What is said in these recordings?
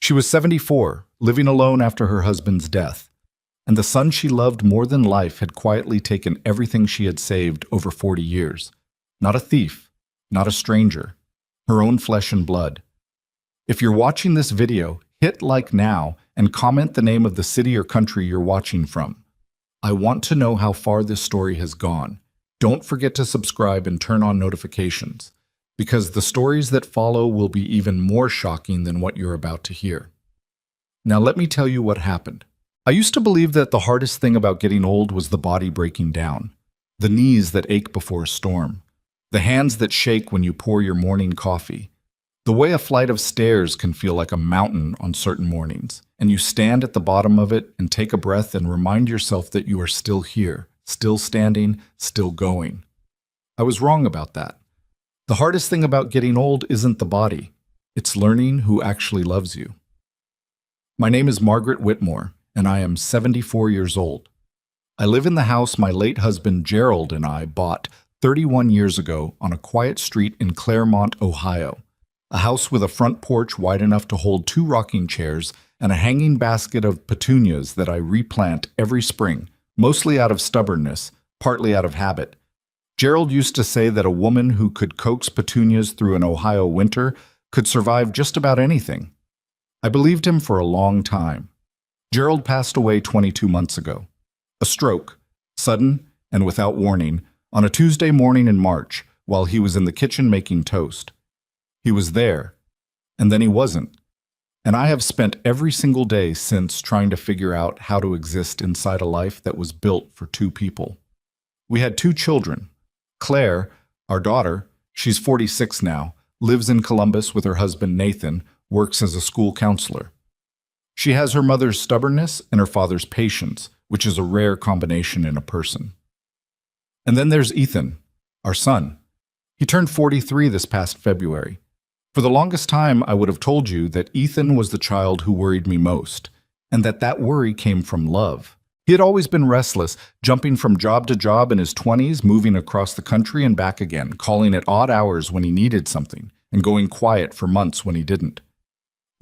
She was 74, living alone after her husband's death, and the son she loved more than life had quietly taken everything she had saved over 40 years. Not a thief, not a stranger, her own flesh and blood. If you're watching this video, hit like now and comment the name of the city or country you're watching from. I want to know how far this story has gone. Don't forget to subscribe and turn on notifications, because the stories that follow will be even more shocking than what you're about to hear. Now let me tell you what happened. I used to believe that the hardest thing about getting old was the body breaking down, the knees that ache before a storm, the hands that shake when you pour your morning coffee, the way a flight of stairs can feel like a mountain on certain mornings, and you stand at the bottom of it and take a breath and remind yourself that you are still here, still standing, still going. I was wrong about that. The hardest thing about getting old isn't the body. It's learning who actually loves you. My name is Margaret Whitmore, and I am 74 years old. I live in the house my late husband Gerald and I bought 31 years ago on a quiet street in Claremont, Ohio. A house with a front porch wide enough to hold 2 rocking chairs and a hanging basket of petunias that I replant every spring, mostly out of stubbornness, partly out of habit. Gerald used to say that a woman who could coax petunias through an Ohio winter could survive just about anything. I believed him for a long time. Gerald passed away 22 months ago. A stroke, sudden and without warning, on a Tuesday morning in March while he was in the kitchen making toast. He was there, and then he wasn't. And I have spent every single day since trying to figure out how to exist inside a life that was built for 2 people. We had 2 children. Claire, our daughter, she's 46 now, lives in Columbus with her husband Nathan, works as a school counselor. She has her mother's stubbornness and her father's patience, which is a rare combination in a person. And then there's Ethan, our son. He turned 43 this past February. For the longest time, I would have told you that Ethan was the child who worried me most, and that worry came from love. He had always been restless, jumping from job to job in his 20s, moving across the country and back again, calling at odd hours when he needed something, and going quiet for months when he didn't.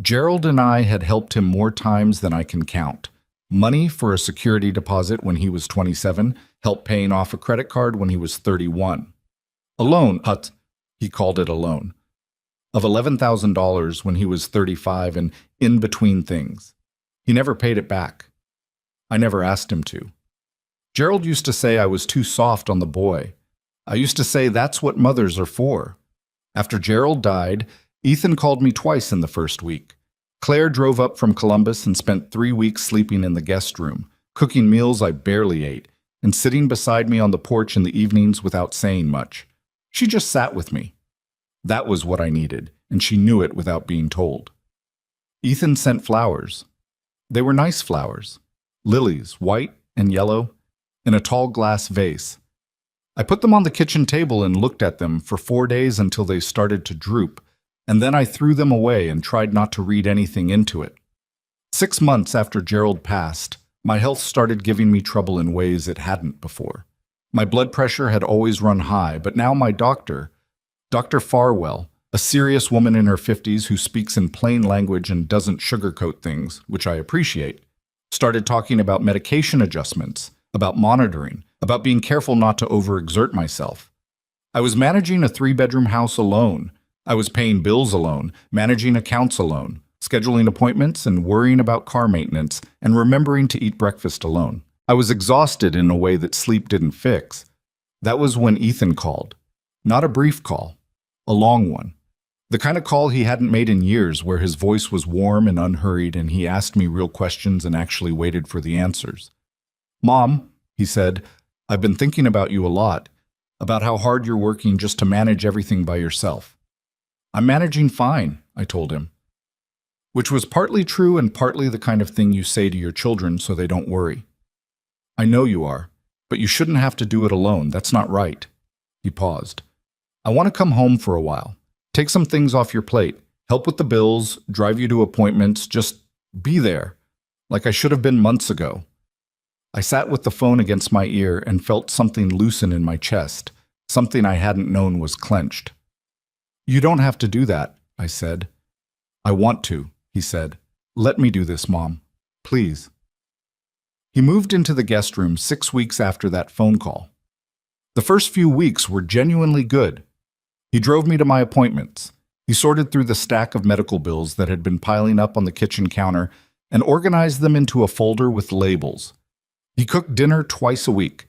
Gerald and I had helped him more times than I can count. Money for a security deposit when he was 27, help paying off a credit card when he was 31. A loan, he called it a loan, of $11,000 when he was 35 and in between things. He never paid it back. I never asked him to. Gerald used to say I was too soft on the boy. I used to say that's what mothers are for. After Gerald died, Ethan called me twice in the first week. Claire drove up from Columbus and spent 3 weeks sleeping in the guest room, cooking meals I barely ate, and sitting beside me on the porch in the evenings without saying much. She just sat with me. That was what I needed, and she knew it without being told. Ethan sent flowers. They were nice flowers. Lilies, white and yellow, in a tall glass vase. I put them on the kitchen table and looked at them for 4 days until they started to droop, and then I threw them away and tried not to read anything into it. 6 months after Gerald passed, my health started giving me trouble in ways it hadn't before. My blood pressure had always run high, but now my doctor, Dr. Farwell, a serious woman in her 50s who speaks in plain language and doesn't sugarcoat things, which I appreciate, started talking about medication adjustments, about monitoring, about being careful not to overexert myself. I was managing a 3-bedroom house alone. I was paying bills alone, managing accounts alone, scheduling appointments and worrying about car maintenance, and remembering to eat breakfast alone. I was exhausted in a way that sleep didn't fix. That was when Ethan called. Not a brief call, a long one. The kind of call he hadn't made in years, where his voice was warm and unhurried and he asked me real questions and actually waited for the answers. "Mom," he said, "I've been thinking about you a lot, about how hard you're working just to manage everything by yourself." "I'm managing fine," I told him. Which was partly true and partly the kind of thing you say to your children so they don't worry. "I know you are, but you shouldn't have to do it alone. That's not right." He paused. "I want to come home for a while. Take some things off your plate, help with the bills, drive you to appointments, just be there, like I should have been months ago." I sat with the phone against my ear and felt something loosen in my chest, something I hadn't known was clenched. "You don't have to do that," I said. "I want to," he said. Let me do this, Mom. Please. He moved into the guest room 6 weeks after that phone call. The first few weeks were genuinely good. He drove me to my appointments. He sorted through the stack of medical bills that had been piling up on the kitchen counter and organized them into a folder with labels. He cooked dinner twice a week.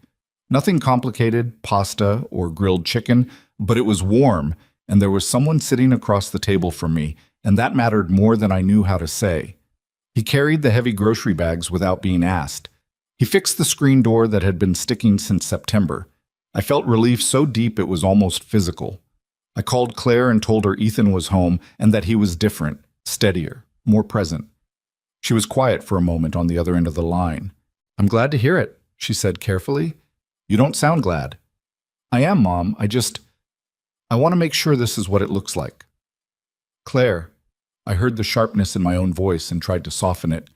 Nothing complicated, pasta or grilled chicken, but it was warm, and there was someone sitting across the table from me, and that mattered more than I knew how to say. He carried the heavy grocery bags without being asked. He fixed the screen door that had been sticking since September. I felt relief so deep it was almost physical. I called Claire and told her Ethan was home and that he was different, steadier, more present. She was quiet for a moment on the other end of the line. "I'm glad to hear it," she said carefully. "You don't sound glad." "I am, Mom. I want to make sure this is what it looks like." "Claire," I heard the sharpness in my own voice and tried to soften it.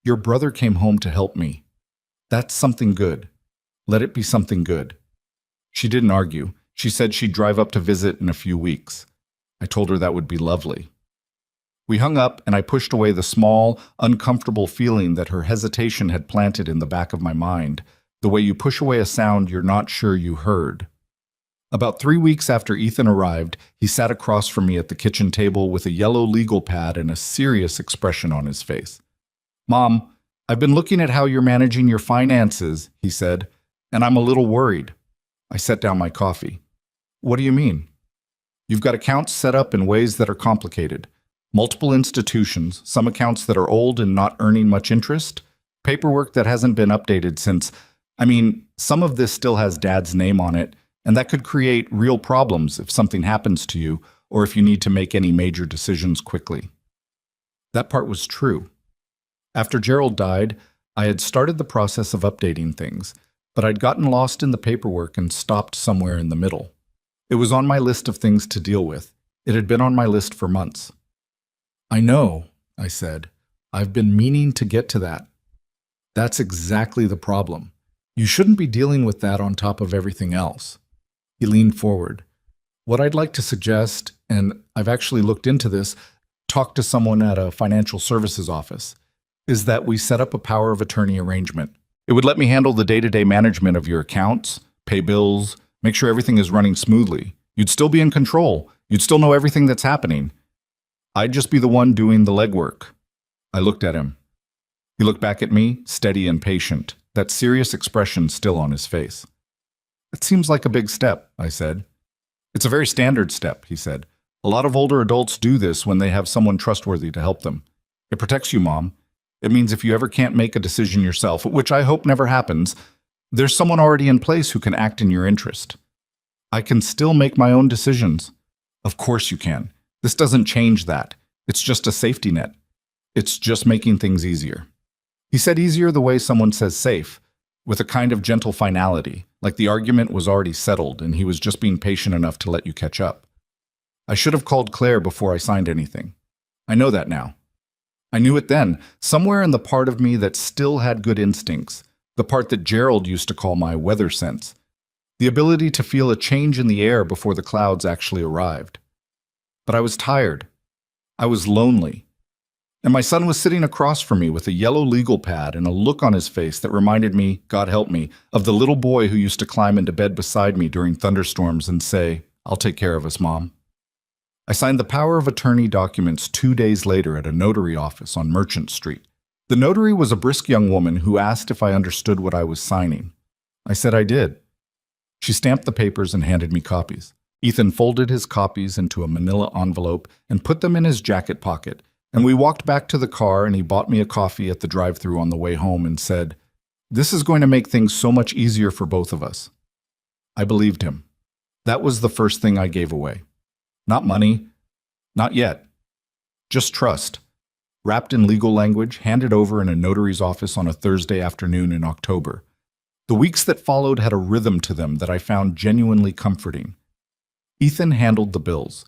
"Your brother came home to help me. That's something good. Let it be something good." She didn't argue. She said she'd drive up to visit in a few weeks. I told her that would be lovely. We hung up, and I pushed away the small, uncomfortable feeling that her hesitation had planted in the back of my mind, the way you push away a sound you're not sure you heard. About 3 weeks after Ethan arrived, he sat across from me at the kitchen table with a yellow legal pad and a serious expression on his face. "Mom, I've been looking at how you're managing your finances," he said, "and I'm a little worried." I set down my coffee. "What do you mean?" "You've got accounts set up in ways that are complicated. Multiple institutions, some accounts that are old and not earning much interest, paperwork that hasn't been updated since. Some of this still has Dad's name on it, and that could create real problems if something happens to you or if you need to make any major decisions quickly." That part was true. After Gerald died, I had started the process of updating things, but I'd gotten lost in the paperwork and stopped somewhere in the middle. It was on my list of things to deal with. It had been on my list for months. "I know," I said. "I've been meaning to get to that." "That's exactly the problem. You shouldn't be dealing with that on top of everything else." He leaned forward. "What I'd like to suggest, and I've actually looked into this, talked to someone at a financial services office, is that we set up a power of attorney arrangement. It would let me handle the day-to-day management of your accounts, pay bills, make sure everything is running smoothly. You'd still be in control. You'd still know everything that's happening. I'd just be the one doing the legwork." I looked at him. He looked back at me, steady and patient, that serious expression still on his face. "It seems like a big step," I said. "It's a very standard step," he said. "A lot of older adults do this when they have someone trustworthy to help them. It protects you, Mom. It means if you ever can't make a decision yourself, which I hope never happens, there's someone already in place who can act in your interest." "I can still make my own decisions." "Of course you can. This doesn't change that. It's just a safety net. It's just making things easier." He said easier the way someone says safe, with a kind of gentle finality, like the argument was already settled and he was just being patient enough to let you catch up. I should have called Claire before I signed anything. I know that now. I knew it then, somewhere in the part of me that still had good instincts, the part that Gerald used to call my weather sense, the ability to feel a change in the air before the clouds actually arrived. But I was tired. I was lonely. And my son was sitting across from me with a yellow legal pad and a look on his face that reminded me, God help me, of the little boy who used to climb into bed beside me during thunderstorms and say, "I'll take care of us, Mom." I signed the power of attorney documents 2 days later at a notary office on Merchant Street. The notary was a brisk young woman who asked if I understood what I was signing. I said I did. She stamped the papers and handed me copies. Ethan folded his copies into a manila envelope and put them in his jacket pocket, and we walked back to the car and he bought me a coffee at the drive-thru on the way home and said, "This is going to make things so much easier for both of us." I believed him. That was the first thing I gave away. Not money. Not yet. Just trust. Wrapped in legal language, handed over in a notary's office on a Thursday afternoon in October. The weeks that followed had a rhythm to them that I found genuinely comforting. Ethan handled the bills.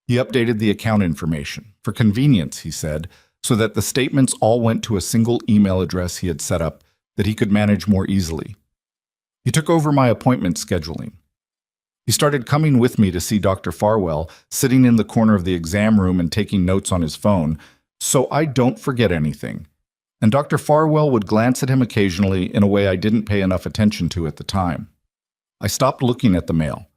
He updated the account information, for convenience, he said, so that the statements all went to a single email address he had set up that he could manage more easily. He took over my appointment scheduling. He started coming with me to see Dr. Farwell, sitting in the corner of the exam room and taking notes on his phone, so I don't forget anything. And Dr. Farwell would glance at him occasionally in a way I didn't pay enough attention to at the time. I stopped looking at the mail.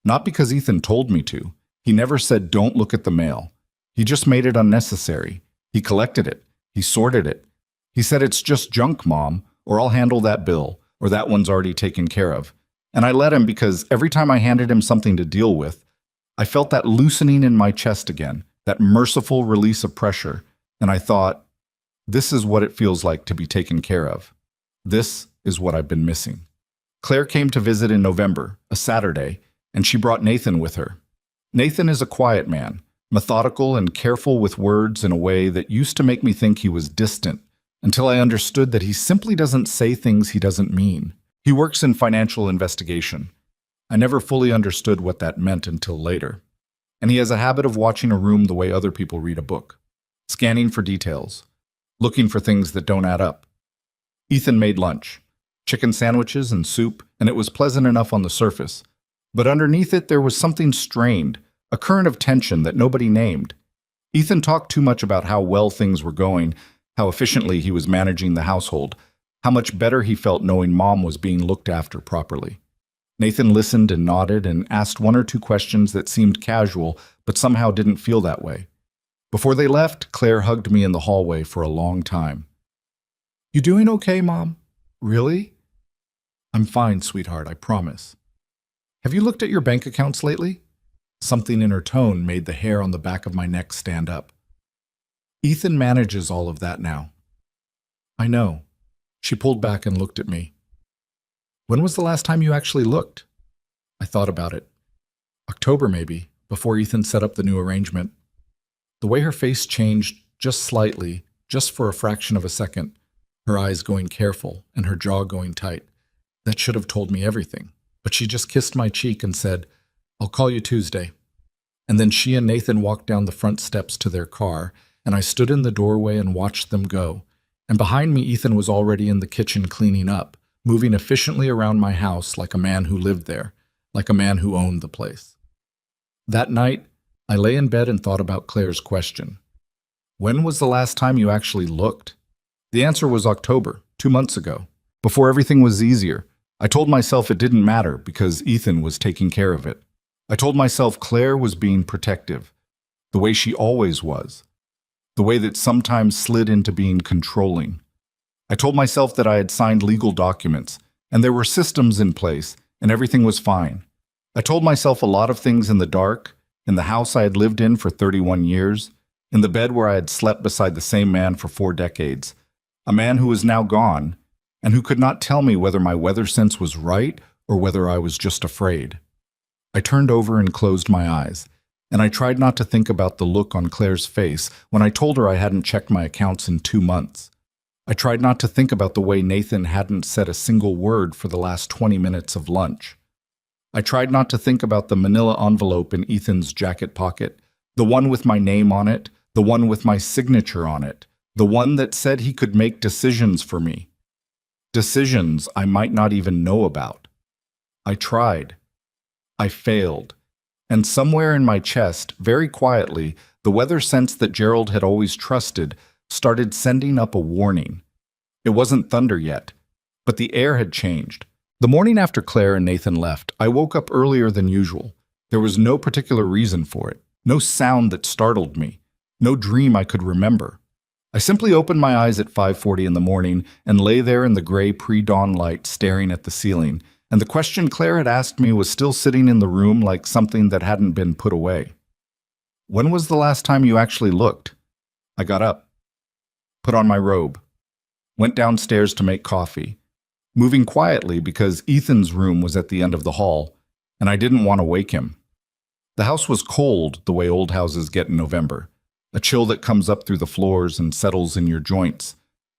Not because Ethan told me to. He never said don't look at the mail. He just made it unnecessary. He collected it. He sorted it. He said it's just junk, Mom, or I'll handle that bill, or that one's already taken care of. And I let him because every time I handed him something to deal with, I felt that loosening in my chest again, that merciful release of pressure, and I thought, this is what it feels like to be taken care of. This is what I've been missing. Claire came to visit in November, a Saturday, and she brought Nathan with her. Nathan is a quiet man, methodical and careful with words in a way that used to make me think he was distant, until I understood that he simply doesn't say things he doesn't mean. He works in financial investigation. I never fully understood what that meant until later. And he has a habit of watching a room the way other people read a book, scanning for details, looking for things that don't add up. Ethan made lunch, chicken sandwiches and soup, and it was pleasant enough on the surface. But underneath it, there was something strained, a current of tension that nobody named. Ethan talked too much about how well things were going, how efficiently he was managing the household, how much better he felt knowing Mom was being looked after properly. Nathan listened and nodded and asked one or two questions that seemed casual, but somehow didn't feel that way. Before they left, Claire hugged me in the hallway for a long time. "You doing okay, Mom?" "Really?" "I'm fine, sweetheart, I promise." "Have you looked at your bank accounts lately?" Something in her tone made the hair on the back of my neck stand up. "Ethan manages all of that now." "I know." She pulled back and looked at me. "When was the last time you actually looked?" I thought about it. October, maybe, before Ethan set up the new arrangement. The way her face changed just slightly, just for a fraction of a second, her eyes going careful and her jaw going tight, that should have told me everything. But she just kissed my cheek and said, "I'll call you Tuesday." And then she and Nathan walked down the front steps to their car, and I stood in the doorway and watched them go. And behind me, Ethan was already in the kitchen cleaning up, moving efficiently around my house like a man who lived there, like a man who owned the place. That night, I lay in bed and thought about Claire's question. When was the last time you actually looked? The answer was October, 2 months ago, before everything was easier. I told myself it didn't matter because Ethan was taking care of it. I told myself Claire was being protective, the way she always was, the way that sometimes slid into being controlling. I told myself that I had signed legal documents, and there were systems in place, and everything was fine. I told myself a lot of things in the dark, in the house I had lived in for 31 years, in the bed where I had slept beside the same man for 4 decades, a man who was now gone, and who could not tell me whether my weather sense was right or whether I was just afraid. I turned over and closed my eyes, and I tried not to think about the look on Claire's face when I told her I hadn't checked my accounts in 2 months. I tried not to think about the way Nathan hadn't said a single word for the last 20 minutes of lunch. I tried not to think about the manila envelope in Ethan's jacket pocket, the one with my name on it, the one with my signature on it, the one that said he could make decisions for me. Decisions I might not even know about. I tried. I failed. And somewhere in my chest, very quietly, the weather sense that Gerald had always trusted started sending up a warning. It wasn't thunder yet, but the air had changed. The morning after Claire and Nathan left, I woke up earlier than usual. There was no particular reason for it, no sound that startled me, no dream I could remember. I simply opened my eyes at 5:40 in the morning and lay there in the gray pre-dawn light staring at the ceiling, and the question Claire had asked me was still sitting in the room like something that hadn't been put away. When was the last time you actually looked? I got up, put on my robe, went downstairs to make coffee, moving quietly because Ethan's room was at the end of the hall, and I didn't want to wake him. The house was cold the way old houses get in November, a chill that comes up through the floors and settles in your joints,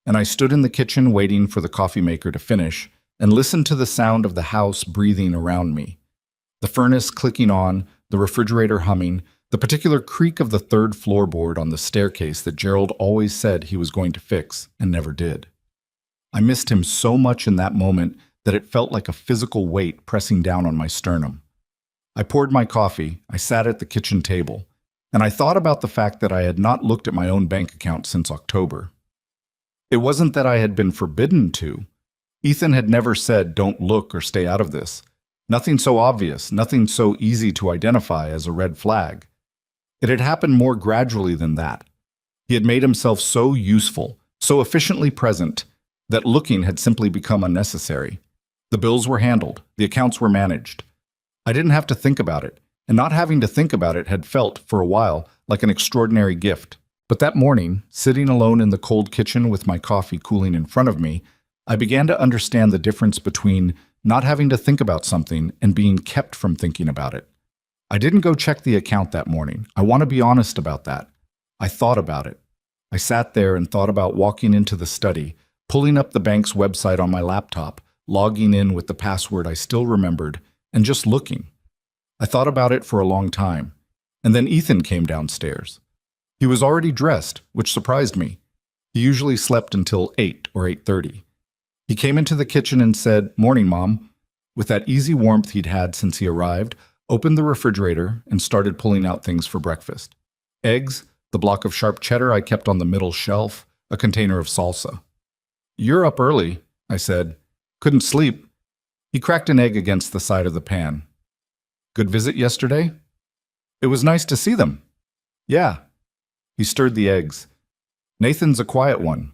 and I stood in the kitchen waiting for the coffee maker to finish and listened to the sound of the house breathing around me. The furnace clicking on, the refrigerator humming, the particular creak of the 3rd floorboard on the staircase that Gerald always said he was going to fix and never did. I missed him so much in that moment that it felt like a physical weight pressing down on my sternum. I poured my coffee, I sat at the kitchen table, and I thought about the fact that I had not looked at my own bank account since October. It wasn't that I had been forbidden to. Ethan had never said, "Don't look or stay out of this." Nothing so obvious, nothing so easy to identify as a red flag. It had happened more gradually than that. He had made himself so useful, so efficiently present, that looking had simply become unnecessary. The bills were handled, the accounts were managed. I didn't have to think about it, and not having to think about it had felt, for a while, like an extraordinary gift. But that morning, sitting alone in the cold kitchen with my coffee cooling in front of me, I began to understand the difference between not having to think about something and being kept from thinking about it. I didn't go check the account that morning. I want to be honest about that. I thought about it. I sat there and thought about walking into the study, pulling up the bank's website on my laptop, logging in with the password I still remembered, and just looking. I thought about it for a long time, and then Ethan came downstairs. He was already dressed, which surprised me. He usually slept until 8 or 8:30. He came into the kitchen and said, "Morning, Mom," with that easy warmth he'd had since he arrived, opened the refrigerator, and started pulling out things for breakfast. Eggs, the block of sharp cheddar I kept on the middle shelf, a container of salsa. "You're up early," I said. "Couldn't sleep." He cracked an egg against the side of the pan. "Good visit yesterday?" "It was nice to see them." "Yeah." He stirred the eggs. "Nathan's a quiet one."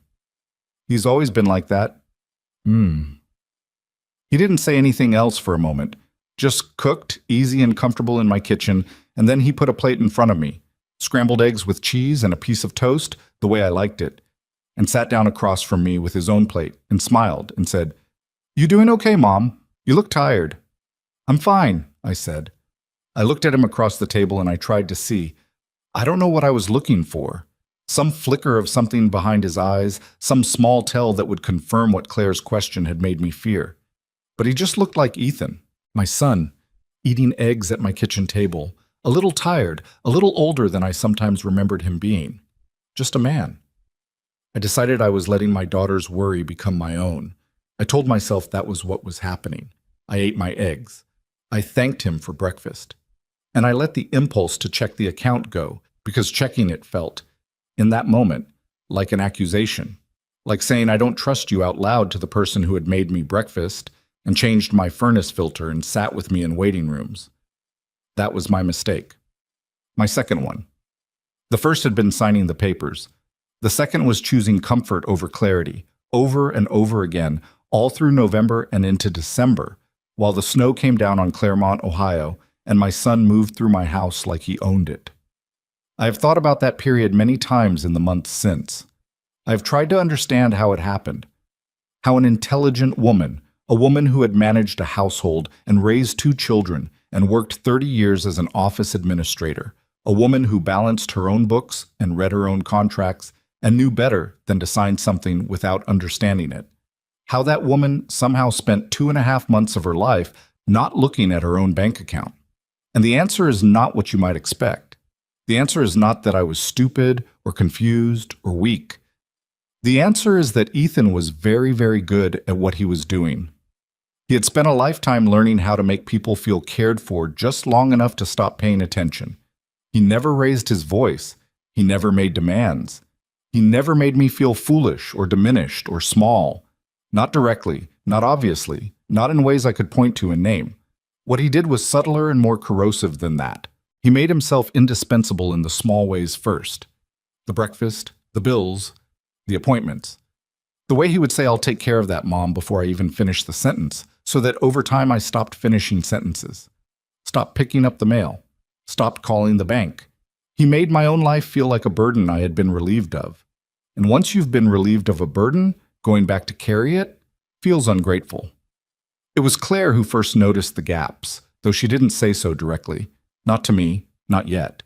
"He's always been like that." He didn't say anything else for a moment, just cooked, easy and comfortable in my kitchen, and then he put a plate in front of me, scrambled eggs with cheese and a piece of toast, the way I liked it, and sat down across from me with his own plate and smiled and said, "You doing okay, Mom? You look tired." "I'm fine," I said. I looked at him across the table and I tried to see. I don't know what I was looking for. Some flicker of something behind his eyes, some small tell that would confirm what Claire's question had made me fear. But he just looked like Ethan, my son, eating eggs at my kitchen table, a little tired, a little older than I sometimes remembered him being. Just a man. I decided I was letting my daughter's worry become my own. I told myself that was what was happening. I ate my eggs. I thanked him for breakfast. And I let the impulse to check the account go, because checking it felt, in that moment, like an accusation, like saying I don't trust you out loud to the person who had made me breakfast and changed my furnace filter and sat with me in waiting rooms. That was my mistake. My second one. The first had been signing the papers. The second was choosing comfort over clarity, over and over again, all through November and into December, while the snow came down on Claremont, Ohio, and my son moved through my house like he owned it. I have thought about that period many times in the months since. I have tried to understand how it happened. How an intelligent woman, a woman who had managed a household and raised 2 children and worked 30 years as an office administrator, a woman who balanced her own books and read her own contracts and knew better than to sign something without understanding it. How that woman somehow spent 2.5 months of her life not looking at her own bank account. And the answer is not what you might expect. The answer is not that I was stupid or confused or weak. The answer is that Ethan was very, very good at what he was doing. He had spent a lifetime learning how to make people feel cared for just long enough to stop paying attention. He never raised his voice. He never made demands. He never made me feel foolish or diminished or small. Not directly, not obviously, not in ways I could point to and name. What he did was subtler and more corrosive than that. He made himself indispensable in the small ways first. The breakfast, the bills, the appointments. The way he would say, "I'll take care of that, Mom," before I even finished the sentence, so that over time I stopped finishing sentences. Stopped picking up the mail. Stopped calling the bank. He made my own life feel like a burden I had been relieved of. And once you've been relieved of a burden, going back to carry it feels ungrateful. It was Claire who first noticed the gaps, though she didn't say so directly. Not to me, not yet.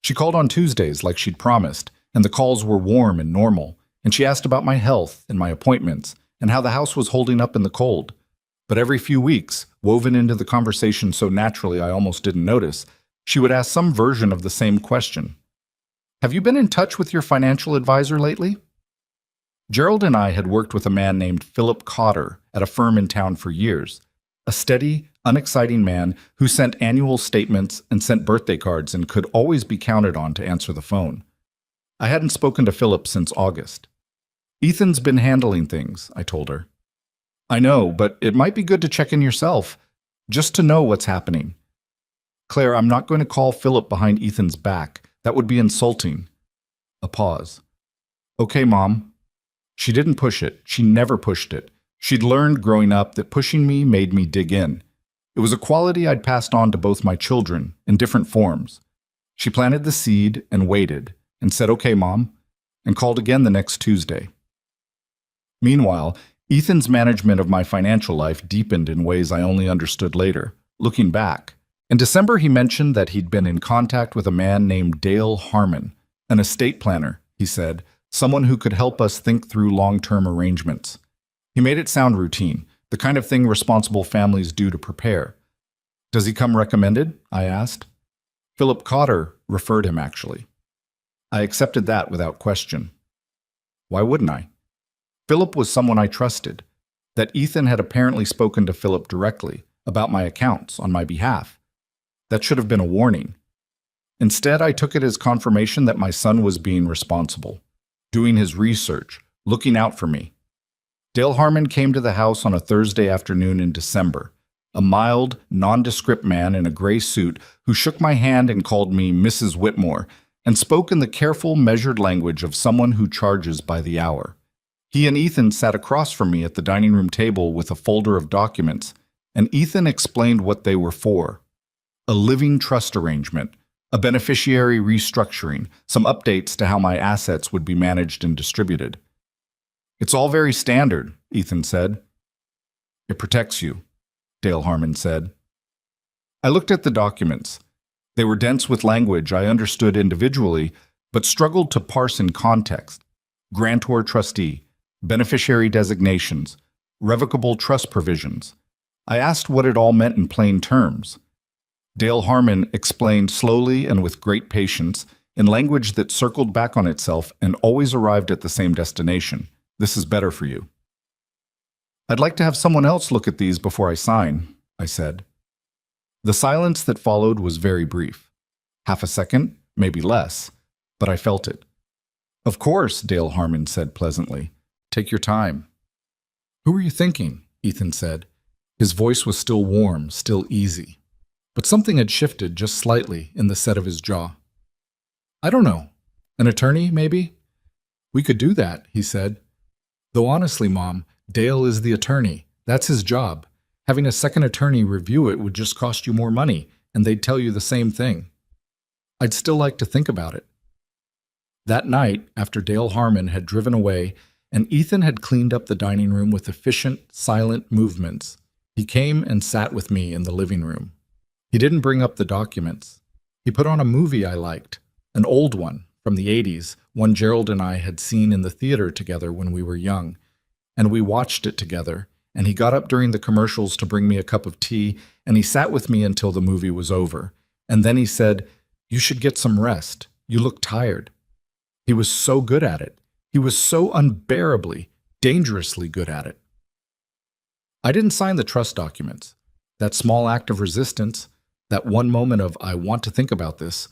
She called on Tuesdays like she'd promised, and the calls were warm and normal, and she asked about my health and my appointments and how the house was holding up in the cold. But every few weeks, woven into the conversation so naturally I almost didn't notice, she would ask some version of the same question. "Have you been in touch with your financial advisor lately?" Gerald and I had worked with a man named Philip Cotter at a firm in town for years. A steady, unexciting man who sent annual statements and sent birthday cards and could always be counted on to answer the phone. I hadn't spoken to Philip since August. Ethan's been handling things, I told her. I know, but it might be good to check in yourself, just to know what's happening. Claire, I'm not going to call Philip behind Ethan's back. That would be insulting. A pause. Okay, Mom. She didn't push it. She never pushed it. She'd learned growing up that pushing me made me dig in. It was a quality I'd passed on to both my children in different forms. She planted the seed and waited and said, okay, Mom, and called again the next Tuesday. Meanwhile, Ethan's management of my financial life deepened in ways I only understood later, looking back. In December, he mentioned that he'd been in contact with a man named Dale Harmon, an estate planner, he said, someone who could help us think through long-term arrangements. He made it sound routine, the kind of thing responsible families do to prepare. Does he come recommended? I asked. Philip Cotter referred him, actually. I accepted that without question. Why wouldn't I? Philip was someone I trusted. That Ethan had apparently spoken to Philip directly about my accounts on my behalf. That should have been a warning. Instead, I took it as confirmation that my son was being responsible, doing his research, looking out for me. Dale Harmon came to the house on a Thursday afternoon in December, a mild, nondescript man in a gray suit who shook my hand and called me Mrs. Whitmore and spoke in the careful, measured language of someone who charges by the hour. He and Ethan sat across from me at the dining room table with a folder of documents, and Ethan explained what they were for. A living trust arrangement, a beneficiary restructuring, some updates to how my assets would be managed and distributed. It's all very standard, Ethan said. It protects you, Dale Harmon said. I looked at the documents. They were dense with language I understood individually, but struggled to parse in context. Grantor trustee, beneficiary designations, revocable trust provisions. I asked what it all meant in plain terms. Dale Harmon explained slowly and with great patience, in language that circled back on itself and always arrived at the same destination. This is better for you. I'd like to have someone else look at these before I sign, I said. The silence that followed was very brief. Half a second, maybe less, but I felt it. Of course, Dale Harmon said pleasantly. Take your time. Who are you thinking? Ethan said. His voice was still warm, still easy. But something had shifted just slightly in the set of his jaw. I don't know. An attorney, maybe? We could do that, he said. Though honestly, Mom, Dale is the attorney. That's his job. Having a second attorney review it would just cost you more money, and they'd tell you the same thing. I'd still like to think about it. That night, after Dale Harmon had driven away, and Ethan had cleaned up the dining room with efficient, silent movements, he came and sat with me in the living room. He didn't bring up the documents. He put on a movie I liked, an old one from the 80s, one Gerald and I had seen in the theater together when we were young, and we watched it together, and he got up during the commercials to bring me a cup of tea, and he sat with me until the movie was over. And then he said, "You should get some rest. You look tired." He was so good at it. He was so unbearably, dangerously good at it. I didn't sign the trust documents. That small act of resistance, that one moment of "I want to think about this,"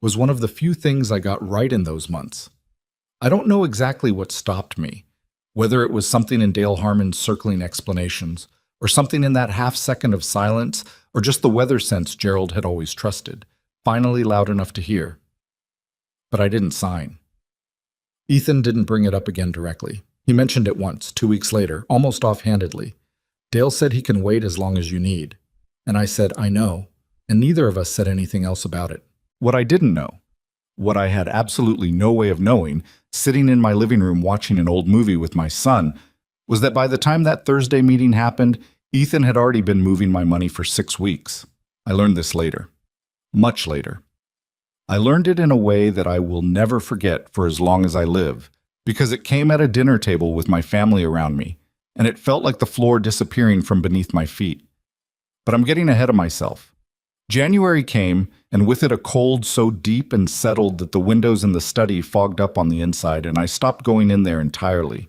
was one of the few things I got right in those months. I don't know exactly what stopped me, whether it was something in Dale Harmon's circling explanations, or something in that half second of silence, or just the weather sense Gerald had always trusted, finally loud enough to hear. But I didn't sign. Ethan didn't bring it up again directly. He mentioned it once, 2 weeks later, almost offhandedly. Dale said he can wait as long as you need. And I said, I know, and neither of us said anything else about it. What I didn't know, what I had absolutely no way of knowing, sitting in my living room watching an old movie with my son, was that by the time that Thursday meeting happened, Ethan had already been moving my money for 6 weeks. I learned this later. Much later. I learned it in a way that I will never forget for as long as I live, because it came at a dinner table with my family around me, and it felt like the floor disappearing from beneath my feet. But I'm getting ahead of myself. January came, and with it a cold so deep and settled that the windows in the study fogged up on the inside, and I stopped going in there entirely.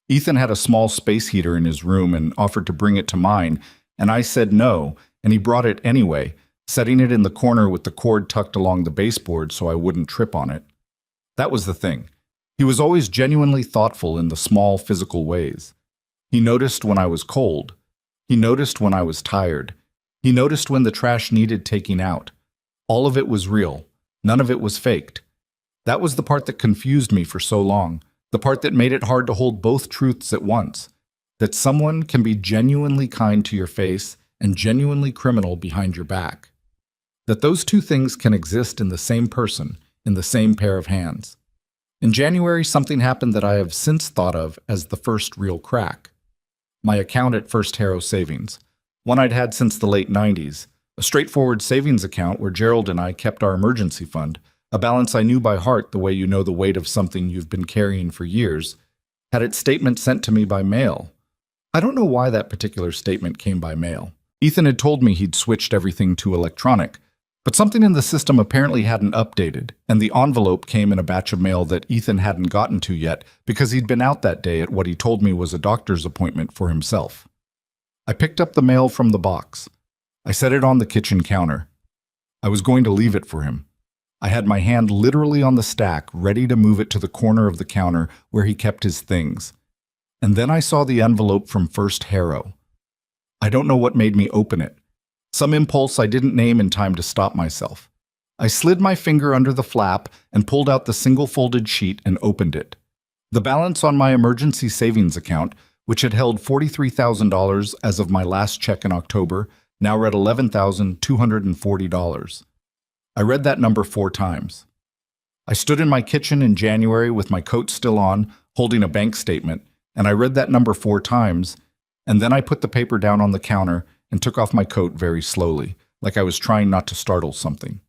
Ethan had a small space heater in his room and offered to bring it to mine, and I said no, and he brought it anyway, setting it in the corner with the cord tucked along the baseboard so I wouldn't trip on it. That was the thing. He was always genuinely thoughtful in the small physical ways. He noticed when I was cold. He noticed when I was tired. He noticed when the trash needed taking out. All of it was real. None of it was faked. That was the part that confused me for so long, the part that made it hard to hold both truths at once. That someone can be genuinely kind to your face and genuinely criminal behind your back. That those two things can exist in the same person, in the same pair of hands. In January, something happened that I have since thought of as the first real crack. My account at First Harrow Savings, one I'd had since the late 90s, a straightforward savings account where Gerald and I kept our emergency fund, a balance I knew by heart the way you know the weight of something you've been carrying for years, had its statement sent to me by mail. I don't know why that particular statement came by mail. Ethan had told me he'd switched everything to electronic, but something in the system apparently hadn't updated, and the envelope came in a batch of mail that Ethan hadn't gotten to yet because he'd been out that day at what he told me was a doctor's appointment for himself. I picked up the mail from the box. I set it on the kitchen counter. I was going to leave it for him. I had my hand literally on the stack, ready to move it to the corner of the counter where he kept his things. And then I saw the envelope from First Harrow. I don't know what made me open it. Some impulse I didn't name in time to stop myself. I slid my finger under the flap and pulled out the single folded sheet and opened it. The balance on my emergency savings account, which had held $43,000 as of my last check in October, now read $11,240. I read that number 4 times. I stood in my kitchen in January with my coat still on, holding a bank statement, and I read that number 4 times, and then I put the paper down on the counter and took off my coat very slowly, like I was trying not to startle something.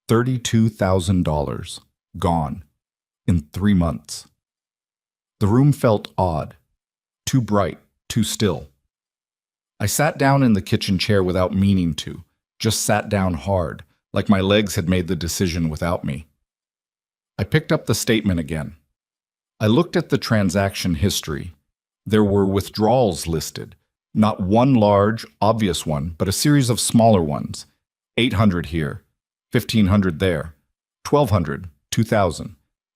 $32,000. Gone. In 3 months. The room felt odd. Too bright, too still. I sat down in the kitchen chair without meaning to, just sat down hard, like my legs had made the decision without me. I picked up the statement again. I looked at the transaction history. There were withdrawals listed. Not one large, obvious one, but a series of smaller ones. 800 here, 1,500 there, 1,200, 2,000.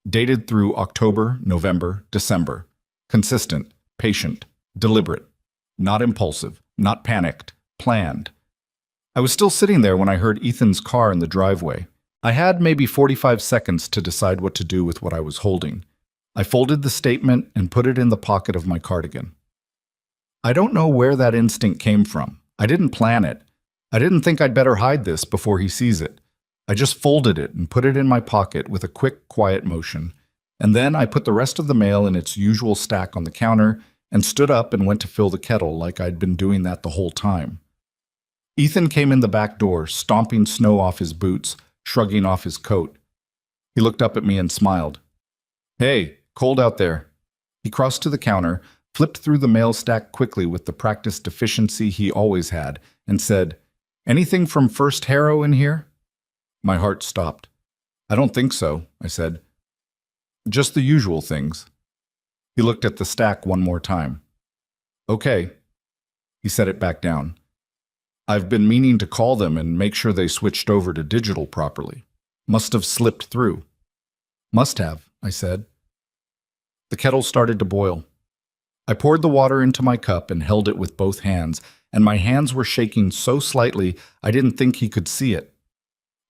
Dated through October, November, December. Consistent, patient, deliberate. Not impulsive, not panicked, planned. I was still sitting there when I heard Ethan's car in the driveway. I had maybe 45 seconds to decide what to do with what I was holding. I folded the statement and put it in the pocket of my cardigan. I don't know where that instinct came from. I didn't plan it. I didn't think I'd better hide this before he sees it. I just folded it and put it in my pocket with a quick, quiet motion. And then I put the rest of the mail in its usual stack on the counter and stood up and went to fill the kettle like I'd been doing that the whole time. Ethan came in the back door, stomping snow off his boots, shrugging off his coat. He looked up at me and smiled. "Hey, cold out there." He crossed to the counter, flipped through the mail stack quickly with the practiced efficiency he always had, and said, "Anything from First Harrow in here?" My heart stopped. "I don't think so," I said. "Just the usual things." He looked at the stack one more time. "Okay." He set it back down. "I've been meaning to call them and make sure they switched over to digital properly. Must have slipped through." "Must have," I said. The kettle started to boil. I poured the water into my cup and held it with both hands, and my hands were shaking so slightly I didn't think he could see it.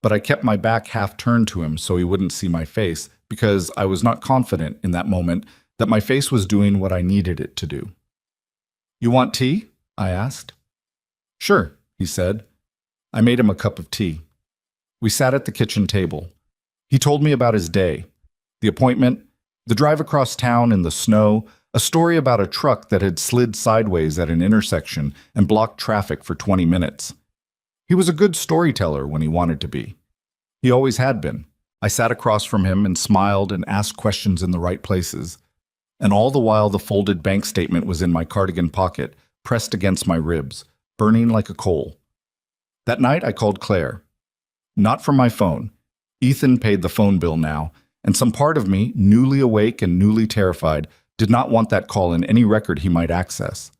But I kept my back half turned to him so he wouldn't see my face, because I was not confident in that moment that my face was doing what I needed it to do. "You want tea?" I asked. "Sure," he said. I made him a cup of tea. We sat at the kitchen table. He told me about his day, the appointment, the drive across town in the snow, a story about a truck that had slid sideways at an intersection and blocked traffic for 20 minutes. He was a good storyteller when he wanted to be. He always had been. I sat across from him and smiled and asked questions in the right places. And all the while the folded bank statement was in my cardigan pocket, pressed against my ribs, burning like a coal. That night I called Claire. Not from my phone. Ethan paid the phone bill now, and some part of me, newly awake and newly terrified, did not want that call in any record he might access.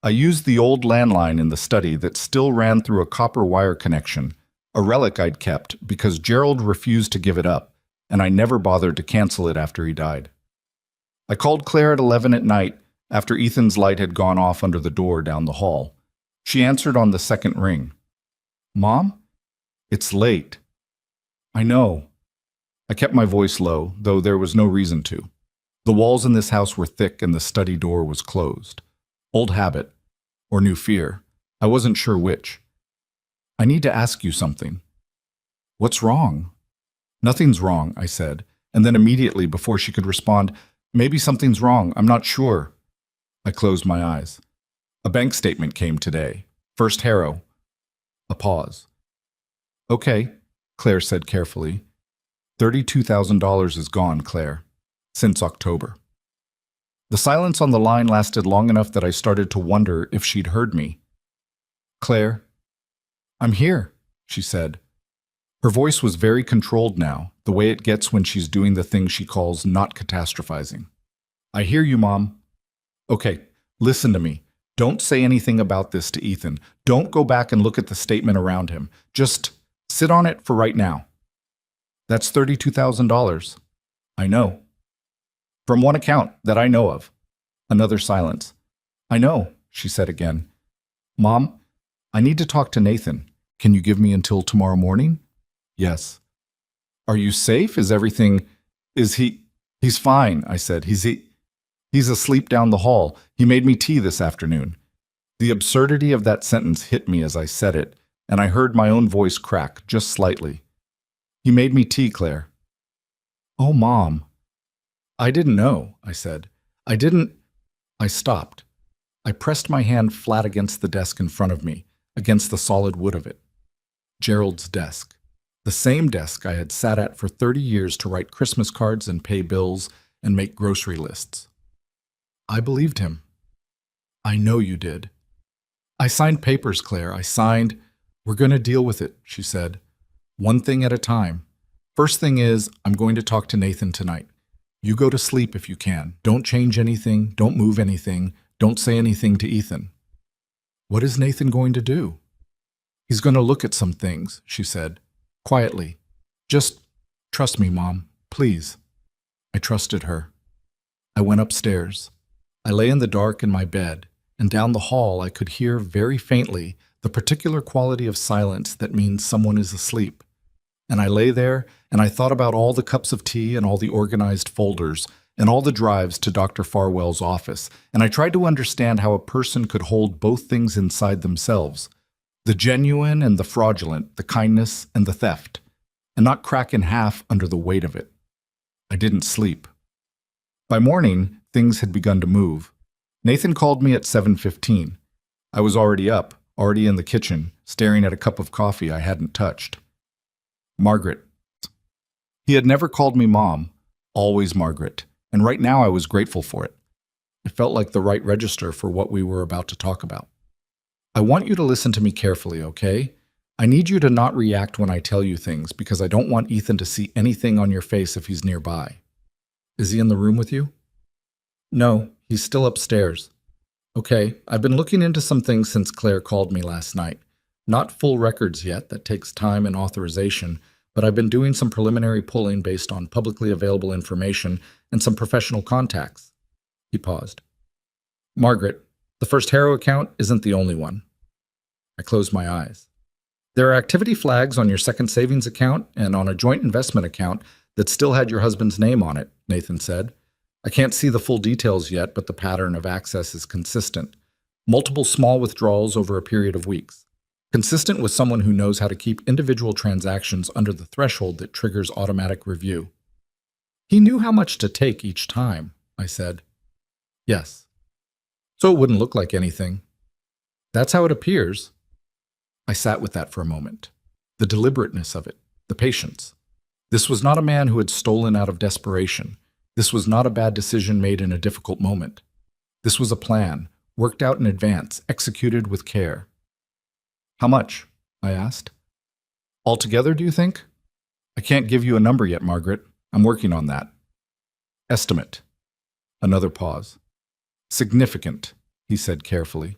I used the old landline in the study that still ran through a copper wire connection, a relic I'd kept because Gerald refused to give it up, and I never bothered to cancel it after he died. I called Claire at 11 at night after Ethan's light had gone off under the door down the hall. She answered on the second ring. "Mom? It's late." "I know." I kept my voice low, though there was no reason to. The walls in this house were thick and the study door was closed. Old habit, or new fear. I wasn't sure which. "I need to ask you something." "What's wrong?" "Nothing's wrong," I said, and then immediately, before she could respond, "Maybe something's wrong, I'm not sure." I closed my eyes. "A bank statement came today. First Harrow." A pause. "Okay," Claire said carefully. $32,000 is gone, Claire. Since October." The silence on the line lasted long enough that I started to wonder if she'd heard me. "Claire?" "I'm here," she said. Her voice was very controlled now, the way it gets when she's doing the thing she calls not catastrophizing. "I hear you, Mom." "Okay, listen to me. Don't say anything about this to Ethan. Don't go back and look at the statement around him. Just sit on it for right now." "That's $32,000. "I know." "From one account that I know of." Another silence. "I know," she said again. "Mom, I need to talk to Nathan. Can you give me until tomorrow morning?" "Yes." "Are you safe? Is everything... Is he... He's fine," I said. He's asleep down the hall. He made me tea this afternoon." The absurdity of that sentence hit me as I said it, and I heard my own voice crack, just slightly. "He made me tea, Claire." "Oh, Mom." "I didn't know," I said. I stopped. I pressed my hand flat against the desk in front of me, against the solid wood of it. Gerald's desk. The same desk I had sat at for 30 years to write Christmas cards and pay bills and make grocery lists. I believed him. "I know you did." "I signed papers, Claire. I signed..." "We're going to deal with it," she said. "One thing at a time. First thing is, I'm going to talk to Nathan tonight. You go to sleep if you can. Don't change anything. Don't move anything. Don't say anything to Ethan." "What is Nathan going to do?" "He's going to look at some things," she said, quietly. "Just trust me, Mom, please." I trusted her. I went upstairs. I lay in the dark in my bed, and down the hall I could hear very faintly the particular quality of silence that means someone is asleep. And I lay there, and I thought about all the cups of tea and all the organized folders and all the drives to Dr. Farwell's office, and I tried to understand how a person could hold both things inside themselves, the genuine and the fraudulent, the kindness and the theft, and not crack in half under the weight of it. I didn't sleep. By morning, things had begun to move. Nathan called me at 7:15. I was already up, already in the kitchen, staring at a cup of coffee I hadn't touched. "Margaret." He had never called me Mom, always Margaret, and right now I was grateful for it. It felt like the right register for what we were about to talk about. "I want you to listen to me carefully, okay? I need you to not react when I tell you things because I don't want Ethan to see anything on your face if he's nearby." "Is he in the room with you?" "No, he's still upstairs." "Okay, I've been looking into some things since Claire called me last night. Not full records yet, that takes time and authorization, but I've been doing some preliminary pulling based on publicly available information and some professional contacts." He paused. "Margaret, the First Harrow account isn't the only one." I closed my eyes. "There are activity flags on your second savings account and on a joint investment account that still had your husband's name on it," Nathan said. "I can't see the full details yet, but the pattern of access is consistent. Multiple small withdrawals over a period of weeks. Consistent with someone who knows how to keep individual transactions under the threshold that triggers automatic review." "He knew how much to take each time," I said. "Yes." "So it wouldn't look like anything." "That's how it appears." I sat with that for a moment. The deliberateness of it, the patience. This was not a man who had stolen out of desperation. This was not a bad decision made in a difficult moment. This was a plan, worked out in advance, executed with care. "How much?" I asked. "Altogether, do you think?" "I can't give you a number yet, Margaret. I'm working on that." "Estimate." Another pause. "Significant," he said carefully.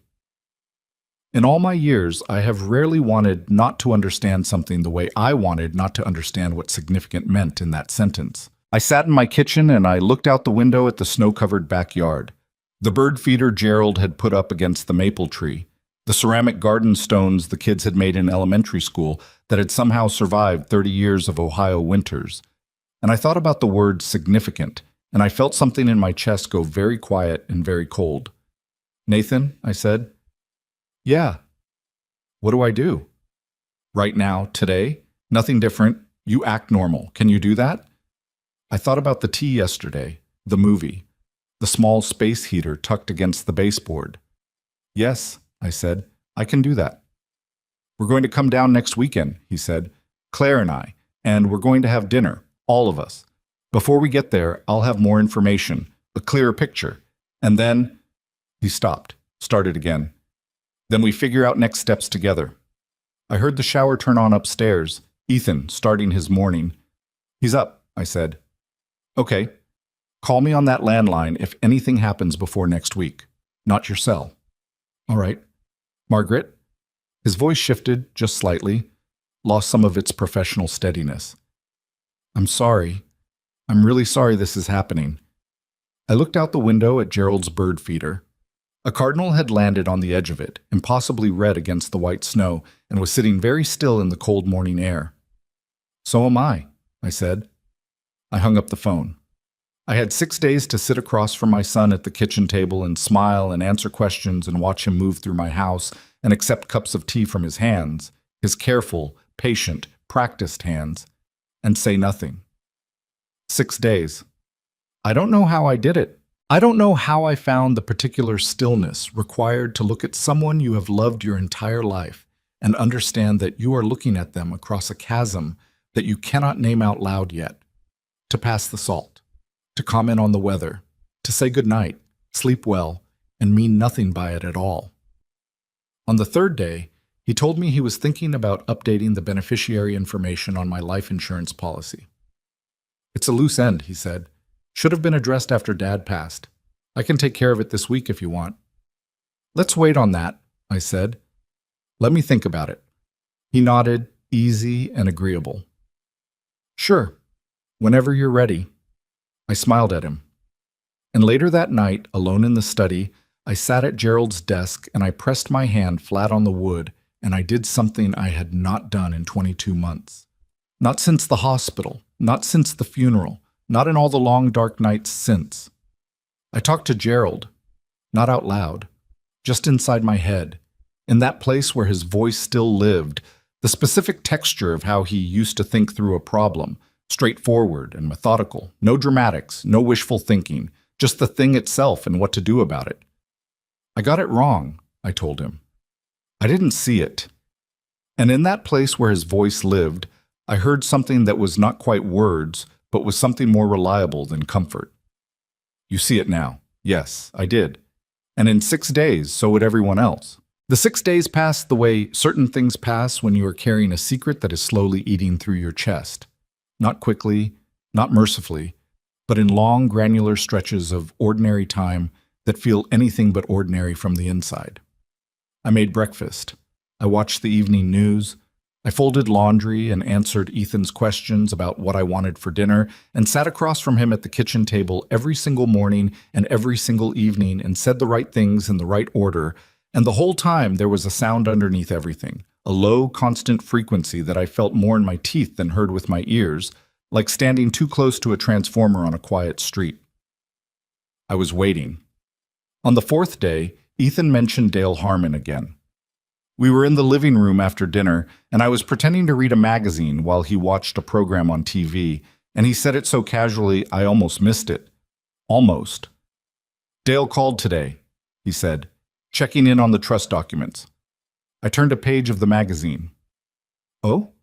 In all my years, I have rarely wanted not to understand something the way I wanted not to understand what significant meant in that sentence. I sat in my kitchen and I looked out the window at the snow-covered backyard. The bird feeder Gerald had put up against the maple tree, the ceramic garden stones the kids had made in elementary school that had somehow survived 30 years of Ohio winters. And I thought about the word significant, and I felt something in my chest go very quiet and very cold. "Nathan," I said. "Yeah." "What do I do?" "Right now, today, nothing different. You act normal. Can you do that?" I thought about the tea yesterday, the movie, the small space heater tucked against the baseboard. "Yes," I said, "I can do that." "We're going to come down next weekend," he said, "Claire and I, and we're going to have dinner, all of us. Before we get there, I'll have more information, a clearer picture, and then—" He stopped, started again. "Then we figure out next steps together." I heard the shower turn on upstairs, Ethan starting his morning. "He's up," I said. "Okay. Call me on that landline if anything happens before next week. Not your cell." "All right. Margaret?" His voice shifted just slightly, lost some of its professional steadiness. "I'm sorry. I'm really sorry this is happening." I looked out the window at Gerald's bird feeder. A cardinal had landed on the edge of it, impossibly red against the white snow, and was sitting very still in the cold morning air. "So am I," said. I hung up the phone. I had 6 days to sit across from my son at the kitchen table and smile and answer questions and watch him move through my house and accept cups of tea from his hands, his careful, patient, practiced hands, and say nothing. 6 days. I don't know how I did it. I don't know how I found the particular stillness required to look at someone you have loved your entire life and understand that you are looking at them across a chasm that you cannot name out loud yet, to pass the salt, to comment on the weather, to say goodnight, sleep well, and mean nothing by it at all. On the 3rd day, he told me he was thinking about updating the beneficiary information on my life insurance policy. "It's a loose end," he said. "Should have been addressed after Dad passed. I can take care of it this week if you want." "Let's wait on that," I said. "Let me think about it." He nodded, easy and agreeable. "Sure, whenever you're ready." I smiled at him. And later that night, alone in the study, I sat at Gerald's desk and I pressed my hand flat on the wood, and I did something I had not done in 22 months. Not since the hospital, not since the funeral, not in all the long dark nights since. I talked to Gerald, not out loud, just inside my head, in that place where his voice still lived, the specific texture of how he used to think through a problem, straightforward and methodical, no dramatics, no wishful thinking, just the thing itself and what to do about it. "I got it wrong," I told him. I didn't see it. And in that place where his voice lived, I heard something that was not quite words, but was something more reliable than comfort. "You see it now." Yes, I did. And in 6 days, so would everyone else. The 6 days passed the way certain things pass when you are carrying a secret that is slowly eating through your chest. Not quickly, not mercifully, but in long, granular stretches of ordinary time that feel anything but ordinary from the inside. I made breakfast. I watched the evening news. I folded laundry and answered Ethan's questions about what I wanted for dinner and sat across from him at the kitchen table every single morning and every single evening and said the right things in the right order, and the whole time there was a sound underneath everything, a low, constant frequency that I felt more in my teeth than heard with my ears, like standing too close to a transformer on a quiet street. I was waiting. On the 4th day, Ethan mentioned Dale Harmon again. We were in the living room after dinner, and I was pretending to read a magazine while he watched a program on TV, and he said it so casually I almost missed it. Almost. "Dale called today," he said, "checking in on the trust documents." I turned a page of the magazine. "Oh?"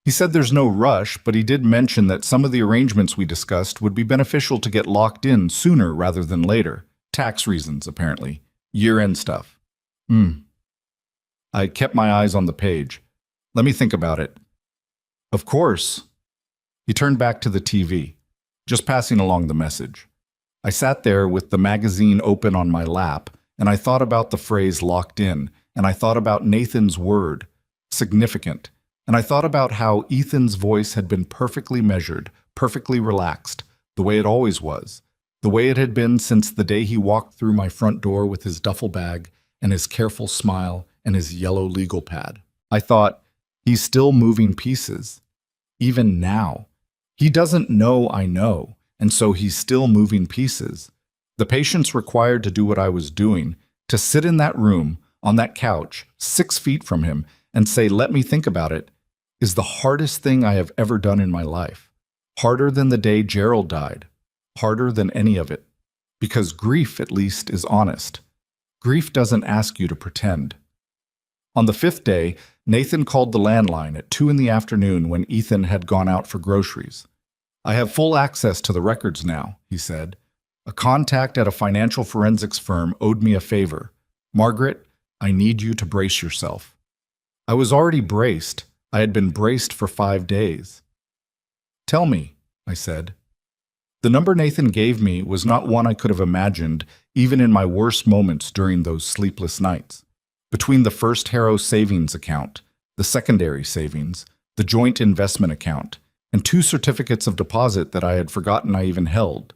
He said there's no rush, but he did mention that some of the arrangements we discussed would be beneficial to get locked in sooner rather than later. Tax reasons, apparently. Year-end stuff. I kept my eyes on the page. "Let me think about it." "Of course." He turned back to the TV, just passing along the message. I sat there with the magazine open on my lap, and I thought about the phrase "locked in," and I thought about Nathan's word, significant, and I thought about how Ethan's voice had been perfectly measured, perfectly relaxed, the way it always was, the way it had been since the day he walked through my front door with his duffel bag and his careful smile and his yellow legal pad. I thought, he's still moving pieces, even now. He doesn't know I know, and so he's still moving pieces. The patience required to do what I was doing, to sit in that room, on that couch, 6 feet from him, and say, let me think about it, is the hardest thing I have ever done in my life. Harder than the day Gerald died. Harder than any of it. Because grief, at least, is honest. Grief doesn't ask you to pretend. On the 5th day, Nathan called the landline at 2 in the afternoon when Ethan had gone out for groceries. I have full access to the records now, he said. A contact at a financial forensics firm owed me a favor. Margaret, I need you to brace yourself. I was already braced. I had been braced for 5 days. Tell me, I said. The number Nathan gave me was not one I could have imagined, even in my worst moments during those sleepless nights. Between the first Harrow savings account, the secondary savings, the joint investment account, and 2 certificates of deposit that I had forgotten I even held.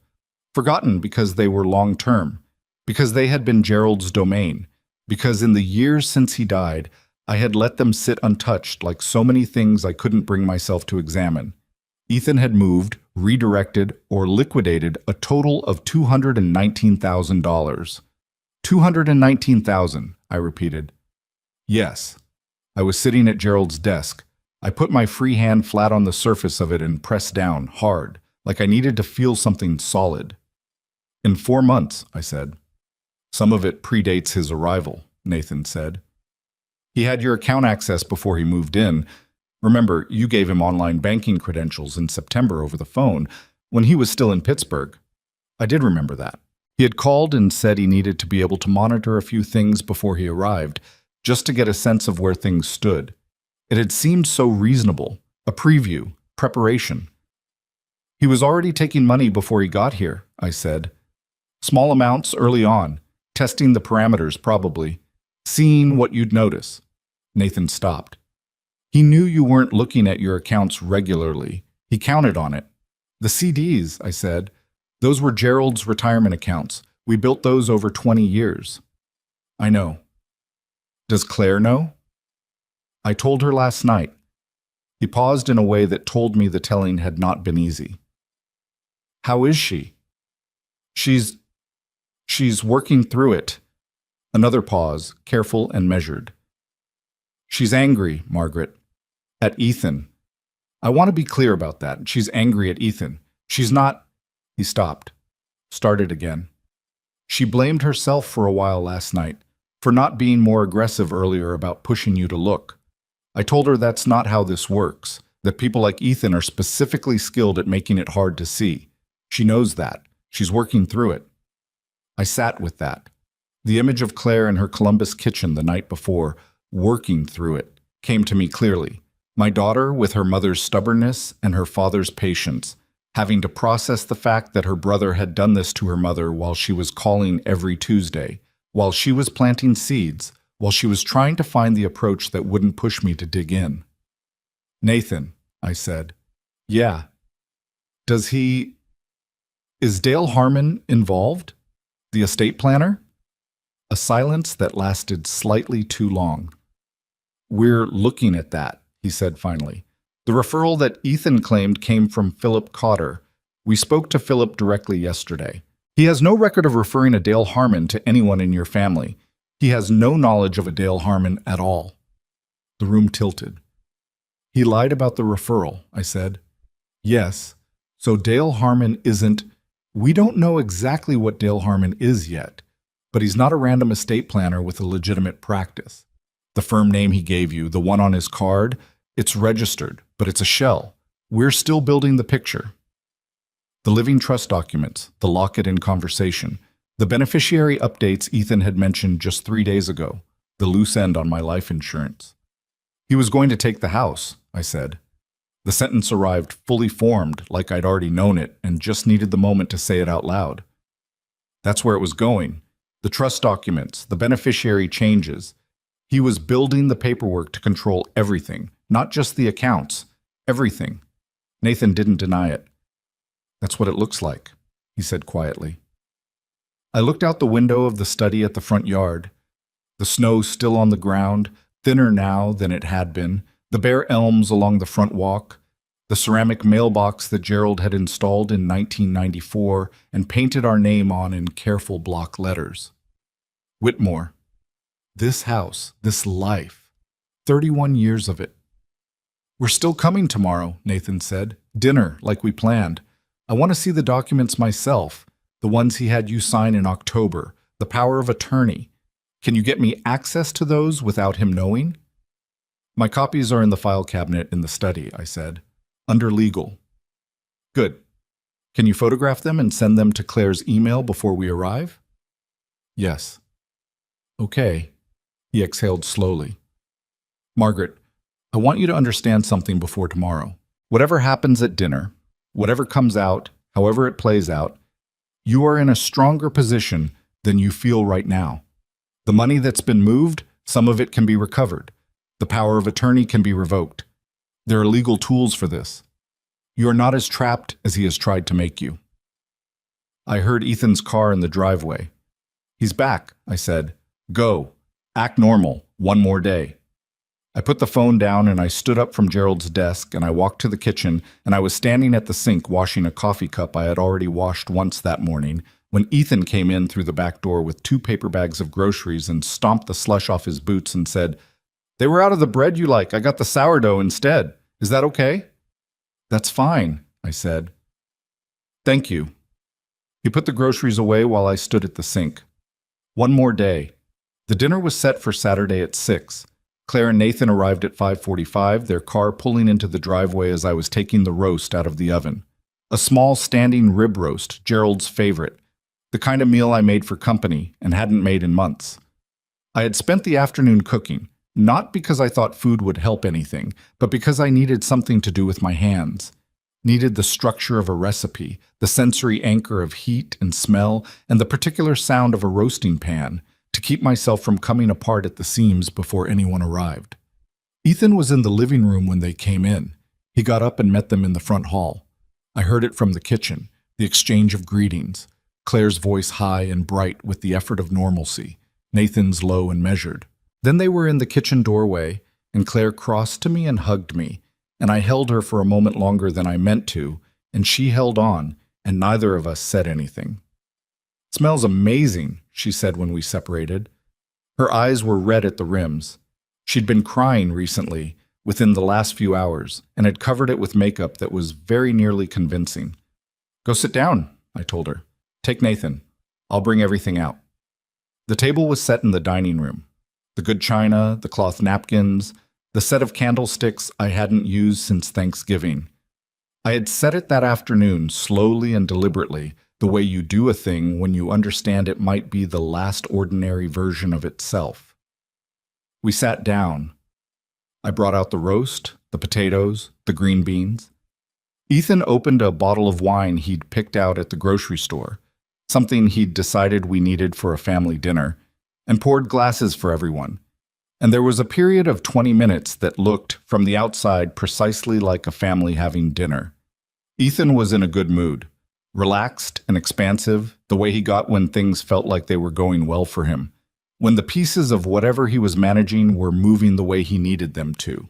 Forgotten because they were long-term, because they had been Gerald's domain, because in the years since he died, I had let them sit untouched like so many things I couldn't bring myself to examine. Ethan had moved, redirected, or liquidated a total of $219,000. $219,000, I repeated. Yes. I was sitting at Gerald's desk. I put my free hand flat on the surface of it and pressed down, hard, like I needed to feel something solid. In 4 months, I said. Some of it predates his arrival, Nathan said. He had your account access before he moved in. Remember, you gave him online banking credentials in September over the phone, when he was still in Pittsburgh. I did remember that. He had called and said he needed to be able to monitor a few things before he arrived, just to get a sense of where things stood. It had seemed so reasonable, a preview, preparation. He was already taking money before he got here, I said. Small amounts early on, testing the parameters probably, seeing what you'd notice. Nathan stopped. He knew you weren't looking at your accounts regularly. He counted on it. The CDs, I said. Those were Gerald's retirement accounts. We built those over 20 years. I know. Does Claire know? I told her last night. He paused in a way that told me the telling had not been easy. How is she? She's working through it. Another pause, careful and measured. She's angry, Margaret. At Ethan. I want to be clear about that. She's angry at Ethan. She's not... He stopped. Started again. She blamed herself for a while last night, for not being more aggressive earlier about pushing you to look. I told her that's not how this works, that people like Ethan are specifically skilled at making it hard to see. She knows that. She's working through it. I sat with that. The image of Claire in her Columbus kitchen the night before, working through it, came to me clearly. My daughter, with her mother's stubbornness and her father's patience, having to process the fact that her brother had done this to her mother while she was calling every Tuesday, while she was planting seeds, while she was trying to find the approach that wouldn't push me to dig in. Nathan, I said. Yeah. Is Dale Harmon involved? The estate planner? A silence that lasted slightly too long. We're looking at that, he said finally. The referral that Ethan claimed came from Philip Cotter. We spoke to Philip directly yesterday. He has no record of referring a Dale Harmon to anyone in your family. He has no knowledge of a Dale Harmon at all. The room tilted. He lied about the referral, I said. Yes. So Dale Harmon isn't... We don't know exactly what Dale Harmon is yet, but he's not a random estate planner with a legitimate practice. The firm name he gave you, the one on his card, it's registered, but it's a shell. We're still building the picture. The living trust documents, the locket in conversation, the beneficiary updates Ethan had mentioned just 3 days ago, the loose end on my life insurance. He was going to take the house, I said. The sentence arrived fully formed, like I'd already known it, and just needed the moment to say it out loud. That's where it was going. The trust documents, the beneficiary changes. He was building the paperwork to control everything, not just the accounts, everything. Nathan didn't deny it. That's what it looks like, he said quietly. I looked out the window of the study at the front yard. The snow still on the ground, thinner now than it had been, the bare elms along the front walk, the ceramic mailbox that Gerald had installed in 1994 and painted our name on in careful block letters. Whitmore. This house, this life, 31 years of it. We're still coming tomorrow, Nathan said. Dinner, like we planned. I want to see the documents myself, the ones he had you sign in October, the power of attorney. Can you get me access to those without him knowing? My copies are in the file cabinet in the study, I said. Under legal. Good. Can you photograph them and send them to Claire's email before we arrive? Yes. Okay. He exhaled slowly. Margaret, I want you to understand something before tomorrow. Whatever happens at dinner, whatever comes out, however it plays out, you are in a stronger position than you feel right now. The money that's been moved, some of it can be recovered. The power of attorney can be revoked. There are legal tools for this. You are not as trapped as he has tried to make you. I heard Ethan's car in the driveway. He's back, I said. Go. Act normal. One more day. I put the phone down and I stood up from Gerald's desk and I walked to the kitchen and I was standing at the sink washing a coffee cup I had already washed once that morning when Ethan came in through the back door with 2 paper bags of groceries and stomped the slush off his boots and said, "They were out of the bread you like. I got the sourdough instead. Is that okay?" "That's fine," I said. "Thank you." He put the groceries away while I stood at the sink. One more day. The dinner was set for Saturday at 6. Claire and Nathan arrived at 5:45, their car pulling into the driveway as I was taking the roast out of the oven. A small standing rib roast, Gerald's favorite, the kind of meal I made for company and hadn't made in months. I had spent the afternoon cooking, not because I thought food would help anything, but because I needed something to do with my hands. Needed the structure of a recipe, the sensory anchor of heat and smell, and the particular sound of a roasting pan, to keep myself from coming apart at the seams before anyone arrived. Ethan was in the living room when they came in. He got up and met them in the front hall. I heard it from the kitchen, the exchange of greetings, Claire's voice high and bright with the effort of normalcy, Nathan's low and measured. Then they were in the kitchen doorway, and Claire crossed to me and hugged me, and I held her for a moment longer than I meant to, and she held on, and neither of us said anything. "Smells amazing," she said when we separated. Her eyes were red at the rims. She'd been crying recently, within the last few hours, and had covered it with makeup that was very nearly convincing. "Go sit down," I told her. "Take Nathan. I'll bring everything out." The table was set in the dining room. The good china, the cloth napkins, the set of candlesticks I hadn't used since Thanksgiving. I had set it that afternoon, slowly and deliberately, the way you do a thing when you understand it might be the last ordinary version of itself. We sat down. I brought out the roast, the potatoes, the green beans. Ethan opened a bottle of wine he'd picked out at the grocery store, something he'd decided we needed for a family dinner, and poured glasses for everyone. And there was a period of 20 minutes that looked, from the outside, precisely like a family having dinner. Ethan was in a good mood. Relaxed and expansive, the way he got when things felt like they were going well for him, when the pieces of whatever he was managing were moving the way he needed them to.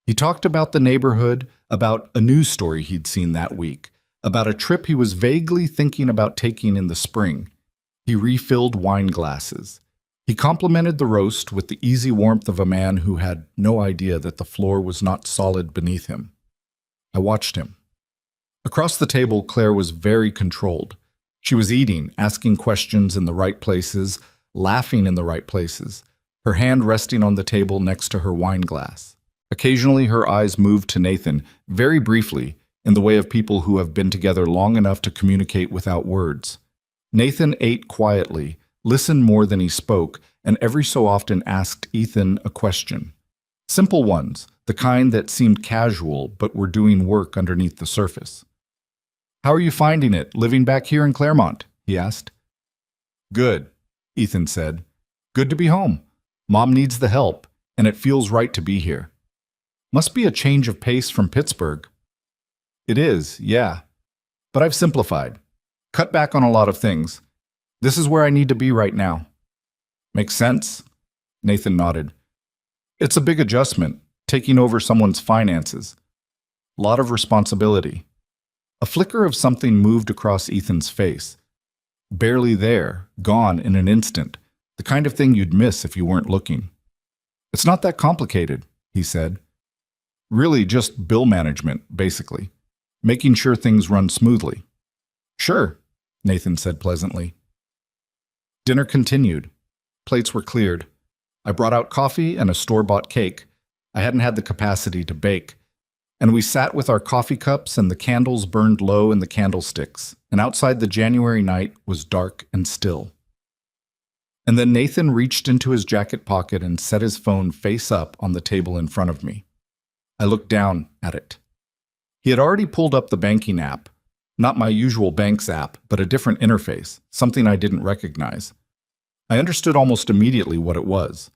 He talked about the neighborhood, about a news story he'd seen that week, about a trip he was vaguely thinking about taking in the spring. He refilled wine glasses. He complimented the roast with the easy warmth of a man who had no idea that the floor was not solid beneath him. I watched him. Across the table, Claire was very controlled. She was eating, asking questions in the right places, laughing in the right places, her hand resting on the table next to her wine glass. Occasionally, her eyes moved to Nathan, very briefly, in the way of people who have been together long enough to communicate without words. Nathan ate quietly, listened more than he spoke, and every so often asked Ethan a question. Simple ones, the kind that seemed casual but were doing work underneath the surface. "How are you finding it, living back here in Claremont?" he asked. "Good," Ethan said. "Good to be home. Mom needs the help, and it feels right to be here. Must be a change of pace from Pittsburgh. It is, yeah. But I've simplified. Cut back on a lot of things. This is where I need to be right now. Makes sense? Nathan nodded. It's a big adjustment, taking over someone's finances. Lot of responsibility. A flicker of something moved across Ethan's face. Barely there, gone in an instant, the kind of thing you'd miss if you weren't looking. It's not that complicated, he said. Really just bill management, basically. Making sure things run smoothly. Sure, Nathan said pleasantly. Dinner continued. Plates were cleared. I brought out coffee and a store-bought cake. I hadn't had the capacity to bake. And we sat with our coffee cups and the candles burned low in the candlesticks, and outside the January night was dark and still. And then Nathan reached into his jacket pocket and set his phone face up on the table in front of me. I looked down at it. He had already pulled up the banking app, not my usual banks app, but a different interface, something I didn't recognize. I understood almost immediately what it was.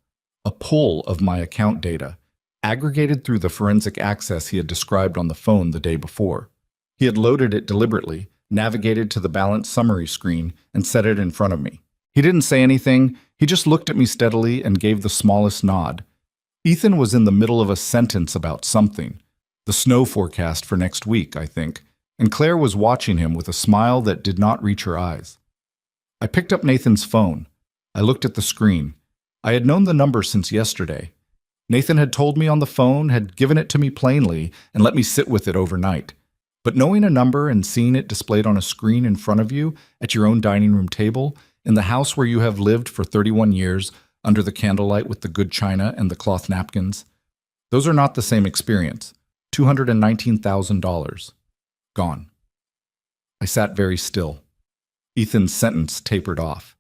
A pull of my account data, aggregated through the forensic access he had described on the phone the day before. He had loaded it deliberately, navigated to the balance summary screen, and set it in front of me. He didn't say anything, he just looked at me steadily and gave the smallest nod. Ethan was in the middle of a sentence about something. The snow forecast for next week, I think, and Claire was watching him with a smile that did not reach her eyes. I picked up Nathan's phone. I looked at the screen. I had known the number since yesterday. Nathan had told me on the phone, had given it to me plainly, and let me sit with it overnight. But knowing a number and seeing it displayed on a screen in front of you, at your own dining room table, in the house where you have lived for 31 years, under the candlelight with the good china and the cloth napkins, those are not the same experience. $219,000. Gone. I sat very still. Ethan's sentence tapered off.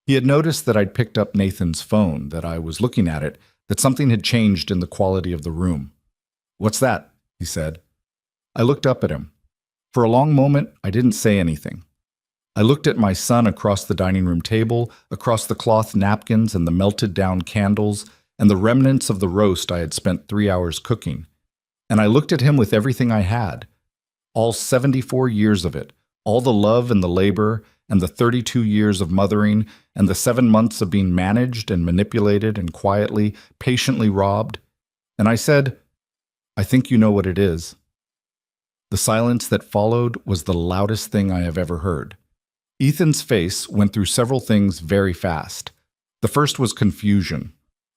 He had noticed that I'd picked up Nathan's phone, that I was looking at it, that something had changed in the quality of the room. "What's that?" he said. I looked up at him. For a long moment, I didn't say anything. I looked at my son across the dining room table, across the cloth napkins and the melted down candles, and the remnants of the roast I had spent 3 hours cooking. And I looked at him with everything I had. All 74 years of it, all the love and the labor, and the 32 years of mothering, and the 7 months of being managed and manipulated and quietly, patiently robbed. And I said, "I think you know what it is." The silence that followed was the loudest thing I have ever heard. Ethan's face went through several things very fast. The first was confusion,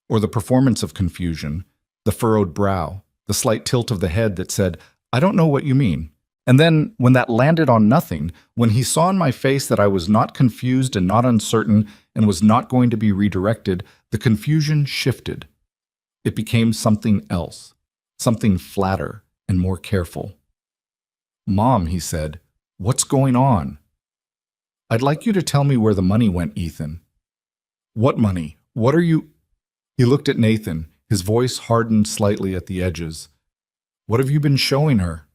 or the performance of confusion, the furrowed brow, the slight tilt of the head that said, "I don't know what you mean." And then, when that landed on nothing, when he saw in my face that I was not confused and not uncertain and was not going to be redirected, the confusion shifted. It became something else, something flatter and more careful. "Mom," he said, "what's going on?" "I'd like you to tell me where the money went, Ethan." "What money? What are you—" He looked at Nathan, his voice hardened slightly at the edges. "What have you been showing her?"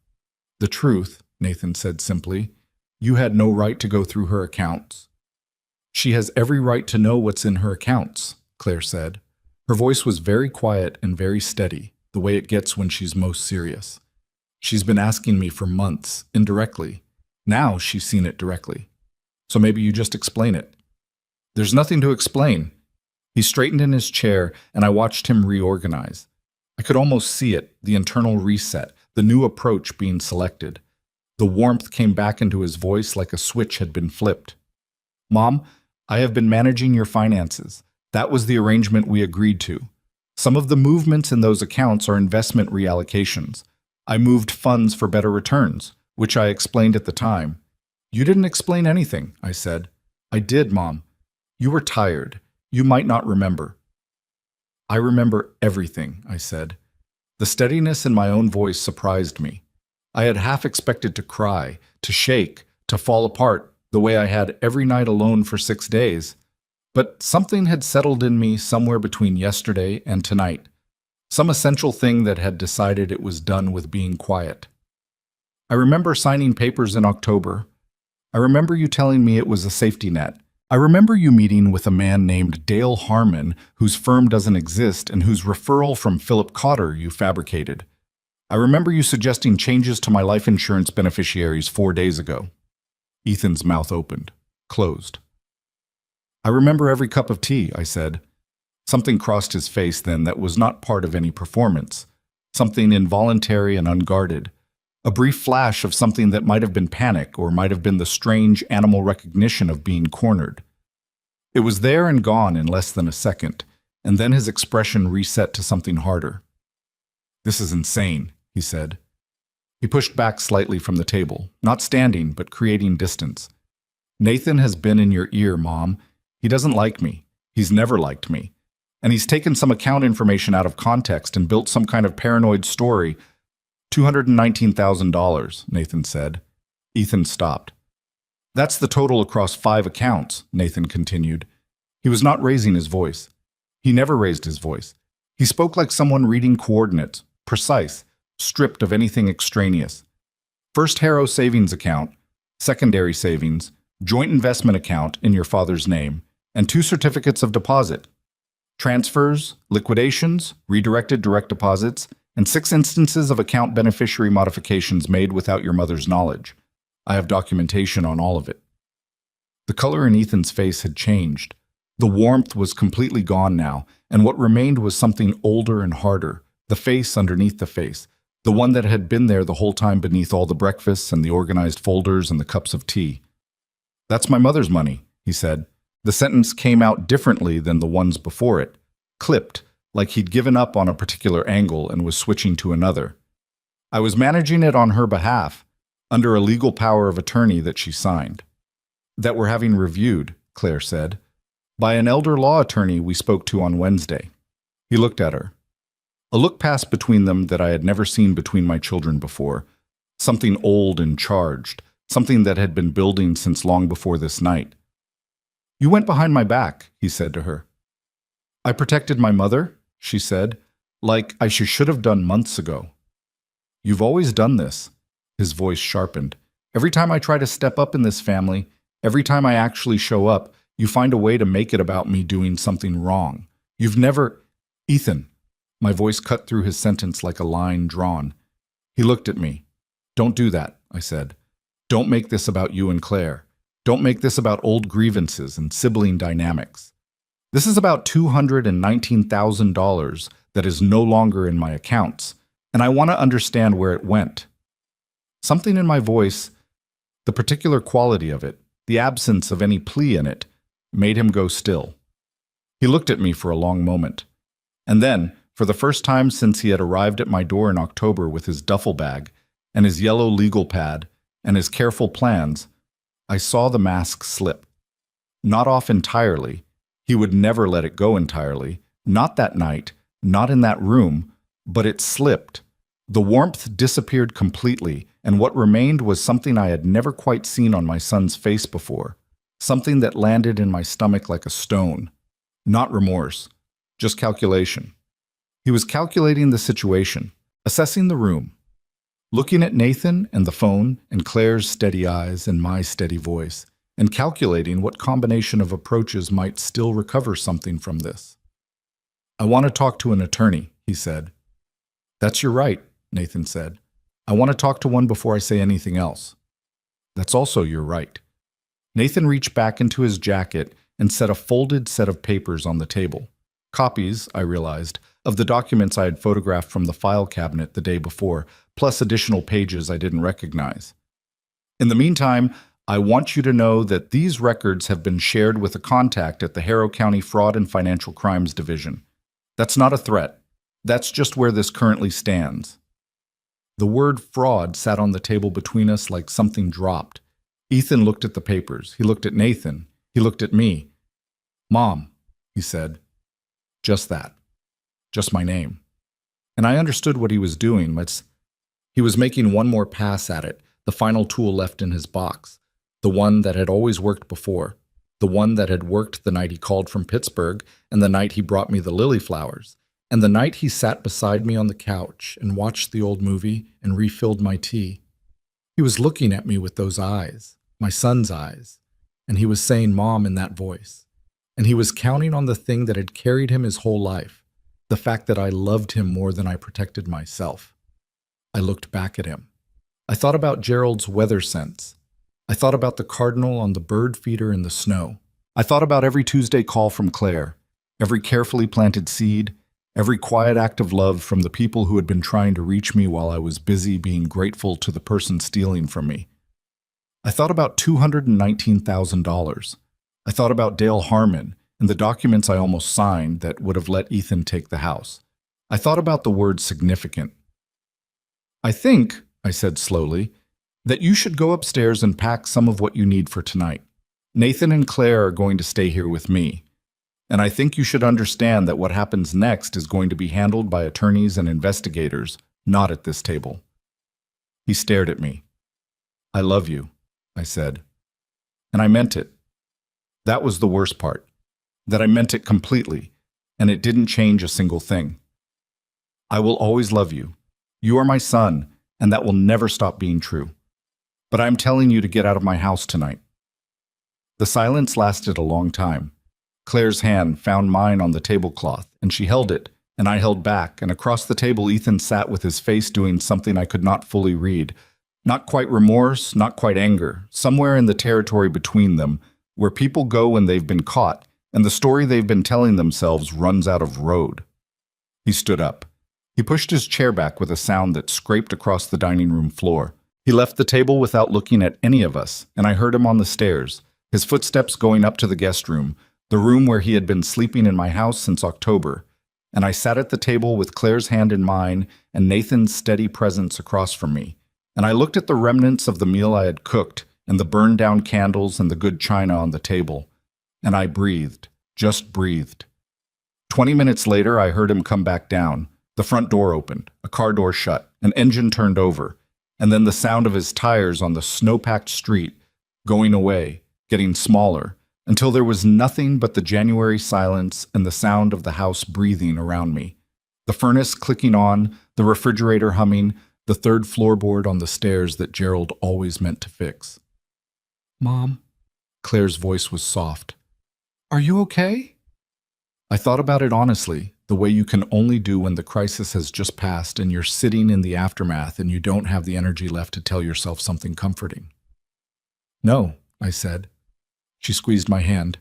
"The truth," Nathan said simply. "You had no right to go through her accounts." "She has every right to know what's in her accounts," Claire said. Her voice was very quiet and very steady, the way it gets when she's most serious. "She's been asking me for months, indirectly. Now she's seen it directly. So maybe you just explain it." "There's nothing to explain." He straightened in his chair, and I watched him reorganize. I could almost see it, the internal reset, the new approach being selected. The warmth came back into his voice like a switch had been flipped. "Mom, I have been managing your finances. That was the arrangement we agreed to. Some of the movements in those accounts are investment reallocations. I moved funds for better returns, which I explained at the time." "You didn't explain anything," I said. "I did, Mom. You were tired. You might not remember." "I remember everything," I said. The steadiness in my own voice surprised me. I had half expected to cry, to shake, to fall apart, the way I had every night alone for 6 days. But something had settled in me somewhere between yesterday and tonight. Some essential thing that had decided it was done with being quiet. I remember signing papers in October. I remember you telling me it was a safety net, I remember you meeting with a man named Dale Harmon, whose firm doesn't exist and whose referral from Philip Cotter you fabricated. I remember you suggesting changes to my life insurance beneficiaries 4 days ago. Ethan's mouth opened, closed. I remember every cup of tea, I said. Something crossed his face then that was not part of any performance, something involuntary and unguarded. A brief flash of something that might have been panic or might have been the strange animal recognition of being cornered. It was there and gone in less than a second, and then his expression reset to something harder. "This is insane," he said. He pushed back slightly from the table, not standing, but creating distance. "Nathan has been in your ear, Mom. He doesn't like me. He's never liked me. And he's taken some account information out of context and built some kind of paranoid story." $219,000, Nathan said. Ethan stopped. "That's the total across 5 accounts," Nathan continued. He was not raising his voice. He never raised his voice. He spoke like someone reading coordinates, precise, stripped of anything extraneous. "First Harrow savings account, secondary savings, joint investment account in your father's name, and 2 certificates of deposit. Transfers, liquidations, redirected direct deposits, and 6 instances of account beneficiary modifications made without your mother's knowledge. I have documentation on all of it." The color in Ethan's face had changed. The warmth was completely gone now, and what remained was something older and harder, the face underneath the face, the one that had been there the whole time beneath all the breakfasts and the organized folders and the cups of tea. "That's my mother's money," he said. The sentence came out differently than the ones before it, clipped, like he'd given up on a particular angle and was switching to another. "I was managing it on her behalf, under a legal power of attorney that she signed. That we're having reviewed," Claire said, "by an elder law attorney we spoke to on Wednesday." He looked at her. A look passed between them that I had never seen between my children before, something old and charged, something that had been building since long before this night. "You went behind my back," he said to her. "I protected my mother," she said, "like I should have done months ago." "You've always done this." His voice sharpened. "Every time I try to step up in this family, every time I actually show up, you find a way to make it about me doing something wrong. You've never—" "Ethan." My voice cut through his sentence like a line drawn. He looked at me. "Don't do that," I said. "Don't make this about you and Claire. Don't make this about old grievances and sibling dynamics. This is about $219,000 that is no longer in my accounts, and I want to understand where it went." Something in my voice, the particular quality of it, the absence of any plea in it, made him go still. He looked at me for a long moment. And then, for the first time since he had arrived at my door in October with his duffel bag and his yellow legal pad and his careful plans, I saw the mask slip. Not off entirely. He would never let it go entirely. Not that night, not in that room, but it slipped. The warmth disappeared completely, and what remained was something I had never quite seen on my son's face before, something that landed in my stomach like a stone. Not remorse, just calculation. He was calculating the situation, assessing the room, looking at Nathan and the phone and Claire's steady eyes and my steady voice, and calculating what combination of approaches might still recover something from this. "I want to talk to an attorney," he said. "That's your right," Nathan said. "I want to talk to one before I say anything else." "That's also your right." Nathan reached back into his jacket and set a folded set of papers on the table. Copies, I realized, of the documents I had photographed from the file cabinet the day before, plus additional pages I didn't recognize. "In the meantime, I want you to know that these records have been shared with a contact at the Harrow County Fraud and Financial Crimes Division. That's not a threat. That's just where this currently stands." The word fraud sat on the table between us like something dropped. Ethan looked at the papers. He looked at Nathan. He looked at me. "Mom," he said. Just that. Just my name. And I understood what he was doing. He was making one more pass at it, the final tool left in his box. The one that had always worked before, the one that had worked the night he called from Pittsburgh and the night he brought me the lily flowers, and the night he sat beside me on the couch and watched the old movie and refilled my tea. He was looking at me with those eyes, my son's eyes, and he was saying Mom in that voice. And he was counting on the thing that had carried him his whole life, the fact that I loved him more than I protected myself. I looked back at him. I thought about Gerald's weather sense. I thought about the cardinal on the bird feeder in the snow. I thought about every Tuesday call from Claire, every carefully planted seed, every quiet act of love from the people who had been trying to reach me while I was busy being grateful to the person stealing from me. I thought about $219,000. I thought about Dale Harmon and the documents I almost signed that would have let Ethan take the house. I thought about the word significant. I think, I said slowly, that you should go upstairs and pack some of what you need for tonight. Nathan and Claire are going to stay here with me. And I think you should understand that what happens next is going to be handled by attorneys and investigators, not at this table. He stared at me. I love you, I said. And I meant it. That was the worst part, that I meant it completely, and it didn't change a single thing. I will always love you. You are my son, and that will never stop being true. But I'm telling you to get out of my house tonight. The silence lasted a long time. Claire's hand found mine on the tablecloth, and she held it, and I held back, and across the table Ethan sat with his face doing something I could not fully read. Not quite remorse, not quite anger, somewhere in the territory between them, where people go when they've been caught, and the story they've been telling themselves runs out of road. He stood up. He pushed his chair back with a sound that scraped across the dining room floor. He left the table without looking at any of us, and I heard him on the stairs, his footsteps going up to the guest room, the room where he had been sleeping in my house since October. And I sat at the table with Claire's hand in mine and Nathan's steady presence across from me. And I looked at the remnants of the meal I had cooked and the burned-down candles and the good china on the table. And I breathed, just breathed. 20 minutes later, I heard him come back down. The front door opened, a car door shut, an engine turned over, and then the sound of his tires on the snow-packed street going away, getting smaller, until there was nothing but the January silence and the sound of the house breathing around me. The furnace clicking on, the refrigerator humming, the third floorboard on the stairs that Gerald always meant to fix. Mom, Claire's voice was soft. Are you okay? I thought about it honestly, the way you can only do when the crisis has just passed and you're sitting in the aftermath and you don't have the energy left to tell yourself something comforting. No, I said. She squeezed my hand.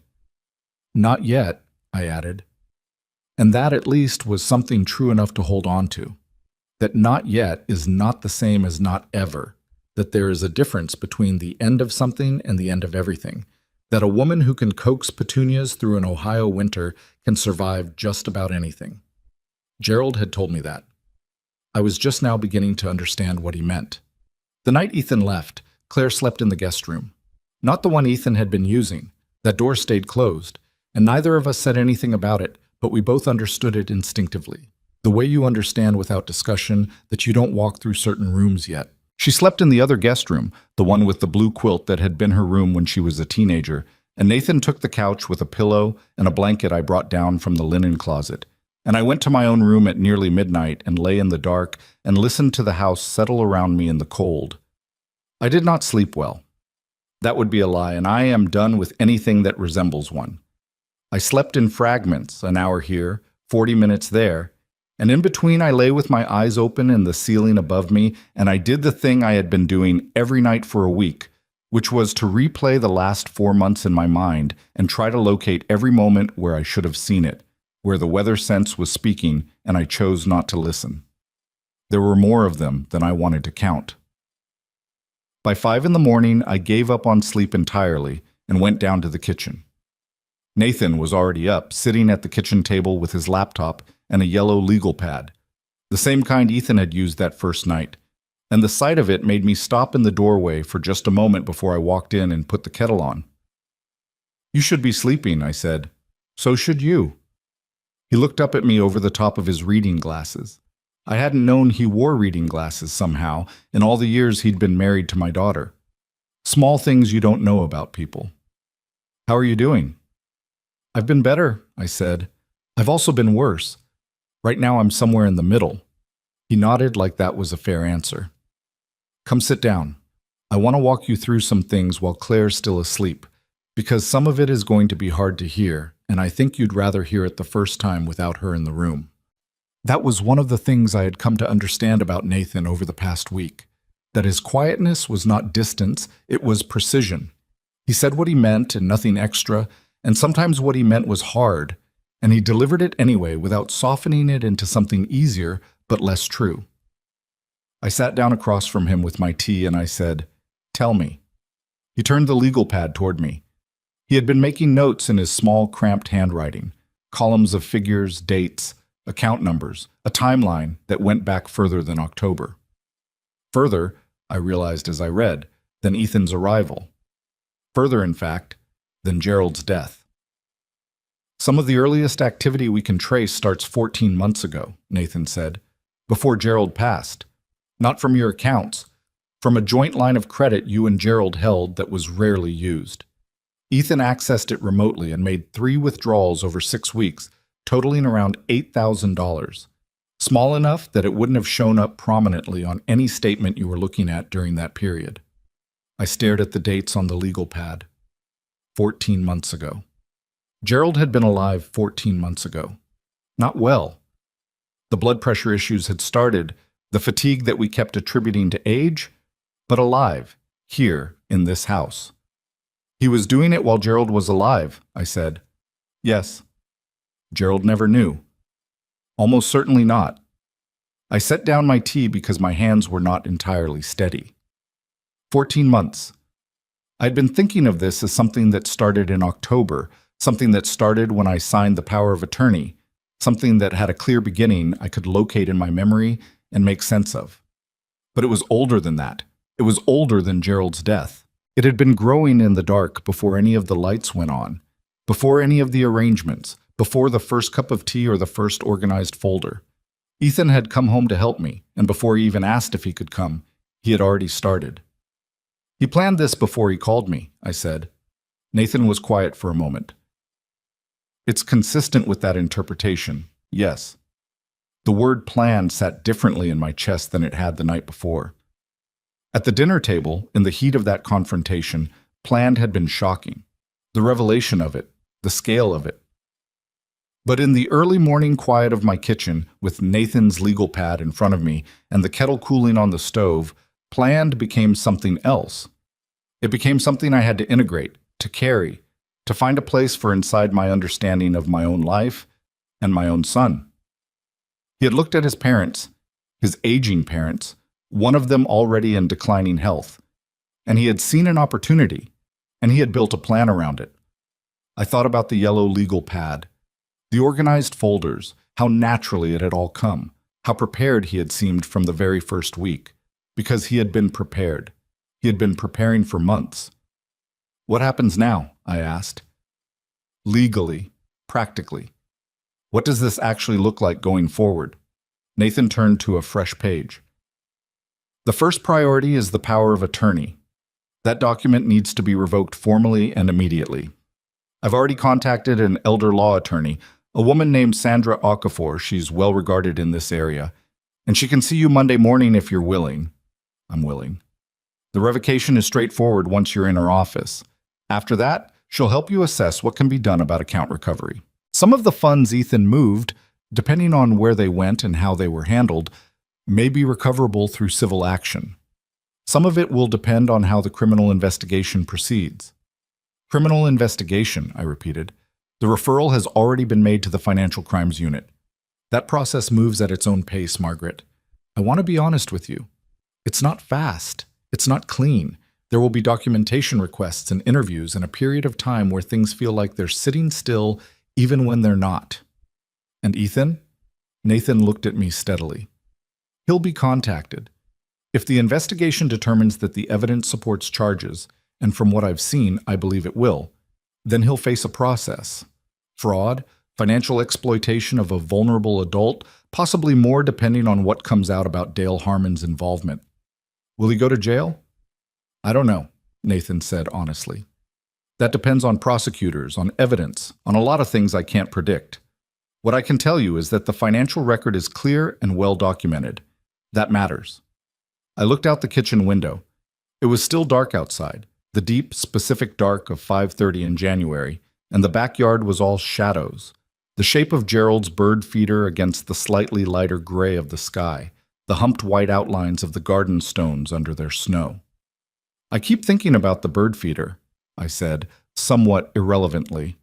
Not yet, I added. And that at least was something true enough to hold on to. That not yet is not the same as not ever. That there is a difference between the end of something and the end of everything. That a woman who can coax petunias through an Ohio winter can survive just about anything. Gerald had told me that. I was just now beginning to understand what he meant. The night Ethan left, Claire slept in the guest room. Not the one Ethan had been using. That door stayed closed, and neither of us said anything about it, but we both understood it instinctively. The way you understand without discussion that you don't walk through certain rooms yet. She slept in the other guest room, the one with the blue quilt that had been her room when she was a teenager, and Nathan took the couch with a pillow and a blanket I brought down from the linen closet. And I went to my own room at nearly midnight and lay in the dark and listened to the house settle around me in the cold. I did not sleep well. That would be a lie, and I am done with anything that resembles one. I slept in fragments, an hour here, 40 minutes there, and in between I lay with my eyes open in the ceiling above me, and I did the thing I had been doing every night for a week, which was to replay the last 4 months in my mind and try to locate every moment where I should have seen it, where the weather sense was speaking and I chose not to listen. There were more of them than I wanted to count. By 5 in the morning, I gave up on sleep entirely and went down to the kitchen. Nathan was already up, sitting at the kitchen table with his laptop and a yellow legal pad, the same kind Ethan had used that first night, and the sight of it made me stop in the doorway for just a moment before I walked in and put the kettle on. You should be sleeping, I said. So should you. He looked up at me over the top of his reading glasses. I hadn't known he wore reading glasses somehow in all the years he'd been married to my daughter. Small things you don't know about people. How are you doing? I've been better, I said. I've also been worse. Right now I'm somewhere in the middle. He nodded like that was a fair answer. Come sit down. I want to walk you through some things while Claire's still asleep, Because some of it is going to be hard to hear, and I think you'd rather hear it the first time without her in the room. That was one of the things I had come to understand about Nathan over the past week, that his quietness was not distance, it was precision. He said what he meant and nothing extra, and sometimes what he meant was hard, and he delivered it anyway without softening it into something easier but less true. I sat down across from him with my tea and I said, "Tell me." He turned the legal pad toward me. He had been making notes in his small, cramped handwriting, columns of figures, dates, account numbers, a timeline that went back further than October. Further, I realized as I read, than Ethan's arrival. Further, in fact, than Gerald's death. Some of the earliest activity we can trace starts 14 months ago, Nathan said, before Gerald passed. Not from your accounts, from a joint line of credit you and Gerald held that was rarely used. Ethan accessed it remotely and made 3 withdrawals over 6 weeks, totaling around $8,000. Small enough that it wouldn't have shown up prominently on any statement you were looking at during that period. I stared at the dates on the legal pad. 14 months ago. Gerald had been alive 14 months ago. Not well. The blood pressure issues had started, the fatigue that we kept attributing to age, but alive, here, in this house. He was doing it while Gerald was alive, I said. Yes. Gerald never knew. Almost certainly not. I set down my tea because my hands were not entirely steady. 14 months. I'd been thinking of this as something that started in October, something that started when I signed the power of attorney, something that had a clear beginning I could locate in my memory and make sense of. But it was older than that. It was older than Gerald's death. It had been growing in the dark before any of the lights went on, before any of the arrangements, before the first cup of tea or the first organized folder. Ethan had come home to help me, and before he even asked if he could come, he had already started. He planned this before he called me, I said. Nathan was quiet for a moment. It's consistent with that interpretation, yes. The word plan sat differently in my chest than it had the night before. At the dinner table, in the heat of that confrontation, planned had been shocking. The revelation of it, the scale of it. But in the early morning quiet of my kitchen, with Nathan's legal pad in front of me and the kettle cooling on the stove, planned became something else. It became something I had to integrate, to carry, to find a place for inside my understanding of my own life and my own son. He had looked at his parents, his aging parents, one of them already in declining health, and he had seen an opportunity, and he had built a plan around it. I thought about the yellow legal pad, the organized folders, how naturally it had all come, how prepared he had seemed from the very first week, because he had been prepared. He had been preparing for months. What happens now? I asked. Legally, practically. What does this actually look like going forward? Nathan turned to a fresh page. The first priority is the power of attorney. That document needs to be revoked formally and immediately. I've already contacted an elder law attorney, a woman named Sandra Okafor. She's well regarded in this area, and she can see you Monday morning if you're willing. I'm willing. The revocation is straightforward once you're in her office. After that, she'll help you assess what can be done about account recovery. Some of the funds Ethan moved, depending on where they went and how they were handled, may be recoverable through civil action. Some of it will depend on how the criminal investigation proceeds. Criminal investigation, I repeated. The referral has already been made to the Financial Crimes Unit. That process moves at its own pace, Margaret. I want to be honest with you. It's not fast. It's not clean. There will be documentation requests and interviews and a period of time where things feel like they're sitting still even when they're not. And Ethan? Nathan looked at me steadily. He'll be contacted. If the investigation determines that the evidence supports charges, and from what I've seen, I believe it will, then he'll face a process. Fraud, financial exploitation of a vulnerable adult, possibly more depending on what comes out about Dale Harmon's involvement. Will he go to jail? I don't know, Nathan said honestly. That depends on prosecutors, on evidence, on a lot of things I can't predict. What I can tell you is that the financial record is clear and well documented. That matters. I looked out the kitchen window. It was still dark outside. the deep, specific dark of 5:30 in January, and the backyard was all shadows. The shape of Gerald's bird feeder against the slightly lighter gray of the sky, the humped white outlines of the garden stones under their snow. "I keep thinking about the bird feeder," I said, somewhat irrelevantly.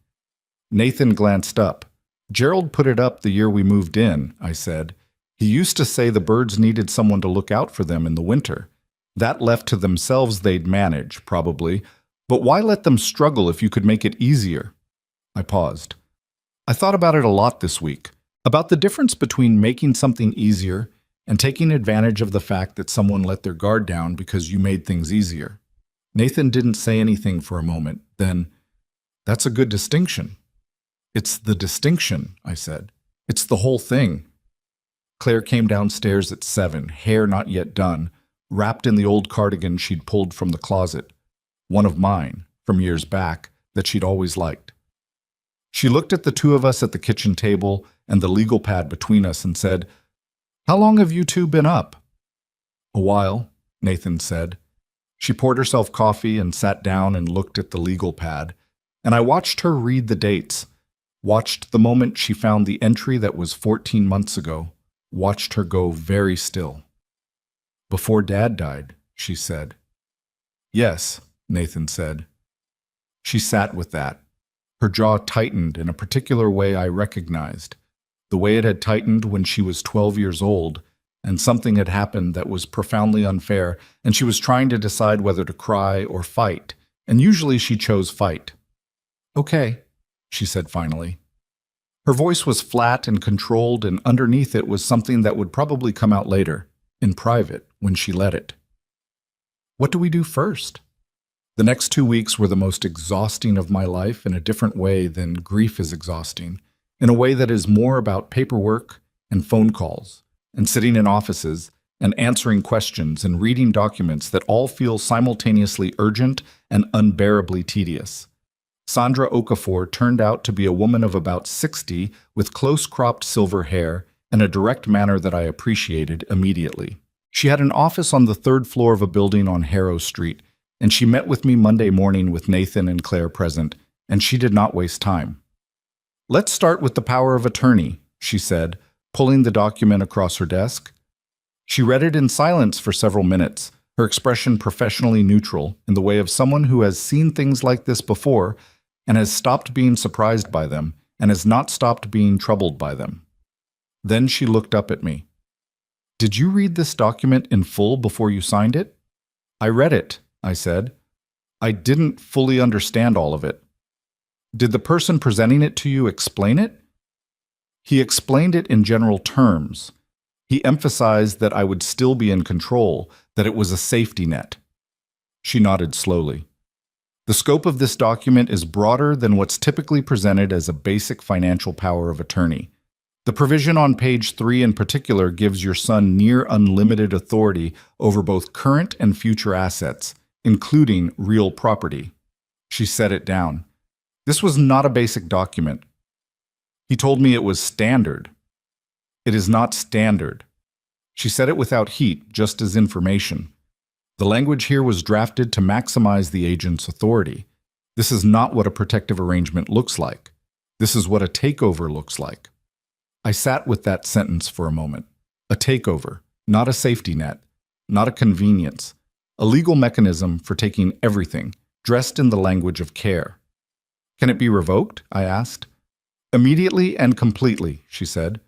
Nathan glanced up. "Gerald put it up the year we moved in," I said. "He used to say the birds needed someone to look out for them in the winter. That left to themselves they'd manage, probably. But why let them struggle if you could make it easier?" I paused. I thought about it a lot this week, about the difference between making something easier and taking advantage of the fact that someone let their guard down because you made things easier. Nathan didn't say anything for a moment. Then, "That's a good distinction." "It's the distinction," I said. "It's the whole thing." Claire came downstairs at 7, hair not yet done, wrapped in the old cardigan she'd pulled from the closet, one of mine, from years back, that she'd always liked. She looked at the two of us at the kitchen table and the legal pad between us and said, "How long have you two been up?" "A while," Nathan said. She poured herself coffee and sat down and looked at the legal pad, and I watched her read the dates, watched the moment she found the entry that was 14 months ago, watched her go very still. "Before Dad died," she said. "Yes," Nathan said. She sat with that. Her jaw tightened in a particular way I recognized, the way it had tightened when she was 12 years old, and something had happened that was profoundly unfair, and she was trying to decide whether to cry or fight, and usually she chose fight. "Okay," she said finally. Her voice was flat and controlled, and underneath it was something that would probably come out later, in private, when she let it. "What do we do first?" The next 2 weeks were the most exhausting of my life in a different way than grief is exhausting, in a way that is more about paperwork and phone calls, and sitting in offices, and answering questions and reading documents that all feel simultaneously urgent and unbearably tedious. Sandra Okafor turned out to be a woman of about 60 with close-cropped silver hair and a direct manner that I appreciated immediately. She had an office on the 3rd floor of a building on Harrow Street, and she met with me Monday morning with Nathan and Claire present, and she did not waste time. "Let's start with the power of attorney," she said, pulling the document across her desk. She read it in silence for several minutes, her expression professionally neutral, in the way of someone who has seen things like this before and has stopped being surprised by them and has not stopped being troubled by them. Then she looked up at me. "Did you read this document in full before you signed it?" "I read it," I said. "I didn't fully understand all of it." "Did the person presenting it to you explain it?" "He explained it in general terms. He emphasized that I would still be in control, that it was a safety net." She nodded slowly. "The scope of this document is broader than what's typically presented as a basic financial power of attorney. The provision on page 3 in particular gives your son near unlimited authority over both current and future assets, including real property." She set it down. "This was not a basic document. He told me it was standard." "It is not standard." She said it without heat, just as information. "The language here was drafted to maximize the agent's authority. This is not what a protective arrangement looks like. This is what a takeover looks like." I sat with that sentence for a moment. A takeover, not a safety net, not a convenience. A legal mechanism for taking everything, dressed in the language of care. "Can it be revoked?" I asked. "Immediately and completely," she said.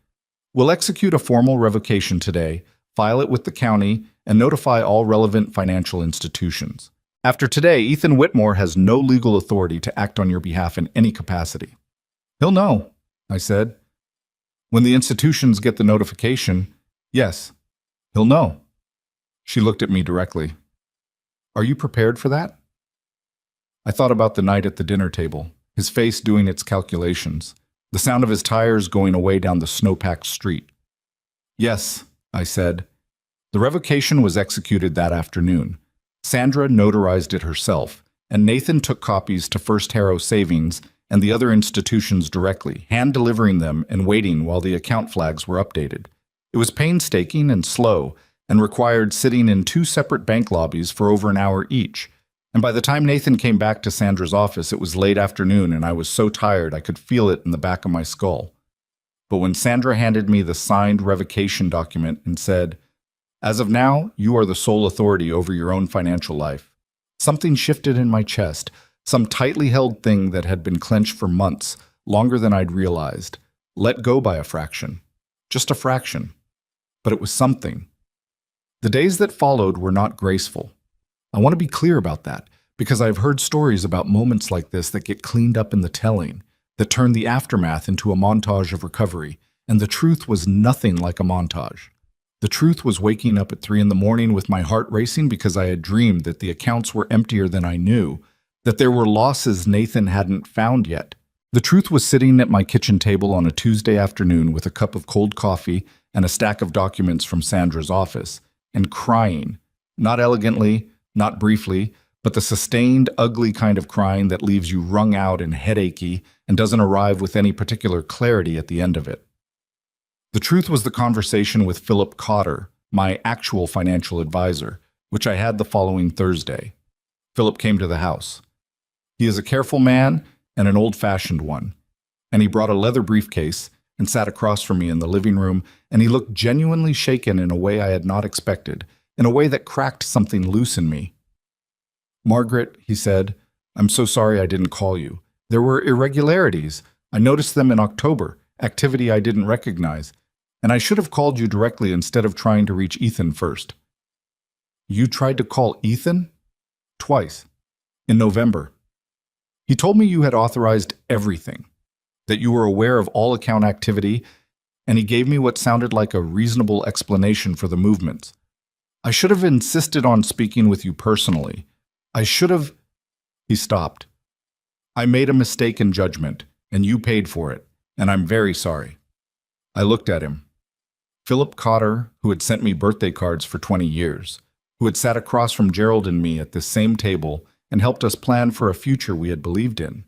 "We'll execute a formal revocation today, file it with the county, and notify all relevant financial institutions. After today, Ethan Whitmore has no legal authority to act on your behalf in any capacity." "He'll know," I said. "When the institutions get the notification, yes, he'll know." She looked at me directly. "Are you prepared for that?" I thought about the night at the dinner table, his face doing its calculations, the sound of his tires going away down the snow-packed street. "Yes," I said. The revocation was executed that afternoon. Sandra notarized it herself, and Nathan took copies to First Harrow Savings and the other institutions directly, hand-delivering them and waiting while the account flags were updated. It was painstaking and slow, and required sitting in 2 separate bank lobbies for over an hour each, And by the time Nathan came back to Sandra's office, it was late afternoon and I was so tired I could feel it in the back of my skull. But when Sandra handed me the signed revocation document and said, "As of now, you are the sole authority over your own financial life," something shifted in my chest, some tightly held thing that had been clenched for months, longer than I'd realized, let go by a fraction. Just a fraction. But it was something. The days that followed were not graceful. I want to be clear about that, because I've heard stories about moments like this that get cleaned up in the telling, that turn the aftermath into a montage of recovery, and the truth was nothing like a montage. The truth was waking up at 3 a.m. with my heart racing because I had dreamed that the accounts were emptier than I knew, that there were losses Nathan hadn't found yet. The truth was sitting at my kitchen table on a Tuesday afternoon with a cup of cold coffee and a stack of documents from Sandra's office, and crying, not elegantly, not briefly, but the sustained, ugly kind of crying that leaves you wrung out and headachy and doesn't arrive with any particular clarity at the end of it. The truth was the conversation with Philip Cotter, my actual financial advisor, which I had the following Thursday. Philip came to the house. He is a careful man and an old-fashioned one, and he brought a leather briefcase and sat across from me in the living room, and he looked genuinely shaken in a way I had not expected, in a way that cracked something loose in me. "Margaret," he said, "I'm so sorry I didn't call you. There were irregularities. I noticed them in October, activity I didn't recognize, and I should have called you directly instead of trying to reach Ethan first." "You tried to call Ethan?" "Twice. In November. He told me you had authorized everything, that you were aware of all account activity, and he gave me what sounded like a reasonable explanation for the movements. I should have insisted on speaking with you personally. I should have—" He stopped. "I made a mistake in judgment, and you paid for it, and I'm very sorry." I looked at him. Philip Cotter, who had sent me birthday cards for 20 years, who had sat across from Gerald and me at this same table and helped us plan for a future we had believed in.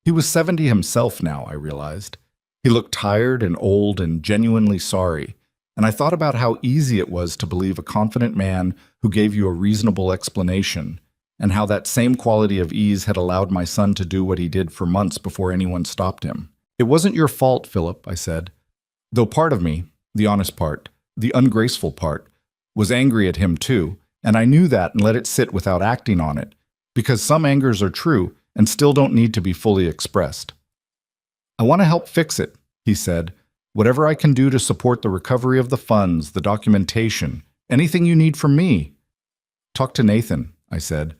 He was 70 himself now, I realized. He looked tired and old and genuinely sorry, and I thought about how easy it was to believe a confident man who gave you a reasonable explanation, and how that same quality of ease had allowed my son to do what he did for months before anyone stopped him. "It wasn't your fault, Philip," I said, though part of me, the honest part, the ungraceful part, was angry at him too, and I knew that and let it sit without acting on it, because some angers are true and still don't need to be fully expressed. "I want to help fix it," he said. "Whatever I can do to support the recovery of the funds, the documentation, anything you need from me." "Talk to Nathan," I said.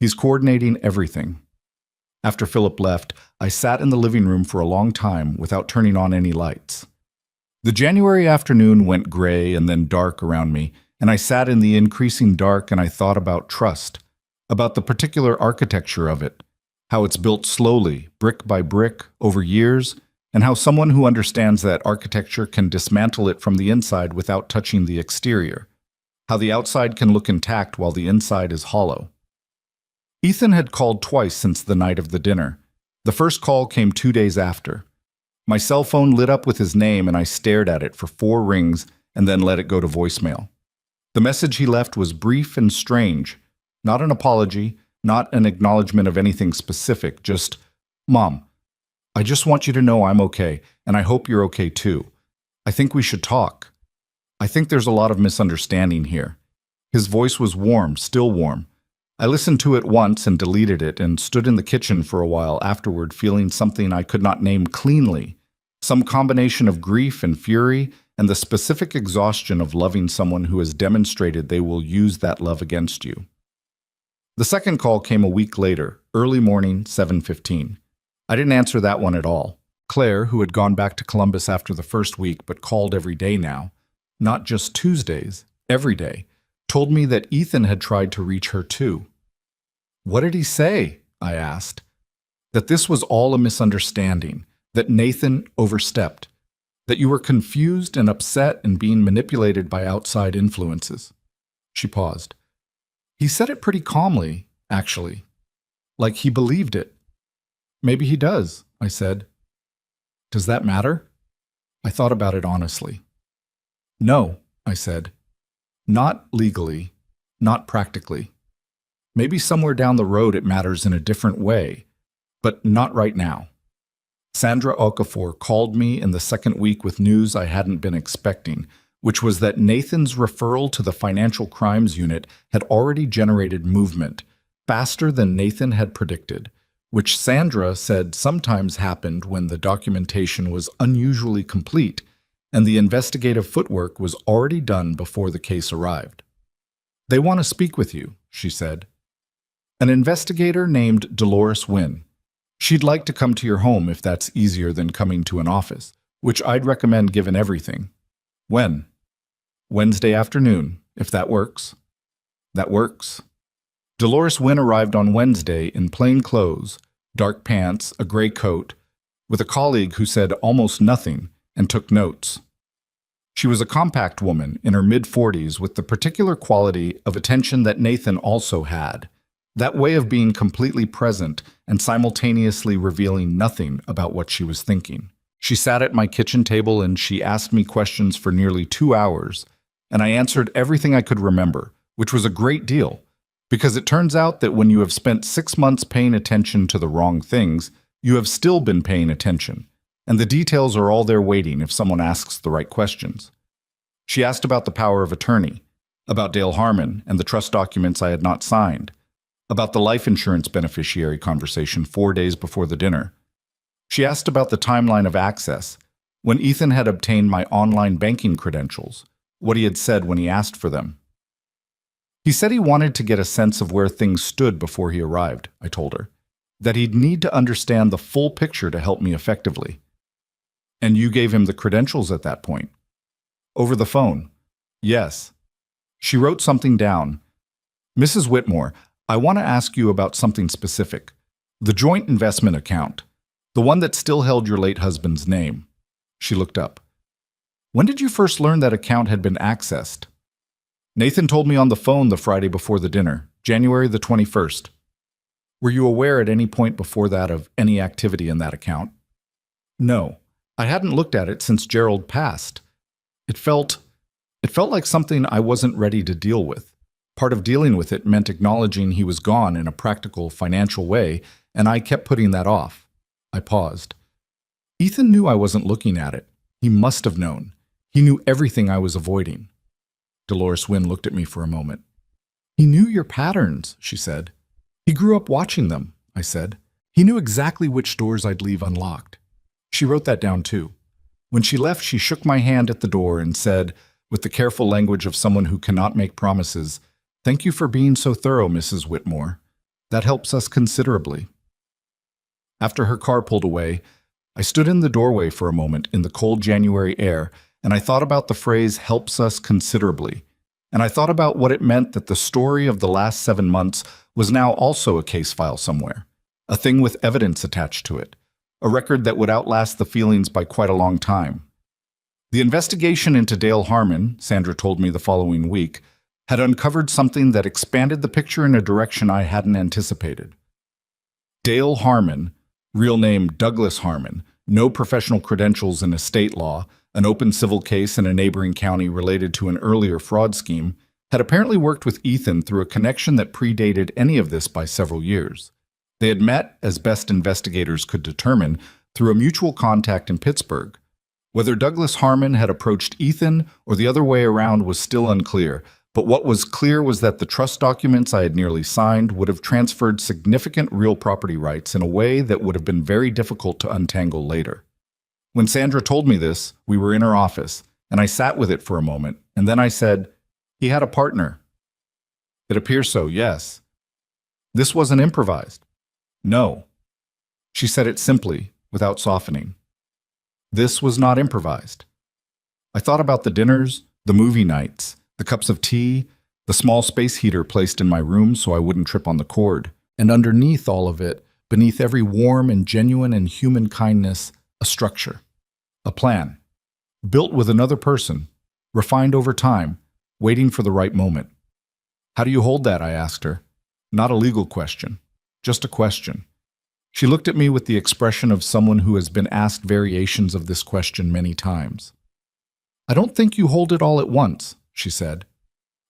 "He's coordinating everything." After Philip left, I sat in the living room for a long time without turning on any lights. The January afternoon went gray and then dark around me, and I sat in the increasing dark and I thought about trust, about the particular architecture of it, how it's built slowly, brick by brick, over years, and how someone who understands that architecture can dismantle it from the inside without touching the exterior, how the outside can look intact while the inside is hollow. Ethan had called twice since the night of the dinner. The first call came 2 days after. My cell phone lit up with his name and I stared at it for 4 rings and then let it go to voicemail. The message he left was brief and strange, not an apology, not an acknowledgement of anything specific, just, "Mom, I just want you to know I'm okay, and I hope you're okay too. I think we should talk. I think there's a lot of misunderstanding here." His voice was warm, still warm. I listened to it once and deleted it and stood in the kitchen for a while afterward feeling something I could not name cleanly, some combination of grief and fury and the specific exhaustion of loving someone who has demonstrated they will use that love against you. The second call came a week later, early morning, 7:15. I didn't answer that one at all. Claire, who had gone back to Columbus after the first week but called every day now, not just Tuesdays, every day, told me that Ethan had tried to reach her too. "What did he say?" I asked. "That this was all a misunderstanding, that Nathan overstepped, that you were confused and upset and being manipulated by outside influences." She paused. "He said it pretty calmly, actually, like he believed it." "Maybe he does," I said. "Does that matter?" I thought about it honestly. "No," I said. "Not legally, not practically. Maybe somewhere down the road it matters in a different way, but not right now. Sandra Okafor called me in the second week with news I hadn't been expecting, which was that Nathan's referral to the Financial Crimes Unit had already generated movement, faster than Nathan had predicted, which Sandra said sometimes happened when the documentation was unusually complete and the investigative footwork was already done before the case arrived. "They want to speak with you," she said. "An investigator named Dolores Wynn. She'd like to come to your home if that's easier than coming to an office, which I'd recommend given everything." "When?" "Wednesday afternoon, if that works." "That works." Dolores Wynn arrived on Wednesday in plain clothes, dark pants, a gray coat, with a colleague who said almost nothing and took notes. She was a compact woman in her mid-40s with the particular quality of attention that Nathan also had, that way of being completely present and simultaneously revealing nothing about what she was thinking. She sat at my kitchen table and she asked me questions for nearly 2 hours, and I answered everything I could remember, which was a great deal, because it turns out that when you have spent 6 months paying attention to the wrong things, you have still been paying attention, and the details are all there waiting if someone asks the right questions. She asked about the power of attorney, about Dale Harmon and the trust documents I had not signed, about the life insurance beneficiary conversation 4 days before the dinner. She asked about the timeline of access, when Ethan had obtained my online banking credentials, what he had said when he asked for them. He said he wanted to get a sense of where things stood before he arrived, I told her, that he'd need to understand the full picture to help me effectively. "And you gave him the credentials at that point?" "Over the phone." "Yes." She wrote something down. "Mrs. Whitmore, I want to ask you about something specific. The joint investment account, the one that still held your late husband's name." She looked up. "When did you first learn that account had been accessed?" "Nathan told me on the phone the Friday before the dinner, January the 21st. "Were you aware at any point before that of any activity in that account?" "No. I hadn't looked at it since Gerald passed. It felt like something I wasn't ready to deal with. Part of dealing with it meant acknowledging he was gone in a practical, financial way, and I kept putting that off." I paused. "Ethan knew I wasn't looking at it. He must have known. He knew everything I was avoiding." Dolores Wynn looked at me for a moment. "He knew your patterns," she said. "He grew up watching them," I said. "He knew exactly which doors I'd leave unlocked." She wrote that down too. When she left, she shook my hand at the door and said, with the careful language of someone who cannot make promises, "Thank you for being so thorough, Mrs. Whitmore. That helps us considerably." After her car pulled away, I stood in the doorway for a moment in the cold January air, and I thought about the phrase "helps us considerably," and I thought about what it meant that the story of the last 7 months was now also a case file somewhere, a thing with evidence attached to it, a record that would outlast the feelings by quite a long time. The investigation into Dale Harmon, Sandra told me the following week, had uncovered something that expanded the picture in a direction I hadn't anticipated. Dale Harmon, real name Douglas Harmon, no professional credentials in estate law, an open civil case in a neighboring county related to an earlier fraud scheme, had apparently worked with Ethan through a connection that predated any of this by several years. They had met, as best investigators could determine, through a mutual contact in Pittsburgh. Whether Douglas Harmon had approached Ethan or the other way around was still unclear, but what was clear was that the trust documents I had nearly signed would have transferred significant real property rights in a way that would have been very difficult to untangle later. When Sandra told me this, we were in her office, and I sat with it for a moment, and then I said, "He had a partner." "It appears so, yes." "This wasn't improvised." "No." She said it simply, without softening. "This was not improvised." I thought about the dinners, the movie nights, the cups of tea, the small space heater placed in my room so I wouldn't trip on the cord, and underneath all of it, beneath every warm and genuine and human kindness, a structure, a plan, built with another person, refined over time, waiting for the right moment. "How do you hold that?" I asked her. Not a legal question, just a question. She looked at me with the expression of someone who has been asked variations of this question many times. "I don't think you hold it all at once," she said.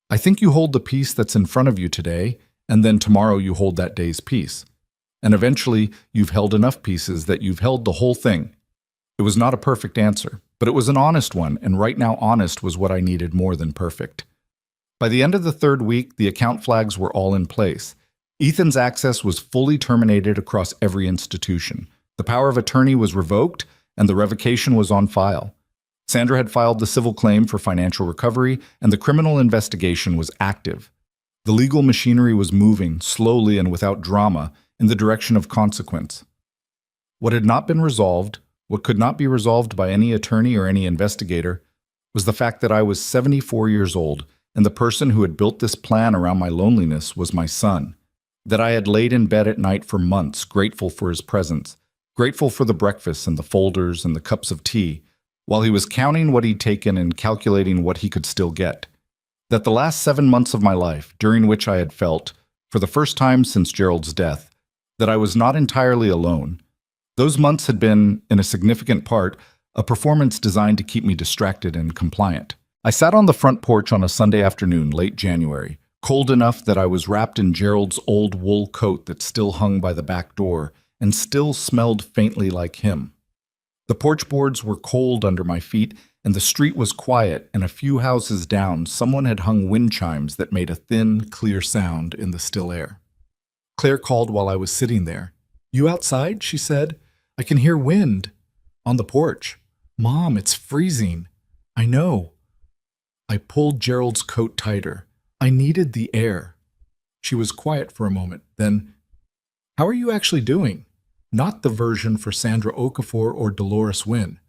"I think you hold the piece that's in front of you today, And then tomorrow you hold that day's peace. And eventually you've held enough pieces that you've held the whole thing. It was not a perfect answer, but it was an honest one, and right now honest was what I needed more than perfect. By the end of the third week, the account flags were all in place. Ethan's access was fully terminated across every institution. The power of attorney was revoked, and the revocation was on file. Sandra had filed the civil claim for financial recovery, and the criminal investigation was active. The legal machinery was moving, slowly and without drama, in the direction of consequence. What had not been resolved, what could not be resolved by any attorney or any investigator, was the fact that I was 74 years old, and the person who had built this plan around my loneliness was my son. That I had laid in bed at night for months, grateful for his presence, grateful for the breakfasts and the folders and the cups of tea, while he was counting what he'd taken and calculating what he could still get. That the last 7 months of my life, during which I had felt, for the first time since Gerald's death, that I was not entirely alone. Those months had been, in a significant part, a performance designed to keep me distracted and compliant. I sat on the front porch on a Sunday afternoon, late January, cold enough that I was wrapped in Gerald's old wool coat that still hung by the back door and still smelled faintly like him. The porch boards were cold under my feet, and the street was quiet, and a few houses down someone had hung wind chimes that made a thin, clear sound in the still air. Claire called while I was sitting there. "You outside?" she said. "I can hear wind." "On the porch." "Mom, it's freezing." "I know." I pulled Gerald's coat tighter. I needed the air. She was quiet for a moment. Then, "How are you actually doing?" Not the version for Sandra Okafor or Dolores Wynn.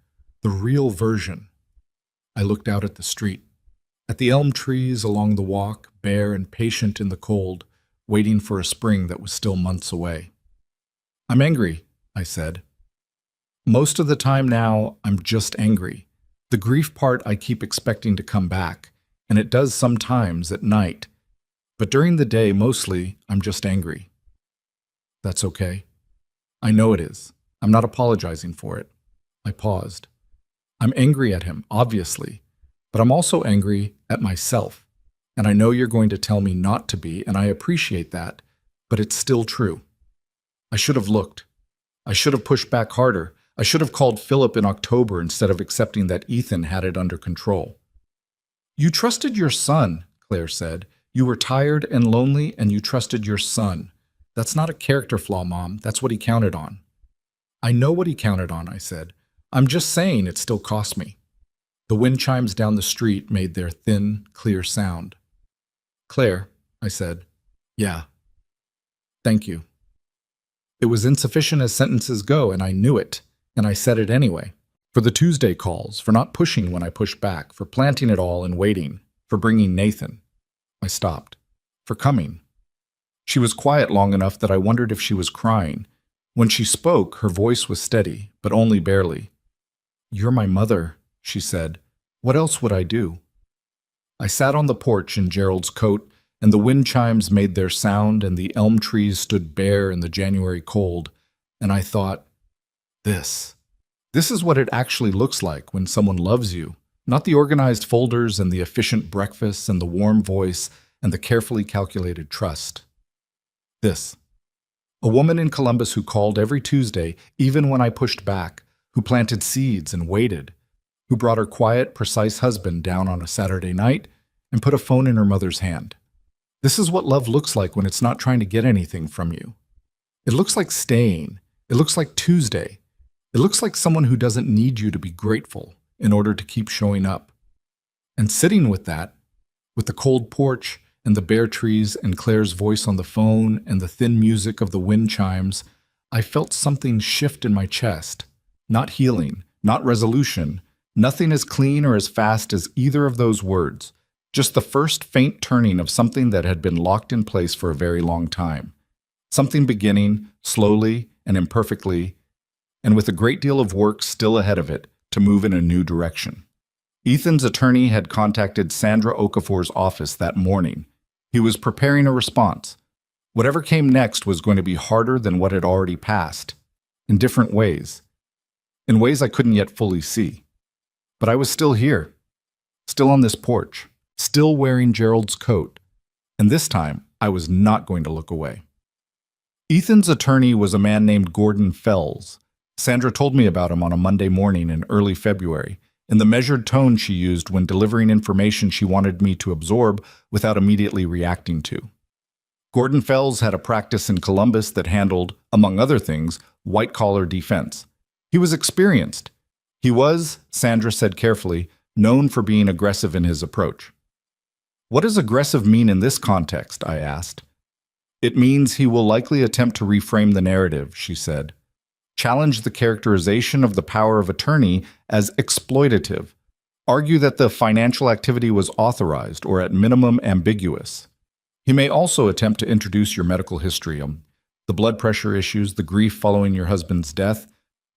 The real version. I looked out at the street. At the elm trees along the walk, bare and patient in the cold, waiting for a spring that was still months away. "I'm angry," I said. Most of the time now, I'm just angry. The grief part I keep expecting to come back, and it does sometimes at night. But during the day, mostly, I'm just angry. That's okay. I know it is. I'm not apologizing for it. I paused. I'm angry at him, obviously, but I'm also angry at myself. And I know you're going to tell me not to be, and I appreciate that, but it's still true. I should have looked. I should have pushed back harder. I should have called Philip in October instead of accepting that Ethan had it under control. "You trusted your son," Claire said. "You were tired and lonely, and you trusted your son. That's not a character flaw, Mom. That's what he counted on." "I know what he counted on," I said. "I'm just saying it still cost me." The wind chimes down the street made their thin, clear sound. "Claire," I said. "Yeah. Thank you." It was insufficient as sentences go, and I knew it, and I said it anyway. For the Tuesday calls, for not pushing when I pushed back, for planting it all and waiting, for bringing Nathan. I stopped. For coming. She was quiet long enough that I wondered if she was crying. When she spoke, her voice was steady, but only barely. "You're my mother," she said. "What else would I do?" I sat on the porch in Gerald's coat, and the wind chimes made their sound, and the elm trees stood bare in the January cold, and I thought, This is what it actually looks like when someone loves you, not the organized folders and the efficient breakfasts and the warm voice and the carefully calculated trust. This. A woman in Columbus who called every Tuesday, even when I pushed back, who planted seeds and waited, who brought her quiet, precise husband down on a Saturday night and put a phone in her mother's hand. This is what love looks like when it's not trying to get anything from you. It looks like staying. It looks like Tuesday. It looks like someone who doesn't need you to be grateful in order to keep showing up. And sitting with that, with the cold porch and the bare trees and Claire's voice on the phone and the thin music of the wind chimes, I felt something shift in my chest. Not healing, not resolution, nothing as clean or as fast as either of those words. Just the first faint turning of something that had been locked in place for a very long time. Something beginning, slowly and imperfectly, and with a great deal of work still ahead of it, to move in a new direction. Ethan's attorney had contacted Sandra Okafor's office that morning. He was preparing a response. Whatever came next was going to be harder than what had already passed, in different ways, in ways I couldn't yet fully see. But I was still here, still on this porch, still wearing Gerald's coat, and this time I was not going to look away. Ethan's attorney was a man named Gordon Fells. Sandra told me about him on a Monday morning in early February, in the measured tone she used when delivering information she wanted me to absorb without immediately reacting to. Gordon Fells had a practice in Columbus that handled, among other things, white-collar defense. He was experienced. He was, Sandra said carefully, known for being aggressive in his approach. What does aggressive mean in this context? I asked. It means he will likely attempt to reframe the narrative, she said. Challenge the characterization of the power of attorney as exploitative. Argue that the financial activity was authorized or at minimum ambiguous. He may also attempt to introduce your medical history, the blood pressure issues, the grief following your husband's death,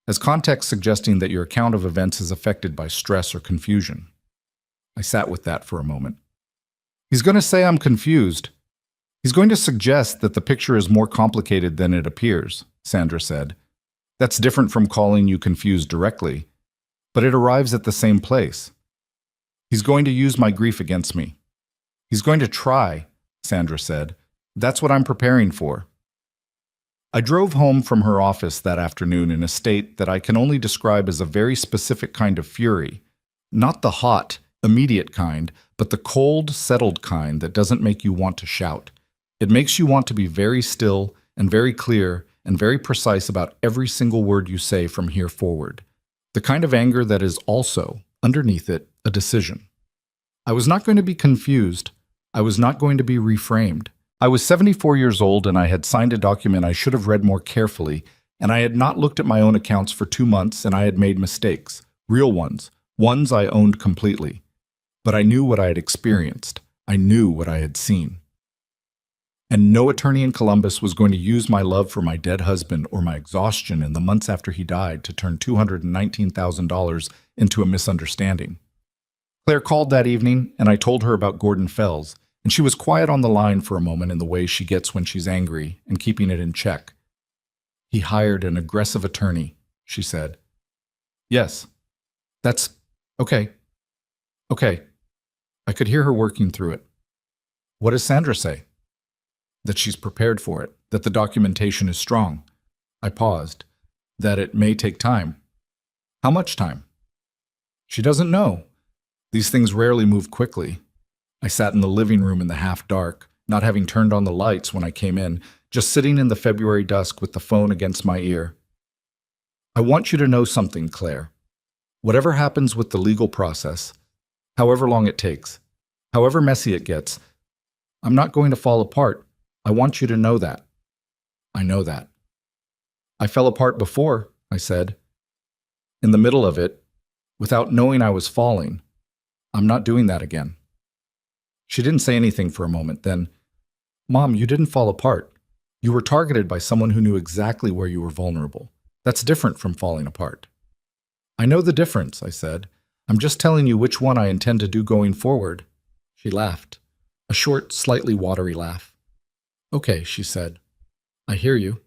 as context suggesting that your account of events is affected by stress or confusion. I sat with that for a moment. He's going to say I'm confused. He's going to suggest that the picture is more complicated than it appears, Sandra said. That's different from calling you confused directly, but it arrives at the same place. He's going to use my grief against me. He's going to try, Sandra said. That's what I'm preparing for. I drove home from her office that afternoon in a state that I can only describe as a very specific kind of fury. Not the hot, immediate kind, but the cold, settled kind that doesn't make you want to shout. It makes you want to be very still and very clear and very precise about every single word you say from here forward. The kind of anger that is also, underneath it, a decision. I was not going to be confused. I was not going to be reframed. I was 74 years old and I had signed a document I should have read more carefully, and I had not looked at my own accounts for 2 months, and I had made mistakes, real ones I owned completely. But I knew what I had experienced. I knew what I had seen. And no attorney in Columbus was going to use my love for my dead husband or my exhaustion in the months after he died to turn $219,000 into a misunderstanding. Claire called that evening, and I told her about Gordon Fells, and she was quiet on the line for a moment in the way she gets when she's angry and keeping it in check. He hired an aggressive attorney, she said. Yes, that's okay. Okay. I could hear her working through it. What does Sandra say? That she's prepared for it, that the documentation is strong. I paused. That it may take time. How much time? She doesn't know. These things rarely move quickly. I sat in the living room in the half-dark, not having turned on the lights when I came in, just sitting in the February dusk with the phone against my ear. I want you to know something, Claire. Whatever happens with the legal process, however long it takes, however messy it gets, I'm not going to fall apart. I want you to know that. I know that. I fell apart before, I said. In the middle of it, without knowing I was falling. I'm not doing that again. She didn't say anything for a moment, then, Mom, you didn't fall apart. You were targeted by someone who knew exactly where you were vulnerable. That's different from falling apart. I know the difference, I said. I'm just telling you which one I intend to do going forward. She laughed, a short, slightly watery laugh. Okay, she said. I hear you.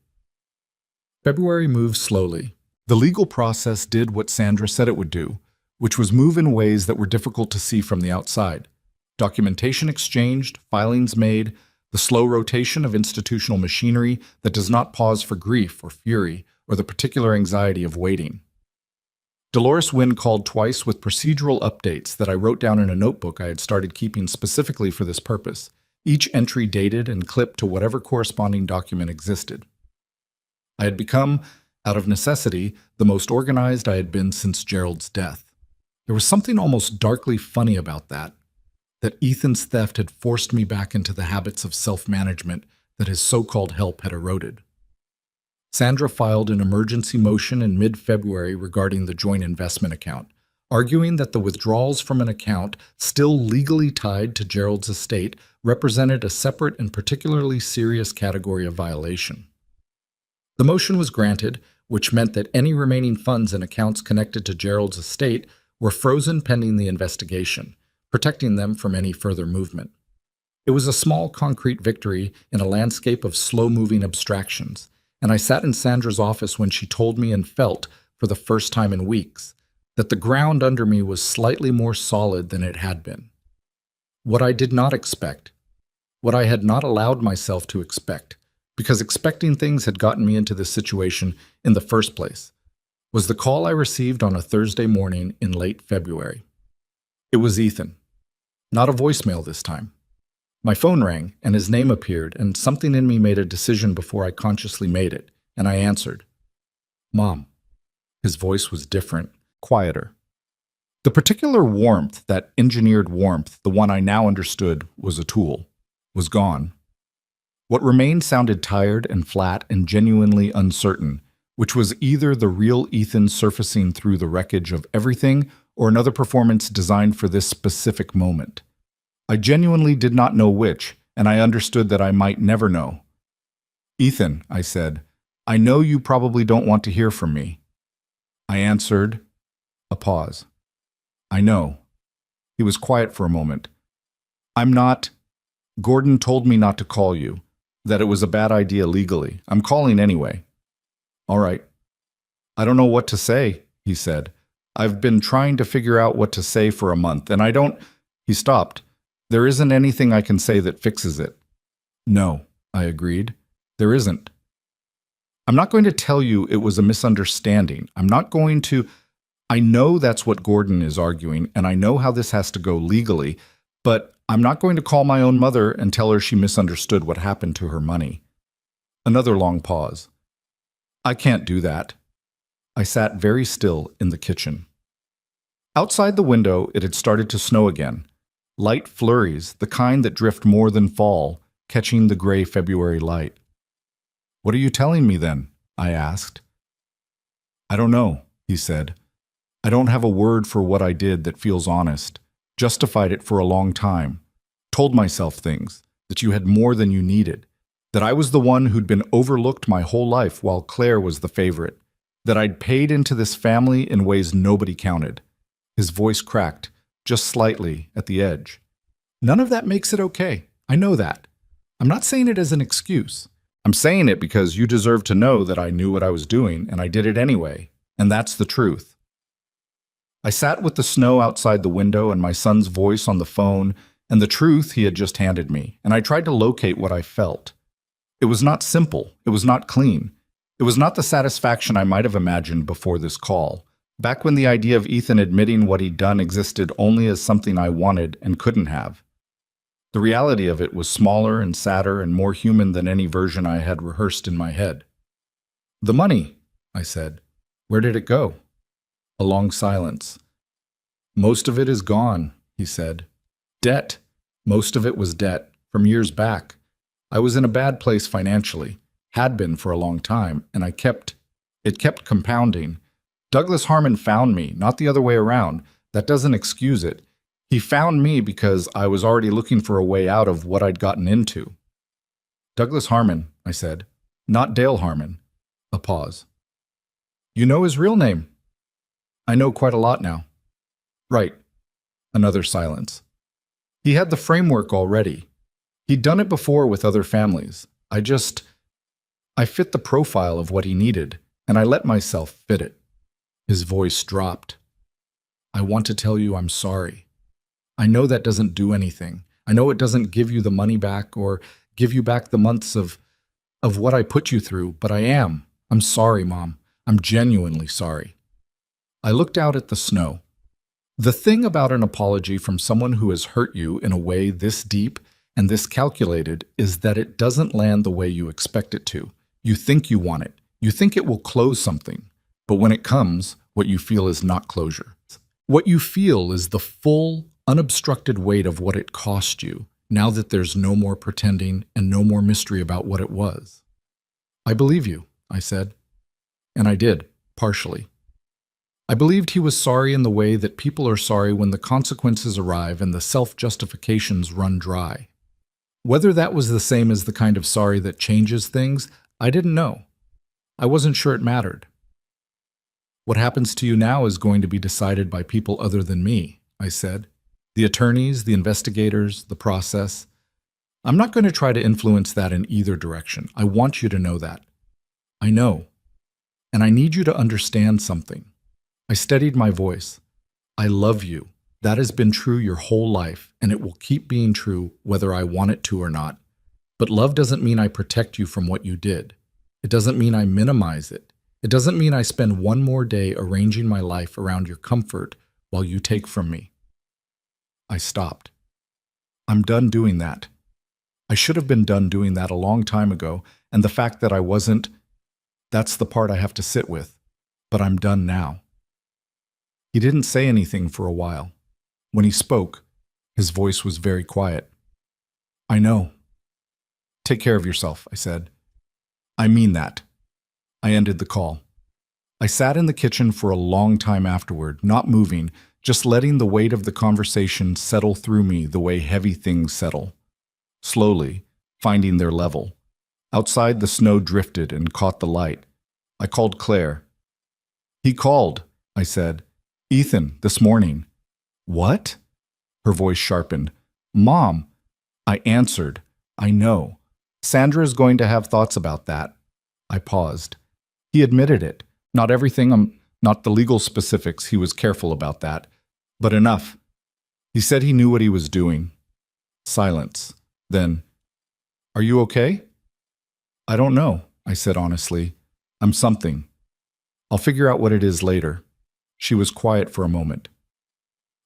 February moved slowly. The legal process did what Sandra said it would do, which was move in ways that were difficult to see from the outside. Documentation exchanged, filings made, the slow rotation of institutional machinery that does not pause for grief or fury or the particular anxiety of waiting. Dolores Wynn called twice with procedural updates that I wrote down in a notebook I had started keeping specifically for this purpose, each entry dated and clipped to whatever corresponding document existed. I had become, out of necessity, the most organized I had been since Gerald's death. There was something almost darkly funny about that Ethan's theft had forced me back into the habits of self-management that his so-called help had eroded. Sandra filed an emergency motion in mid-February regarding the joint investment account, arguing that the withdrawals from an account still legally tied to Gerald's estate represented a separate and particularly serious category of violation. The motion was granted, which meant that any remaining funds and accounts connected to Gerald's estate were frozen pending the investigation, protecting them from any further movement. It was a small concrete victory in a landscape of slow-moving abstractions, and I sat in Sandra's office when she told me and felt, for the first time in weeks, that the ground under me was slightly more solid than it had been. What I did not expect what I had not allowed myself to expect, because expecting things had gotten me into this situation in the first place, was the call I received on a Thursday morning in late February. It was Ethan. Not a voicemail this time. My phone rang, and his name appeared, and something in me made a decision before I consciously made it, and I answered. Mom. His voice was different, quieter. The particular warmth, that engineered warmth, the one I now understood was a tool, was gone. What remained sounded tired and flat and genuinely uncertain, which was either the real Ethan surfacing through the wreckage of everything or another performance designed for this specific moment. I genuinely did not know which, and I understood that I might never know. Ethan, I said, I know you probably don't want to hear from me. I answered. A pause. I know. He was quiet for a moment. I'm not. Gordon told me not to call you, that it was a bad idea legally. I'm calling anyway. All right. I don't know what to say, he said. I've been trying to figure out what to say for a month, and I don't. He stopped. There isn't anything I can say that fixes it. No, I agreed. There isn't. I'm not going to tell you it was a misunderstanding. I'm not going to. I know that's what Gordon is arguing, and I know how this has to go legally, but I'm not going to call my own mother and tell her she misunderstood what happened to her money. Another long pause. I can't do that. I sat very still in the kitchen. Outside the window, it had started to snow again. Light flurries, the kind that drift more than fall, catching the gray February light. What are you telling me then? I asked. I don't know, he said. I don't have a word for what I did that feels honest. Justified it for a long time. Told myself things, that you had more than you needed. That I was the one who'd been overlooked my whole life while Claire was the favorite. That I'd paid into this family in ways nobody counted. His voice cracked, just slightly, at the edge. None of that makes it okay. I know that. I'm not saying it as an excuse. I'm saying it because you deserve to know that I knew what I was doing and I did it anyway. And that's the truth. I sat with the snow outside the window and my son's voice on the phone and the truth he had just handed me, and I tried to locate what I felt. It was not simple. It was not clean. It was not the satisfaction I might have imagined before this call, back when the idea of Ethan admitting what he'd done existed only as something I wanted and couldn't have. The reality of it was smaller and sadder and more human than any version I had rehearsed in my head. The money, I said. Where did it go? A long silence. Most of it is gone, he said. Debt. Most of it was debt, from years back. I was in a bad place financially, had been for a long time, and it kept compounding. Douglas Harmon found me, not the other way around. That doesn't excuse it. He found me because I was already looking for a way out of what I'd gotten into. Douglas Harmon, I said. Not Dale Harmon. A pause. You know his real name? I know quite a lot now. Right. Another silence. He had the framework already. He'd done it before with other families. I fit the profile of what he needed, and I let myself fit it. His voice dropped. I want to tell you I'm sorry. I know that doesn't do anything. I know it doesn't give you the money back or give you back the months of what I put you through, but I am. I'm sorry, Mom. I'm genuinely sorry. I looked out at the snow. The thing about an apology from someone who has hurt you in a way this deep and this calculated is that it doesn't land the way you expect it to. You think you want it. You think it will close something. But when it comes, what you feel is not closure. What you feel is the full, unobstructed weight of what it cost you, now that there's no more pretending and no more mystery about what it was. I believe you, I said. And I did, partially. I believed he was sorry in the way that people are sorry when the consequences arrive and the self-justifications run dry. Whether that was the same as the kind of sorry that changes things, I didn't know. I wasn't sure it mattered. What happens to you now is going to be decided by people other than me, I said. The attorneys, the investigators, the process. I'm not going to try to influence that in either direction. I want you to know that. I know. And I need you to understand something. I steadied my voice. I love you. That has been true your whole life, and it will keep being true whether I want it to or not. But love doesn't mean I protect you from what you did. It doesn't mean I minimize it. It doesn't mean I spend one more day arranging my life around your comfort while you take from me." I stopped. I'm done doing that. I should have been done doing that a long time ago, and the fact that I wasn't, that's the part I have to sit with. But I'm done now. He didn't say anything for a while. When he spoke, his voice was very quiet. "I know. Take care of yourself," I said. "I mean that." I ended the call. I sat in the kitchen for a long time afterward, not moving, just letting the weight of the conversation settle through me the way heavy things settle. Slowly, finding their level. Outside, the snow drifted and caught the light. I called Claire. "He called," I said. "Ethan, this morning." "What?" Her voice sharpened. "Mom." I answered. "I know. Sandra is going to have thoughts about that." I paused. He admitted it. Not everything, not the legal specifics, he was careful about that. But enough. He said he knew what he was doing. Silence. Then, "Are you okay?" "I don't know," I said honestly. "I'm something. I'll figure out what it is later." She was quiet for a moment.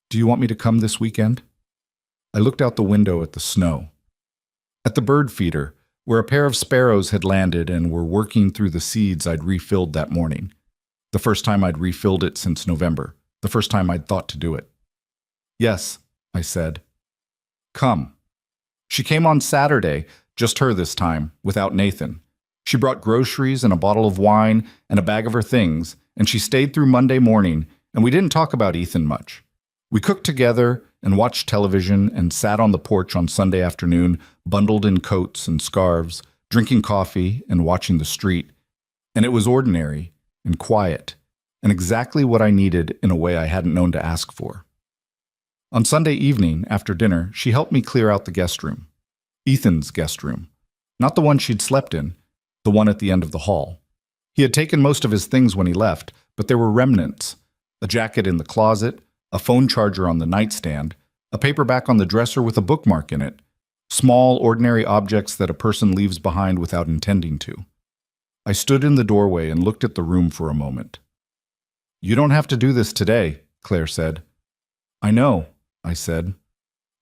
"Do you want me to come this weekend?" I looked out the window at the snow. At the bird feeder, where a pair of sparrows had landed and were working through the seeds I'd refilled that morning. The first time I'd refilled it since November. The first time I'd thought to do it. "Yes," I said. "Come." She came on Saturday, just her this time, without Nathan. She brought groceries and a bottle of wine and a bag of her things, and she stayed through Monday morning, and we didn't talk about Ethan much. We cooked together and watched television and sat on the porch on Sunday afternoon, bundled in coats and scarves, drinking coffee and watching the street. And it was ordinary and quiet, and exactly what I needed in a way I hadn't known to ask for. On Sunday evening, after dinner, she helped me clear out the guest room. Ethan's guest room. Not the one she'd slept in, the one at the end of the hall. He had taken most of his things when he left, but there were remnants. A jacket in the closet, a phone charger on the nightstand, a paperback on the dresser with a bookmark in it. Small, ordinary objects that a person leaves behind without intending to. I stood in the doorway and looked at the room for a moment. "You don't have to do this today," Claire said. "I know," I said.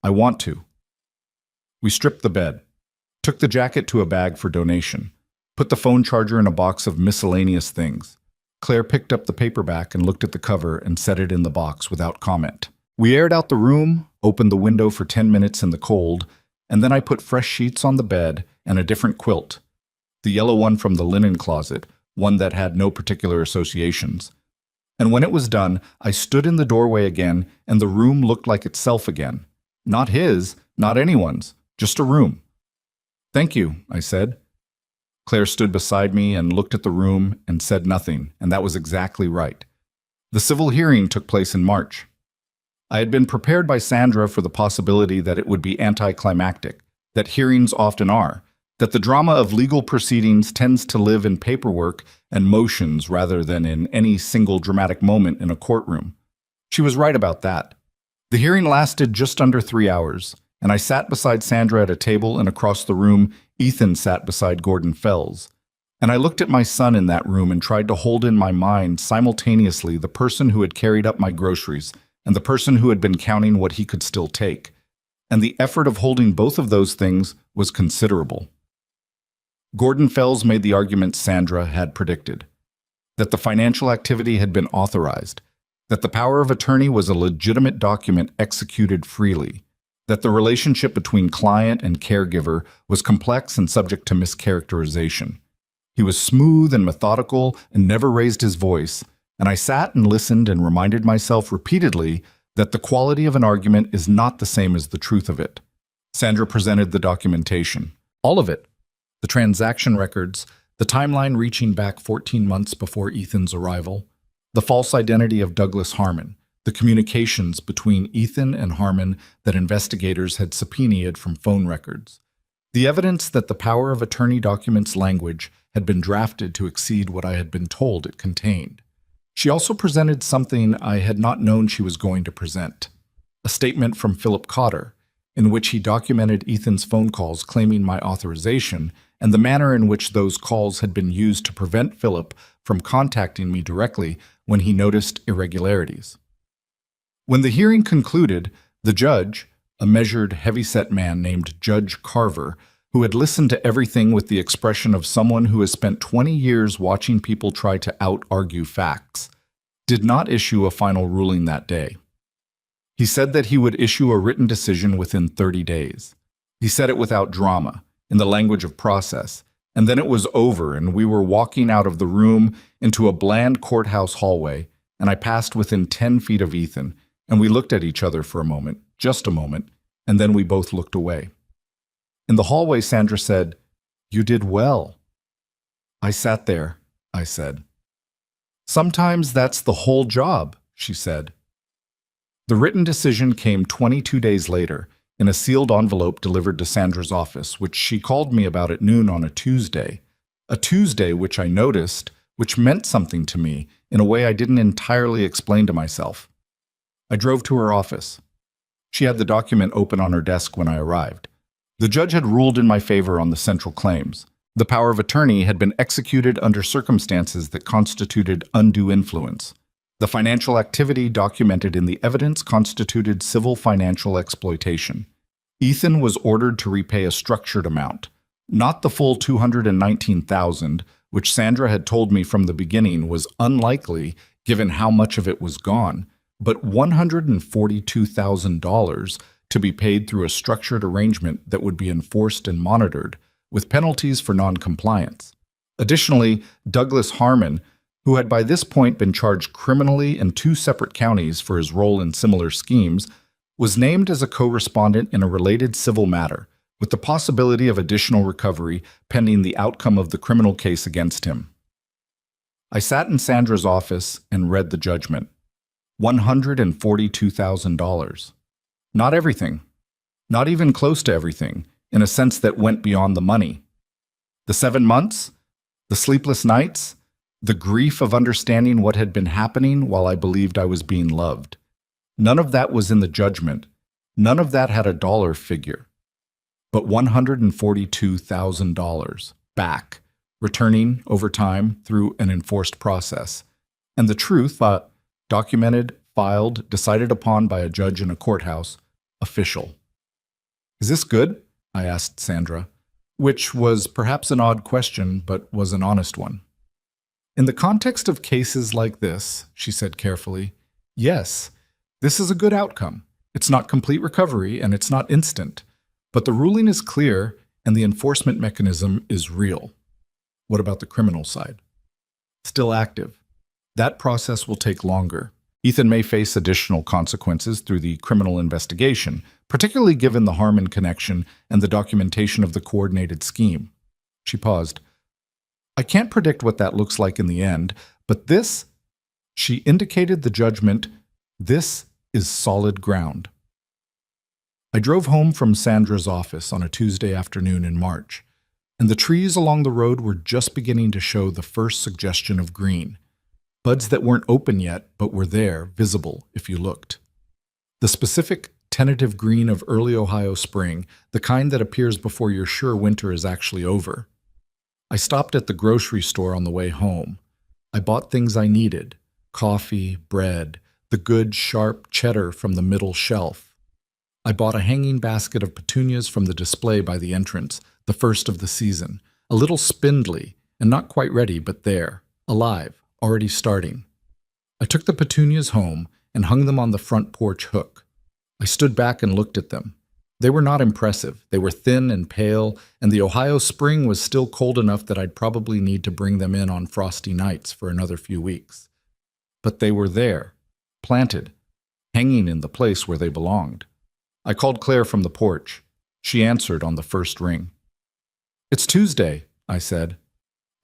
"I want to." We stripped the bed, took the jacket to a bag for donation, put the phone charger in a box of miscellaneous things. Claire picked up the paperback and looked at the cover and set it in the box without comment. We aired out the room, opened the window for 10 minutes in the cold, and then I put fresh sheets on the bed and a different quilt. The yellow one from the linen closet, one that had no particular associations. And when it was done, I stood in the doorway again, and the room looked like itself again. Not his, not anyone's, just a room. "Thank you," I said. Claire stood beside me and looked at the room and said nothing, and that was exactly right. The civil hearing took place in March. I had been prepared by Sandra for the possibility that it would be anticlimactic, that hearings often are, that the drama of legal proceedings tends to live in paperwork and motions rather than in any single dramatic moment in a courtroom. She was right about that. The hearing lasted just under 3 hours, and I sat beside Sandra at a table, and across the room, Ethan sat beside Gordon Fells. And I looked at my son in that room and tried to hold in my mind simultaneously the person who had carried up my groceries and the person who had been counting what he could still take. And the effort of holding both of those things was considerable. Gordon Fells made the argument Sandra had predicted, that the financial activity had been authorized, that the power of attorney was a legitimate document executed freely, that the relationship between client and caregiver was complex and subject to mischaracterization. He was smooth and methodical and never raised his voice, and I sat and listened and reminded myself repeatedly that the quality of an argument is not the same as the truth of it. Sandra presented the documentation, all of it, the transaction records, the timeline reaching back 14 months before Ethan's arrival, the false identity of Douglas Harmon, the communications between Ethan and Harmon that investigators had subpoenaed from phone records, the evidence that the power of attorney documents language had been drafted to exceed what I had been told it contained. She also presented something I had not known she was going to present, a statement from Philip Cotter, in which he documented Ethan's phone calls claiming my authorization and the manner in which those calls had been used to prevent Philip from contacting me directly when he noticed irregularities. When the hearing concluded, the judge, a measured, heavy-set man named Judge Carver, who had listened to everything with the expression of someone who has spent 20 years watching people try to out-argue facts, did not issue a final ruling that day. He said that he would issue a written decision within 30 days. He said it without drama, in the language of process, and then it was over and we were walking out of the room into a bland courthouse hallway, and I passed within 10 feet of Ethan, and we looked at each other for a moment, just a moment, and then we both looked away. In the hallway, Sandra said, "You did well." "I sat there," I said. "Sometimes that's the whole job," she said. The written decision came 22 days later in a sealed envelope delivered to Sandra's office, which she called me about at noon on a Tuesday which I noticed, which meant something to me in a way I didn't entirely explain to myself. I drove to her office. She had the document open on her desk when I arrived. The judge had ruled in my favor on the central claims. The power of attorney had been executed under circumstances that constituted undue influence. The financial activity documented in the evidence constituted civil financial exploitation. Ethan was ordered to repay a structured amount, not the full $219,000, which Sandra had told me from the beginning was unlikely given how much of it was gone, but $142,000 to be paid through a structured arrangement that would be enforced and monitored, with penalties for non-compliance. Additionally, Douglas Harmon, who had by this point been charged criminally in 2 separate counties for his role in similar schemes, was named as a co-respondent in a related civil matter, with the possibility of additional recovery pending the outcome of the criminal case against him. I sat in Sandra's office and read the judgment. $142,000. Not everything. Not even close to everything, in a sense that went beyond the money. The 7 months, the sleepless nights, the grief of understanding what had been happening while I believed I was being loved. None of that was in the judgment. None of that had a dollar figure. But $142,000 back, returning over time through an enforced process. And the truth, documented, filed, decided upon by a judge in a courthouse, official. "Is this good?" I asked Sandra, which was perhaps an odd question, but was an honest one. "In the context of cases like this," she said carefully, "yes, this is a good outcome. It's not complete recovery and it's not instant, but the ruling is clear and the enforcement mechanism is real." What about the criminal side? Still active. That process will take longer. Ethan may face additional consequences through the criminal investigation, particularly given the Harmon connection and the documentation of the coordinated scheme. She paused. "I can't predict what that looks like in the end, but this," she indicated the judgment, "this is solid ground." I drove home from Sandra's office on a Tuesday afternoon in March, and the trees along the road were just beginning to show the first suggestion of green. Buds that weren't open yet, but were there, visible, if you looked. The specific, tentative green of early Ohio spring, the kind that appears before you're sure winter is actually over. I stopped at the grocery store on the way home. I bought things I needed: coffee, bread, the good, sharp cheddar from the middle shelf. I bought a hanging basket of petunias from the display by the entrance, the first of the season, a little spindly, and not quite ready, but there, alive, already starting. I took the petunias home and hung them on the front porch hook. I stood back and looked at them. They were not impressive. They were thin and pale, and the Ohio spring was still cold enough that I'd probably need to bring them in on frosty nights for another few weeks. But they were there, planted, hanging in the place where they belonged. I called Claire from the porch. She answered on the first ring. "It's Tuesday," I said.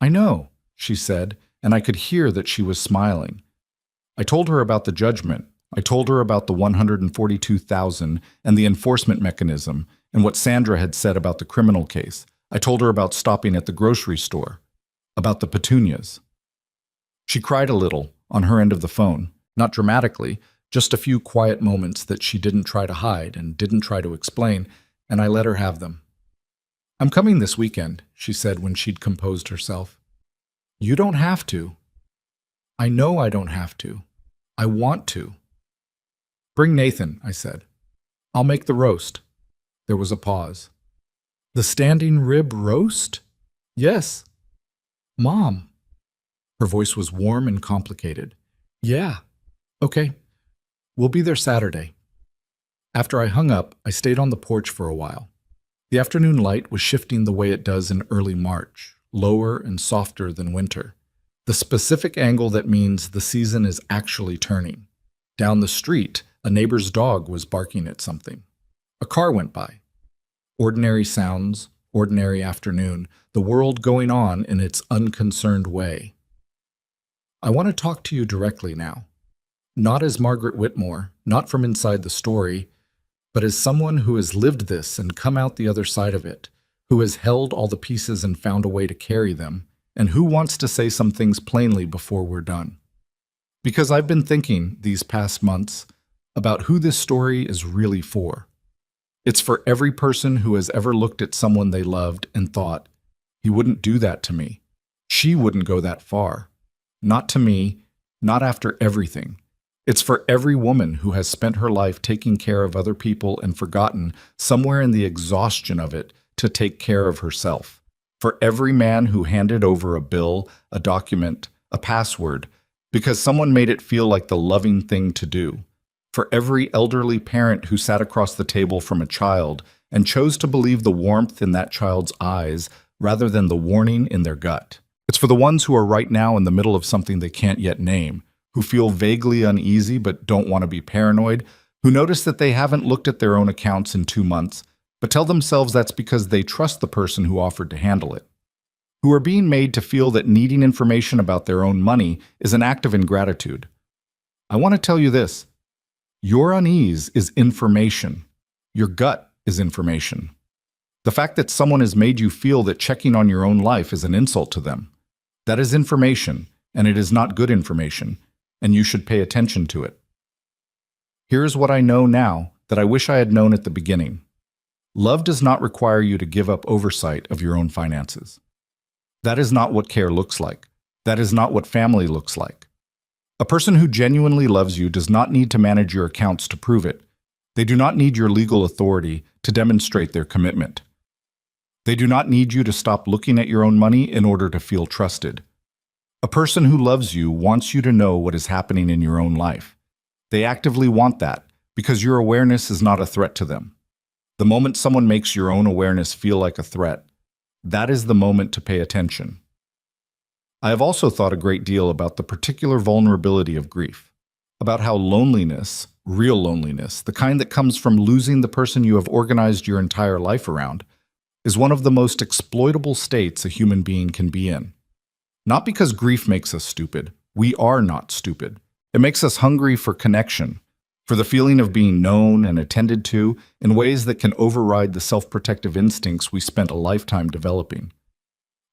"I know," she said, and I could hear that she was smiling. I told her about the judgment. I told her about the $142,000 and the enforcement mechanism and what Sandra had said about the criminal case. I told her about stopping at the grocery store, about the petunias. She cried a little on her end of the phone, not dramatically, Just a few quiet moments that she didn't try to hide and didn't try to explain, and I let her have them. "I'm coming this weekend," she said when she'd composed herself. "You don't have to." "I know I don't have to. I want to." "Bring Nathan," I said. "I'll make the roast." There was a pause. "The standing rib roast?" "Yes." "Mom." Her voice was warm and complicated. "Yeah." "Okay. We'll be there Saturday." After I hung up, I stayed on the porch for a while. The afternoon light was shifting the way it does in early March, lower and softer than winter. The specific angle that means the season is actually turning. Down the street, a neighbor's dog was barking at something. A car went by. Ordinary sounds, ordinary afternoon, the world going on in its unconcerned way. I want to talk to you directly now. Not as Margaret Whitmore, not from inside the story, but as someone who has lived this and come out the other side of it, who has held all the pieces and found a way to carry them, and who wants to say some things plainly before we're done. Because I've been thinking these past months about who this story is really for. It's for every person who has ever looked at someone they loved and thought, "He wouldn't do that to me. She wouldn't go that far. Not to me, not after everything." It's for every woman who has spent her life taking care of other people and forgotten, somewhere in the exhaustion of it, to take care of herself. For every man who handed over a bill, a document, a password, because someone made it feel like the loving thing to do. For every elderly parent who sat across the table from a child and chose to believe the warmth in that child's eyes rather than the warning in their gut. It's for the ones who are right now in the middle of something they can't yet name, who feel vaguely uneasy but don't want to be paranoid, who notice that they haven't looked at their own accounts in 2 months, but tell themselves that's because they trust the person who offered to handle it, who are being made to feel that needing information about their own money is an act of ingratitude. I want to tell you this. Your unease is information. Your gut is information. The fact that someone has made you feel that checking on your own life is an insult to them, that is information, and it is not good information, and you should pay attention to it. Here's what I know now that I wish I had known at the beginning. Love does not require you to give up oversight of your own finances. That is not what care looks like. That is not what family looks like. A person who genuinely loves you does not need to manage your accounts to prove it. They do not need your legal authority to demonstrate their commitment. They do not need you to stop looking at your own money in order to feel trusted. A person who loves you wants you to know what is happening in your own life. They actively want that because your awareness is not a threat to them. The moment someone makes your own awareness feel like a threat, that is the moment to pay attention. I have also thought a great deal about the particular vulnerability of grief, about how loneliness, real loneliness, the kind that comes from losing the person you have organized your entire life around, is one of the most exploitable states a human being can be in. Not because grief makes us stupid. We are not stupid. It makes us hungry for connection, for the feeling of being known and attended to in ways that can override the self-protective instincts we spent a lifetime developing.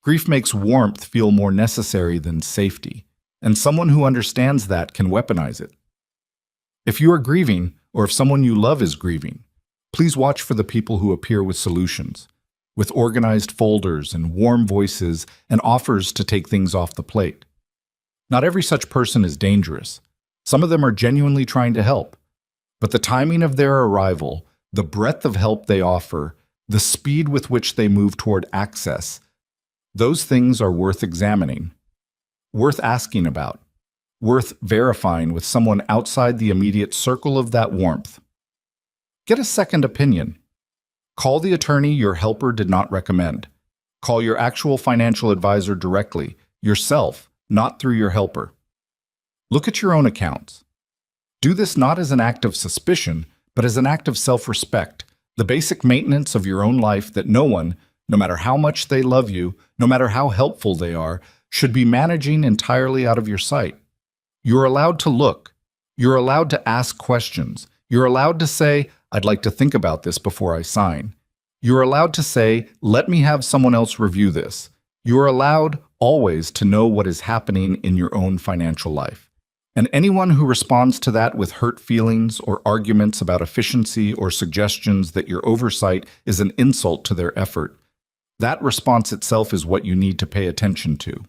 Grief makes warmth feel more necessary than safety, and someone who understands that can weaponize it. If you are grieving, or if someone you love is grieving, please watch for the people who appear with solutions, with organized folders and warm voices and offers to take things off the plate. Not every such person is dangerous. Some of them are genuinely trying to help. But the timing of their arrival, the breadth of help they offer, the speed with which they move toward access, those things are worth examining, worth asking about, worth verifying with someone outside the immediate circle of that warmth. Get a second opinion. Call the attorney your helper did not recommend. Call your actual financial advisor directly, yourself, not through your helper. Look at your own accounts. Do this not as an act of suspicion, but as an act of self-respect, the basic maintenance of your own life that no one, no matter how much they love you, no matter how helpful they are, should be managing entirely out of your sight. You're allowed to look. You're allowed to ask questions. You're allowed to say, "I'd like to think about this before I sign." You're allowed to say, "Let me have someone else review this." You're allowed always to know what is happening in your own financial life. And anyone who responds to that with hurt feelings or arguments about efficiency or suggestions that your oversight is an insult to their effort, that response itself is what you need to pay attention to.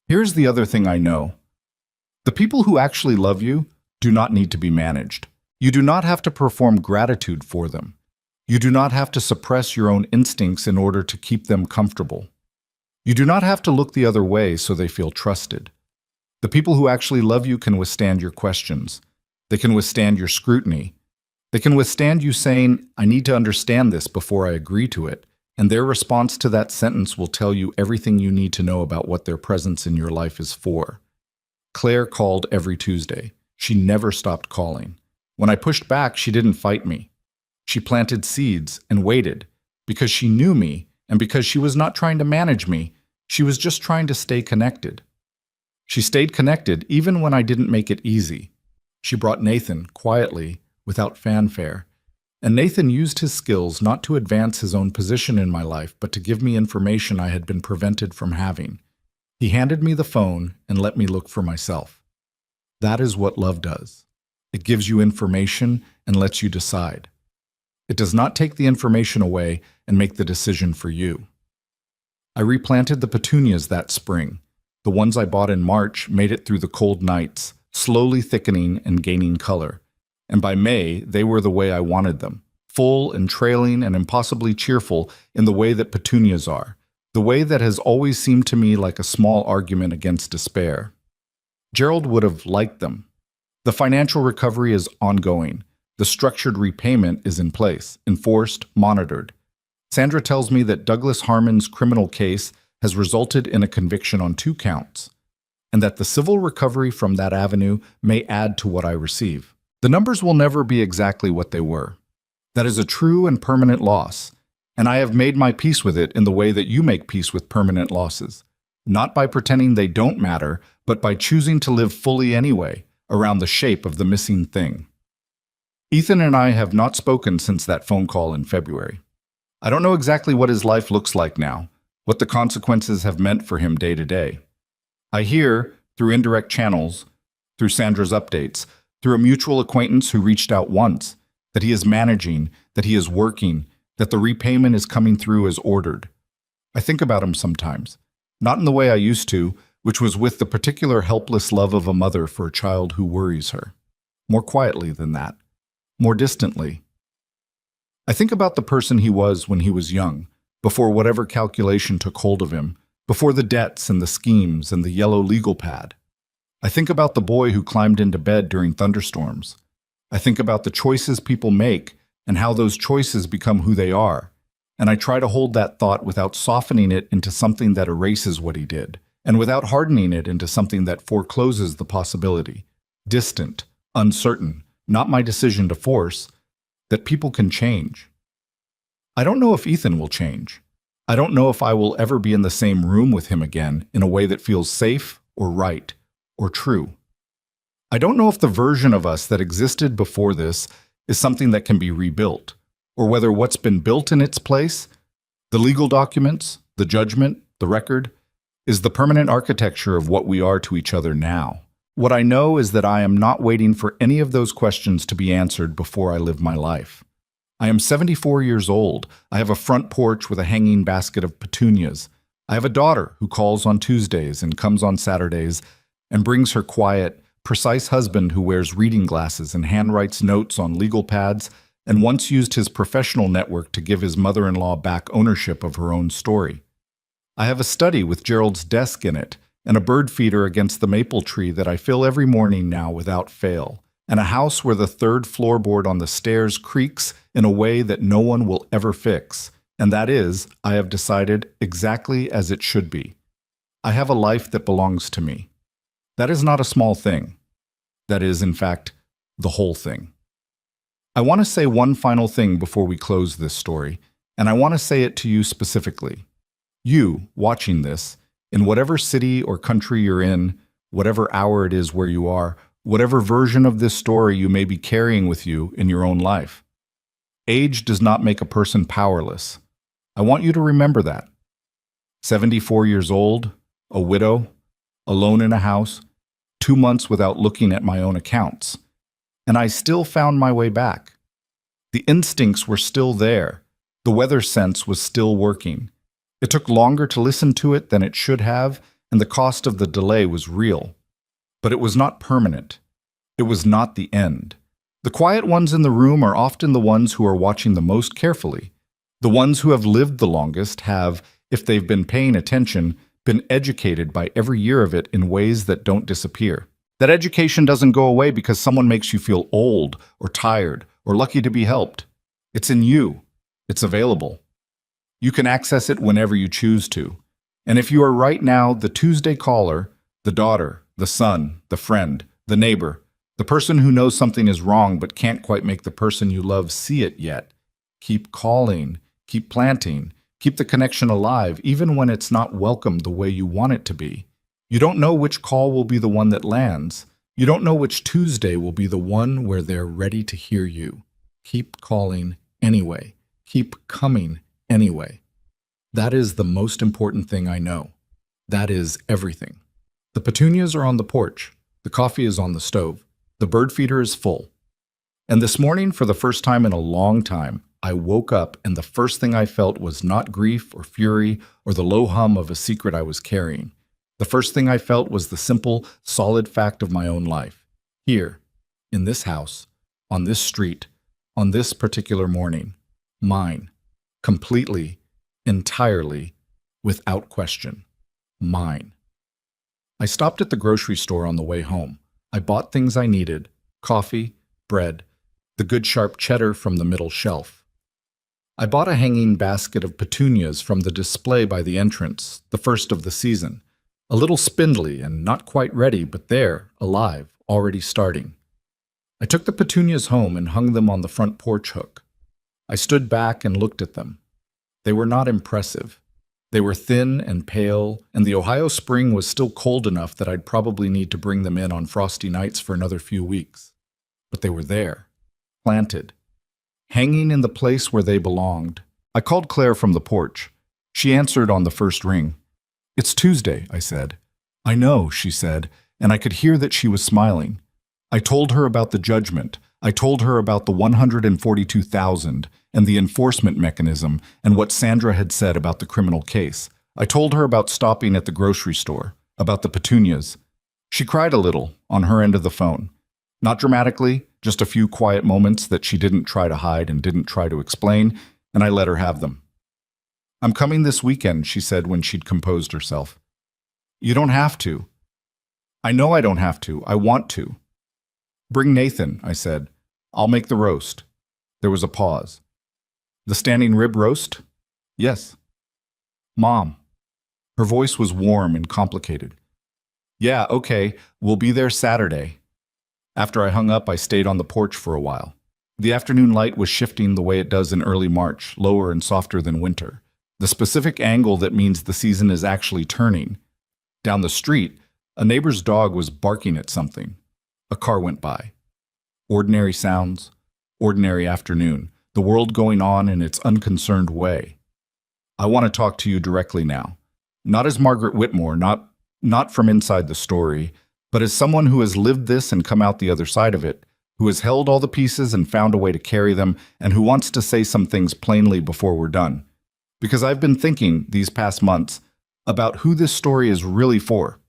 Here's the other thing I know. The people who actually love you do not need to be managed. You do not have to perform gratitude for them. You do not have to suppress your own instincts in order to keep them comfortable. You do not have to look the other way so they feel trusted. The people who actually love you can withstand your questions. They can withstand your scrutiny. They can withstand you saying, "I need to understand this before I agree to it." And their response to that sentence will tell you everything you need to know about what their presence in your life is for. Claire called every Tuesday. She never stopped calling. When I pushed back, she didn't fight me. She planted seeds and waited because she knew me and because she was not trying to manage me. She was just trying to stay connected. She stayed connected even when I didn't make it easy. She brought Nathan quietly, without fanfare. And Nathan used his skills not to advance his own position in my life, but to give me information I had been prevented from having. He handed me the phone and let me look for myself. That is what love does. It gives you information and lets you decide. It does not take the information away and make the decision for you. I replanted the petunias that spring. The ones I bought in March made it through the cold nights, slowly thickening and gaining color. And by May, they were the way I wanted them, full and trailing and impossibly cheerful in the way that petunias are, the way that has always seemed to me like a small argument against despair. Gerald would have liked them. The financial recovery is ongoing. The structured repayment is in place, enforced, monitored. Sandra tells me that Douglas Harmon's criminal case has resulted in a conviction on 2 counts, and that the civil recovery from that avenue may add to what I receive. The numbers will never be exactly what they were. That is a true and permanent loss, and I have made my peace with it in the way that you make peace with permanent losses, not by pretending they don't matter, but by choosing to live fully anyway, around the shape of the missing thing. Ethan and I have not spoken since that phone call in February. I don't know exactly what his life looks like now, what the consequences have meant for him day to day. I hear, through indirect channels, through Sandra's updates, through a mutual acquaintance who reached out once, that he is managing, that he is working, that the repayment is coming through as ordered. I think about him sometimes, not in the way I used to, which was with the particular helpless love of a mother for a child who worries her. More quietly than that, more distantly. I think about the person he was when he was young, before whatever calculation took hold of him, before the debts and the schemes and the yellow legal pad. I think about the boy who climbed into bed during thunderstorms. I think about the choices people make and how those choices become who they are. And I try to hold that thought without softening it into something that erases what he did, and without hardening it into something that forecloses the possibility, distant, uncertain, not my decision to force, that people can change. I don't know if Ethan will change. I don't know if I will ever be in the same room with him again in a way that feels safe or right or true. I don't know if the version of us that existed before this is something that can be rebuilt, or whether what's been built in its place, the legal documents, the judgment, the record, is the permanent architecture of what we are to each other now. What I know is that I am not waiting for any of those questions to be answered before I live my life. I am 74 years old. I have a front porch with a hanging basket of petunias. I have a daughter who calls on Tuesdays and comes on Saturdays and brings her quiet, precise husband who wears reading glasses and handwrites notes on legal pads and once used his professional network to give his mother-in-law back ownership of her own story. I have a study with Gerald's desk in it and a bird feeder against the maple tree that I fill every morning now without fail, and a house where the 3rd floorboard on the stairs creaks in a way that no one will ever fix, and that is, I have decided, exactly as it should be. I have a life that belongs to me. That is not a small thing. That is, in fact, the whole thing. I want to say one final thing before we close this story, and I want to say it to you specifically. You, watching this, in whatever city or country you're in, whatever hour it is where you are, whatever version of this story you may be carrying with you in your own life. Age does not make a person powerless. I want you to remember that. 74 years old, a widow, alone in a house, 2 months without looking at my own accounts. And I still found my way back. The instincts were still there. The weather sense was still working. It took longer to listen to it than it should have, and the cost of the delay was real. But it was not permanent. It was not the end. The quiet ones in the room are often the ones who are watching the most carefully. The ones who have lived the longest have, if they've been paying attention, been educated by every year of it in ways that don't disappear. That education doesn't go away because someone makes you feel old or tired or lucky to be helped. It's in you. It's available. You can access it whenever you choose to. And if you are right now the Tuesday caller, the daughter, the son, the friend, the neighbor, the person who knows something is wrong but can't quite make the person you love see it yet, keep calling, keep planting, keep the connection alive even when it's not welcomed the way you want it to be. You don't know which call will be the one that lands. You don't know which Tuesday will be the one where they're ready to hear you. Keep calling anyway. Keep coming anyway. That is the most important thing I know. That is everything. The petunias are on the porch. The coffee is on the stove. The bird feeder is full. And this morning, for the first time in a long time, I woke up and the first thing I felt was not grief or fury or the low hum of a secret I was carrying. The first thing I felt was the simple, solid fact of my own life. Here, in this house, on this street, on this particular morning. Mine. Completely, entirely, without question. Mine. I stopped at the grocery store on the way home. I bought things I needed: coffee, bread, the good sharp cheddar from the middle shelf. I bought a hanging basket of petunias from the display by the entrance, the first of the season. A little spindly and not quite ready, but there, alive, already starting. I took the petunias home and hung them on the front porch hook. I stood back and looked at them. They were not impressive. They were thin and pale, and the Ohio spring was still cold enough that I'd probably need to bring them in on frosty nights for another few weeks. But they were there, planted, hanging in the place where they belonged. I called Claire from the porch. She answered on the first ring. "It's Tuesday," I said. "I know," she said, and I could hear that she was smiling. I told her about the judgment. I told her about the 142,000 and the enforcement mechanism and what Sandra had said about the criminal case. I told her about stopping at the grocery store, about the petunias. She cried a little on her end of the phone. Not dramatically, just a few quiet moments that she didn't try to hide and didn't try to explain, and I let her have them. "I'm coming this weekend," she said when she'd composed herself. "You don't have to." "I know I don't have to. I want to." "Bring Nathan," I said. "I'll make the roast." There was a pause. "The standing rib roast?" "Yes." "Mom." Her voice was warm and complicated. "Yeah, okay, we'll be there Saturday." After I hung up, I stayed on the porch for a while. The afternoon light was shifting the way it does in early March, lower and softer than winter. The specific angle that means the season is actually turning. Down the street, a neighbor's dog was barking at something. A car went by. Ordinary sounds, ordinary afternoon, the world going on in its unconcerned way. I want to talk to you directly now. Not as Margaret Whitmore, not from inside the story, but as someone who has lived this and come out the other side of it, who has held all the pieces and found a way to carry them, and who wants to say some things plainly before we're done. Because I've been thinking these past months about who this story is really for.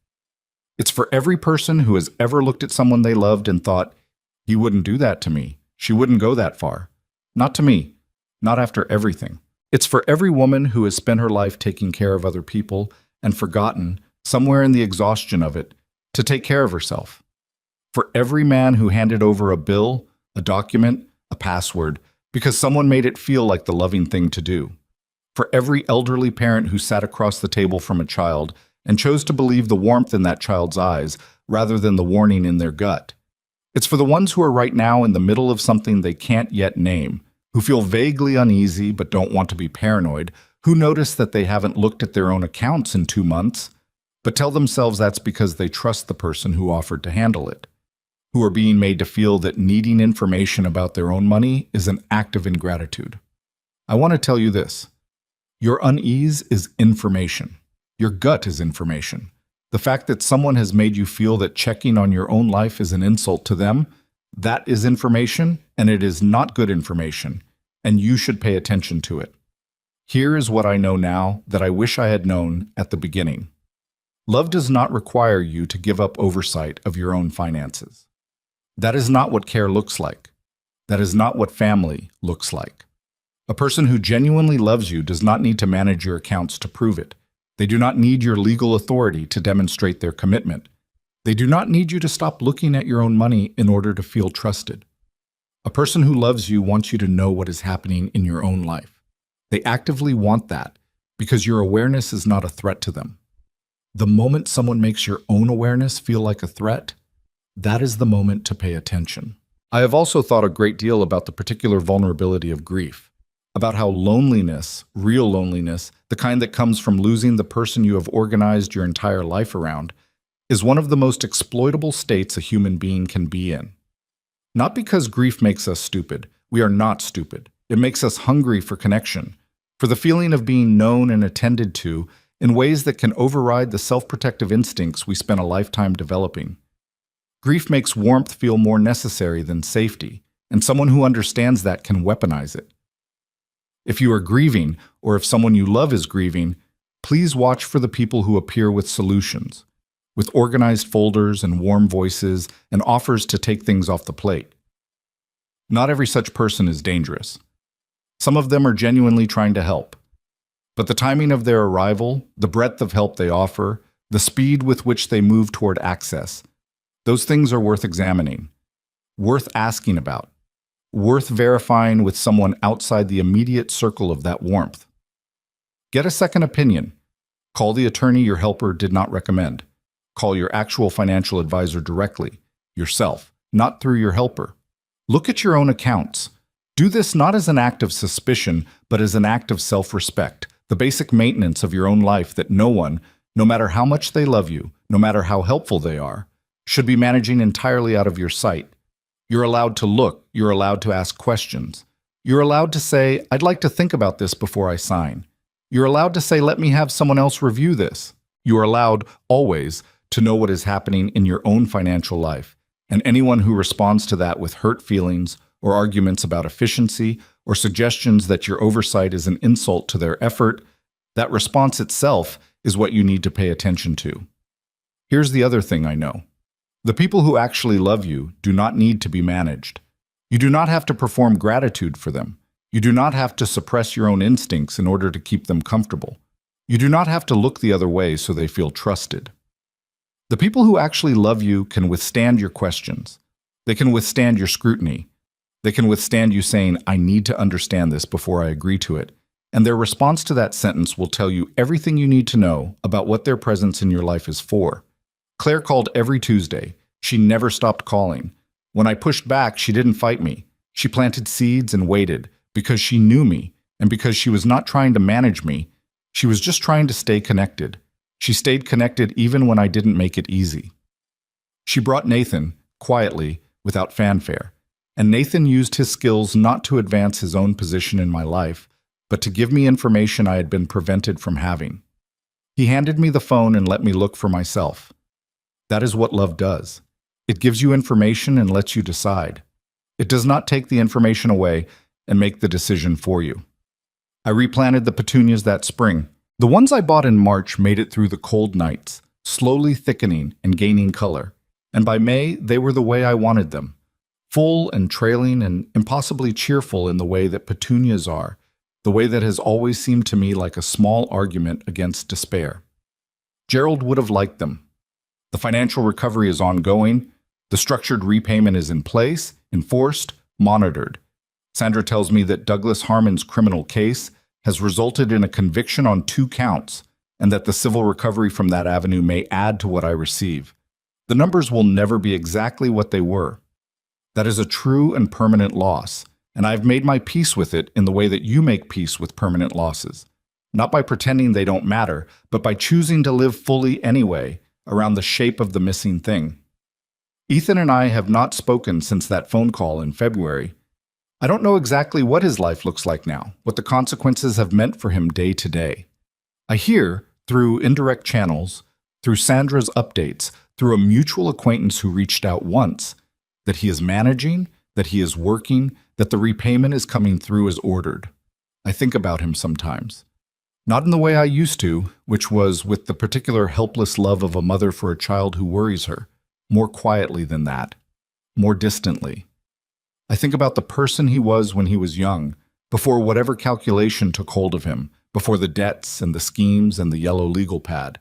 It's for every person who has ever looked at someone they loved and thought, "He wouldn't do that to me. She wouldn't go that far. Not to me. Not after everything." It's for every woman who has spent her life taking care of other people and forgotten, somewhere in the exhaustion of it, to take care of herself. For every man who handed over a bill, a document, a password, because someone made it feel like the loving thing to do. For every elderly parent who sat across the table from a child and chose to believe the warmth in that child's eyes rather than the warning in their gut. It's for the ones who are right now in the middle of something they can't yet name, who feel vaguely uneasy but don't want to be paranoid, who notice that they haven't looked at their own accounts in 2 months, but tell themselves that's because they trust the person who offered to handle it, who are being made to feel that needing information about their own money is an act of ingratitude. I want to tell you this. Your unease is information. Your gut is information. The fact that someone has made you feel that checking on your own life is an insult to them, that is information, and it is not good information, and you should pay attention to it. Here is what I know now that I wish I had known at the beginning. Love does not require you to give up oversight of your own finances. That is not what care looks like. That is not what family looks like. A person who genuinely loves you does not need to manage your accounts to prove it. They do not need your legal authority to demonstrate their commitment. They do not need you to stop looking at your own money in order to feel trusted. A person who loves you wants you to know what is happening in your own life. They actively want that because your awareness is not a threat to them. The moment someone makes your own awareness feel like a threat, that is the moment to pay attention. I have also thought a great deal about the particular vulnerability of grief, about how loneliness, real loneliness, the kind that comes from losing the person you have organized your entire life around, is one of the most exploitable states a human being can be in. Not because grief makes us stupid. We are not stupid. It makes us hungry for connection, for the feeling of being known and attended to in ways that can override the self-protective instincts we spent a lifetime developing. Grief makes warmth feel more necessary than safety, and someone who understands that can weaponize it. If you are grieving, or if someone you love is grieving, please watch for the people who appear with solutions, with organized folders and warm voices and offers to take things off the plate. Not every such person is dangerous. Some of them are genuinely trying to help. But the timing of their arrival, the breadth of help they offer, the speed with which they move toward access, those things are worth examining, worth asking about, worth verifying with someone outside the immediate circle of that warmth. Get a second opinion. Call the attorney your helper did not recommend. Call your actual financial advisor directly, yourself, not through your helper. Look at your own accounts. Do this not as an act of suspicion, but as an act of self-respect, the basic maintenance of your own life that no one, no matter how much they love you, no matter how helpful they are, should be managing entirely out of your sight. You're allowed to look. You're allowed to ask questions. You're allowed to say, I'd like to think about this before I sign. You're allowed to say, let me have someone else review this. You are allowed, always, to know what is happening in your own financial life. And anyone who responds to that with hurt feelings or arguments about efficiency or suggestions that your oversight is an insult to their effort, that response itself is what you need to pay attention to. Here's the other thing I know. The people who actually love you do not need to be managed. You do not have to perform gratitude for them. You do not have to suppress your own instincts in order to keep them comfortable. You do not have to look the other way so they feel trusted. The people who actually love you can withstand your questions. They can withstand your scrutiny. They can withstand you saying, I need to understand this before I agree to it. And their response to that sentence will tell you everything you need to know about what their presence in your life is for. Claire called every Tuesday. She never stopped calling. When I pushed back, she didn't fight me. She planted seeds and waited because she knew me and because she was not trying to manage me. She was just trying to stay connected. She stayed connected even when I didn't make it easy. She brought Nathan, quietly, without fanfare. And Nathan used his skills not to advance his own position in my life, but to give me information I had been prevented from having. He handed me the phone and let me look for myself. That is what love does. It gives you information and lets you decide. It does not take the information away and make the decision for you. I replanted the petunias that spring. The ones I bought in March made it through the cold nights, slowly thickening and gaining color. And by May, they were the way I wanted them. Full and trailing and impossibly cheerful in the way that petunias are, the way that has always seemed to me like a small argument against despair. Gerald would have liked them. The financial recovery is ongoing. The structured repayment is in place, enforced, monitored. Sandra tells me that Douglas Harmon's criminal case has resulted in a conviction on 2 counts, and that the civil recovery from that avenue may add to what I receive. The numbers will never be exactly what they were. That is a true and permanent loss, and I've made my peace with it in the way that you make peace with permanent losses. Not by pretending they don't matter, but by choosing to live fully anyway, around the shape of the missing thing. Ethan and I have not spoken since that phone call in February. I don't know exactly what his life looks like now, what the consequences have meant for him day to day. I hear, through indirect channels, through Sandra's updates, through a mutual acquaintance who reached out once, that he is managing, that he is working, that the repayment is coming through as ordered. I think about him sometimes. Not in the way I used to, which was with the particular helpless love of a mother for a child who worries her, more quietly than that, more distantly. I think about the person he was when he was young, before whatever calculation took hold of him, before the debts and the schemes and the yellow legal pad.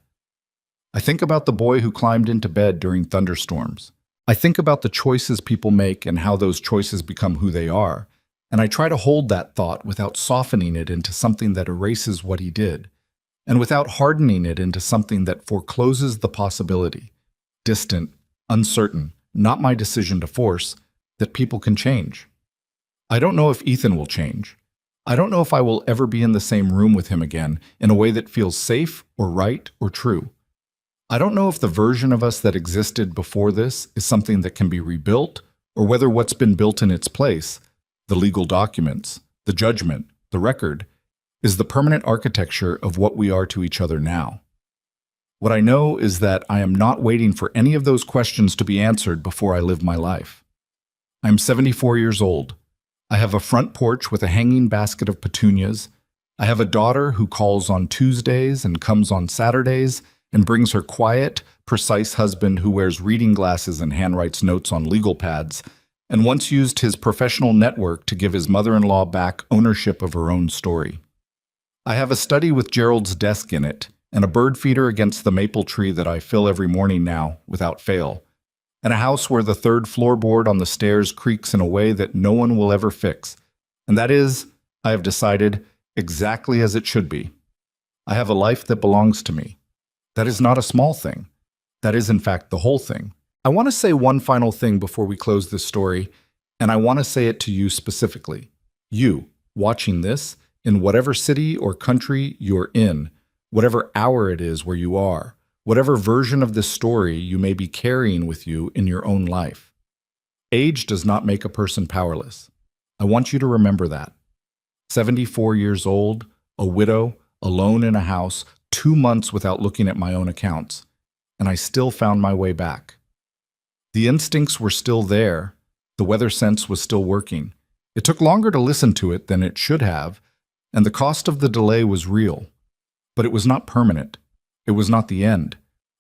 I think about the boy who climbed into bed during thunderstorms. I think about the choices people make and how those choices become who they are, and I try to hold that thought without softening it into something that erases what he did, and without hardening it into something that forecloses the possibility, distant, uncertain, not my decision to force, that people can change. I don't know if Ethan will change. I don't know if I will ever be in the same room with him again in a way that feels safe or right or true. I don't know if the version of us that existed before this is something that can be rebuilt, or whether what's been built in its place, the legal documents, the judgment, the record, is the permanent architecture of what we are to each other now. What I know is that I am not waiting for any of those questions to be answered before I live my life. I'm 74 years old. I have a front porch with a hanging basket of petunias. I have a daughter who calls on Tuesdays and comes on Saturdays and brings her quiet, precise husband who wears reading glasses and handwrites notes on legal pads, and once used his professional network to give his mother-in-law back ownership of her own story. I have a study with Gerald's desk in it, and a bird feeder against the maple tree that I fill every morning now, without fail, and a house where the third floorboard on the stairs creaks in a way that no one will ever fix, and that is, I have decided, exactly as it should be. I have a life that belongs to me. That is not a small thing. That is, in fact, the whole thing. I want to say one final thing before we close this story, and I want to say it to you specifically. You, watching this, in whatever city or country you're in, whatever hour it is where you are, whatever version of this story you may be carrying with you in your own life. Age does not make a person powerless. I want you to remember that. 74 years old, a widow, alone in a house, 2 months without looking at my own accounts, and I still found my way back. The instincts were still there. The weather sense was still working. It took longer to listen to it than it should have, and the cost of the delay was real. But it was not permanent. It was not the end.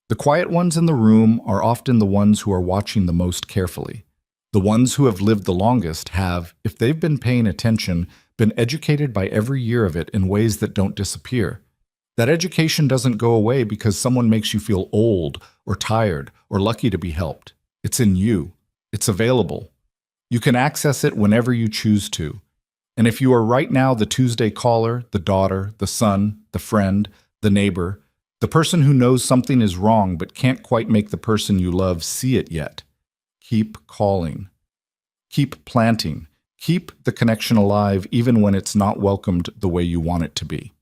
The quiet ones in the room are often the ones who are watching the most carefully. The ones who have lived the longest have, if they've been paying attention, been educated by every year of it in ways that don't disappear. That education doesn't go away because someone makes you feel old or tired or lucky to be helped. It's in you. It's available. You can access it whenever you choose to. And if you are right now the Tuesday caller, the daughter, the son, the friend, the neighbor, the person who knows something is wrong but can't quite make the person you love see it yet, keep calling. Keep planting. Keep the connection alive even when it's not welcomed the way you want it to be.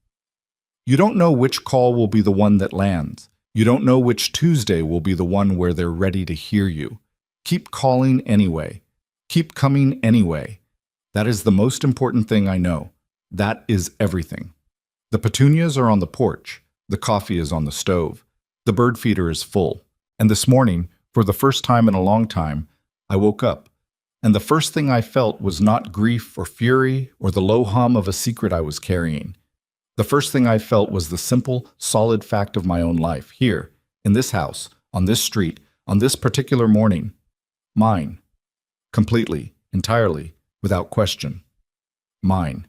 You don't know which call will be the one that lands. You don't know which Tuesday will be the one where they're ready to hear you. Keep calling anyway. Keep coming anyway. That is the most important thing I know. That is everything. The petunias are on the porch. The coffee is on the stove. The bird feeder is full. And this morning, for the first time in a long time, I woke up. And the first thing I felt was not grief or fury or the low hum of a secret I was carrying. The first thing I felt was the simple, solid fact of my own life, here, in this house, on this street, on this particular morning. Mine. Completely, entirely, without question. Mine.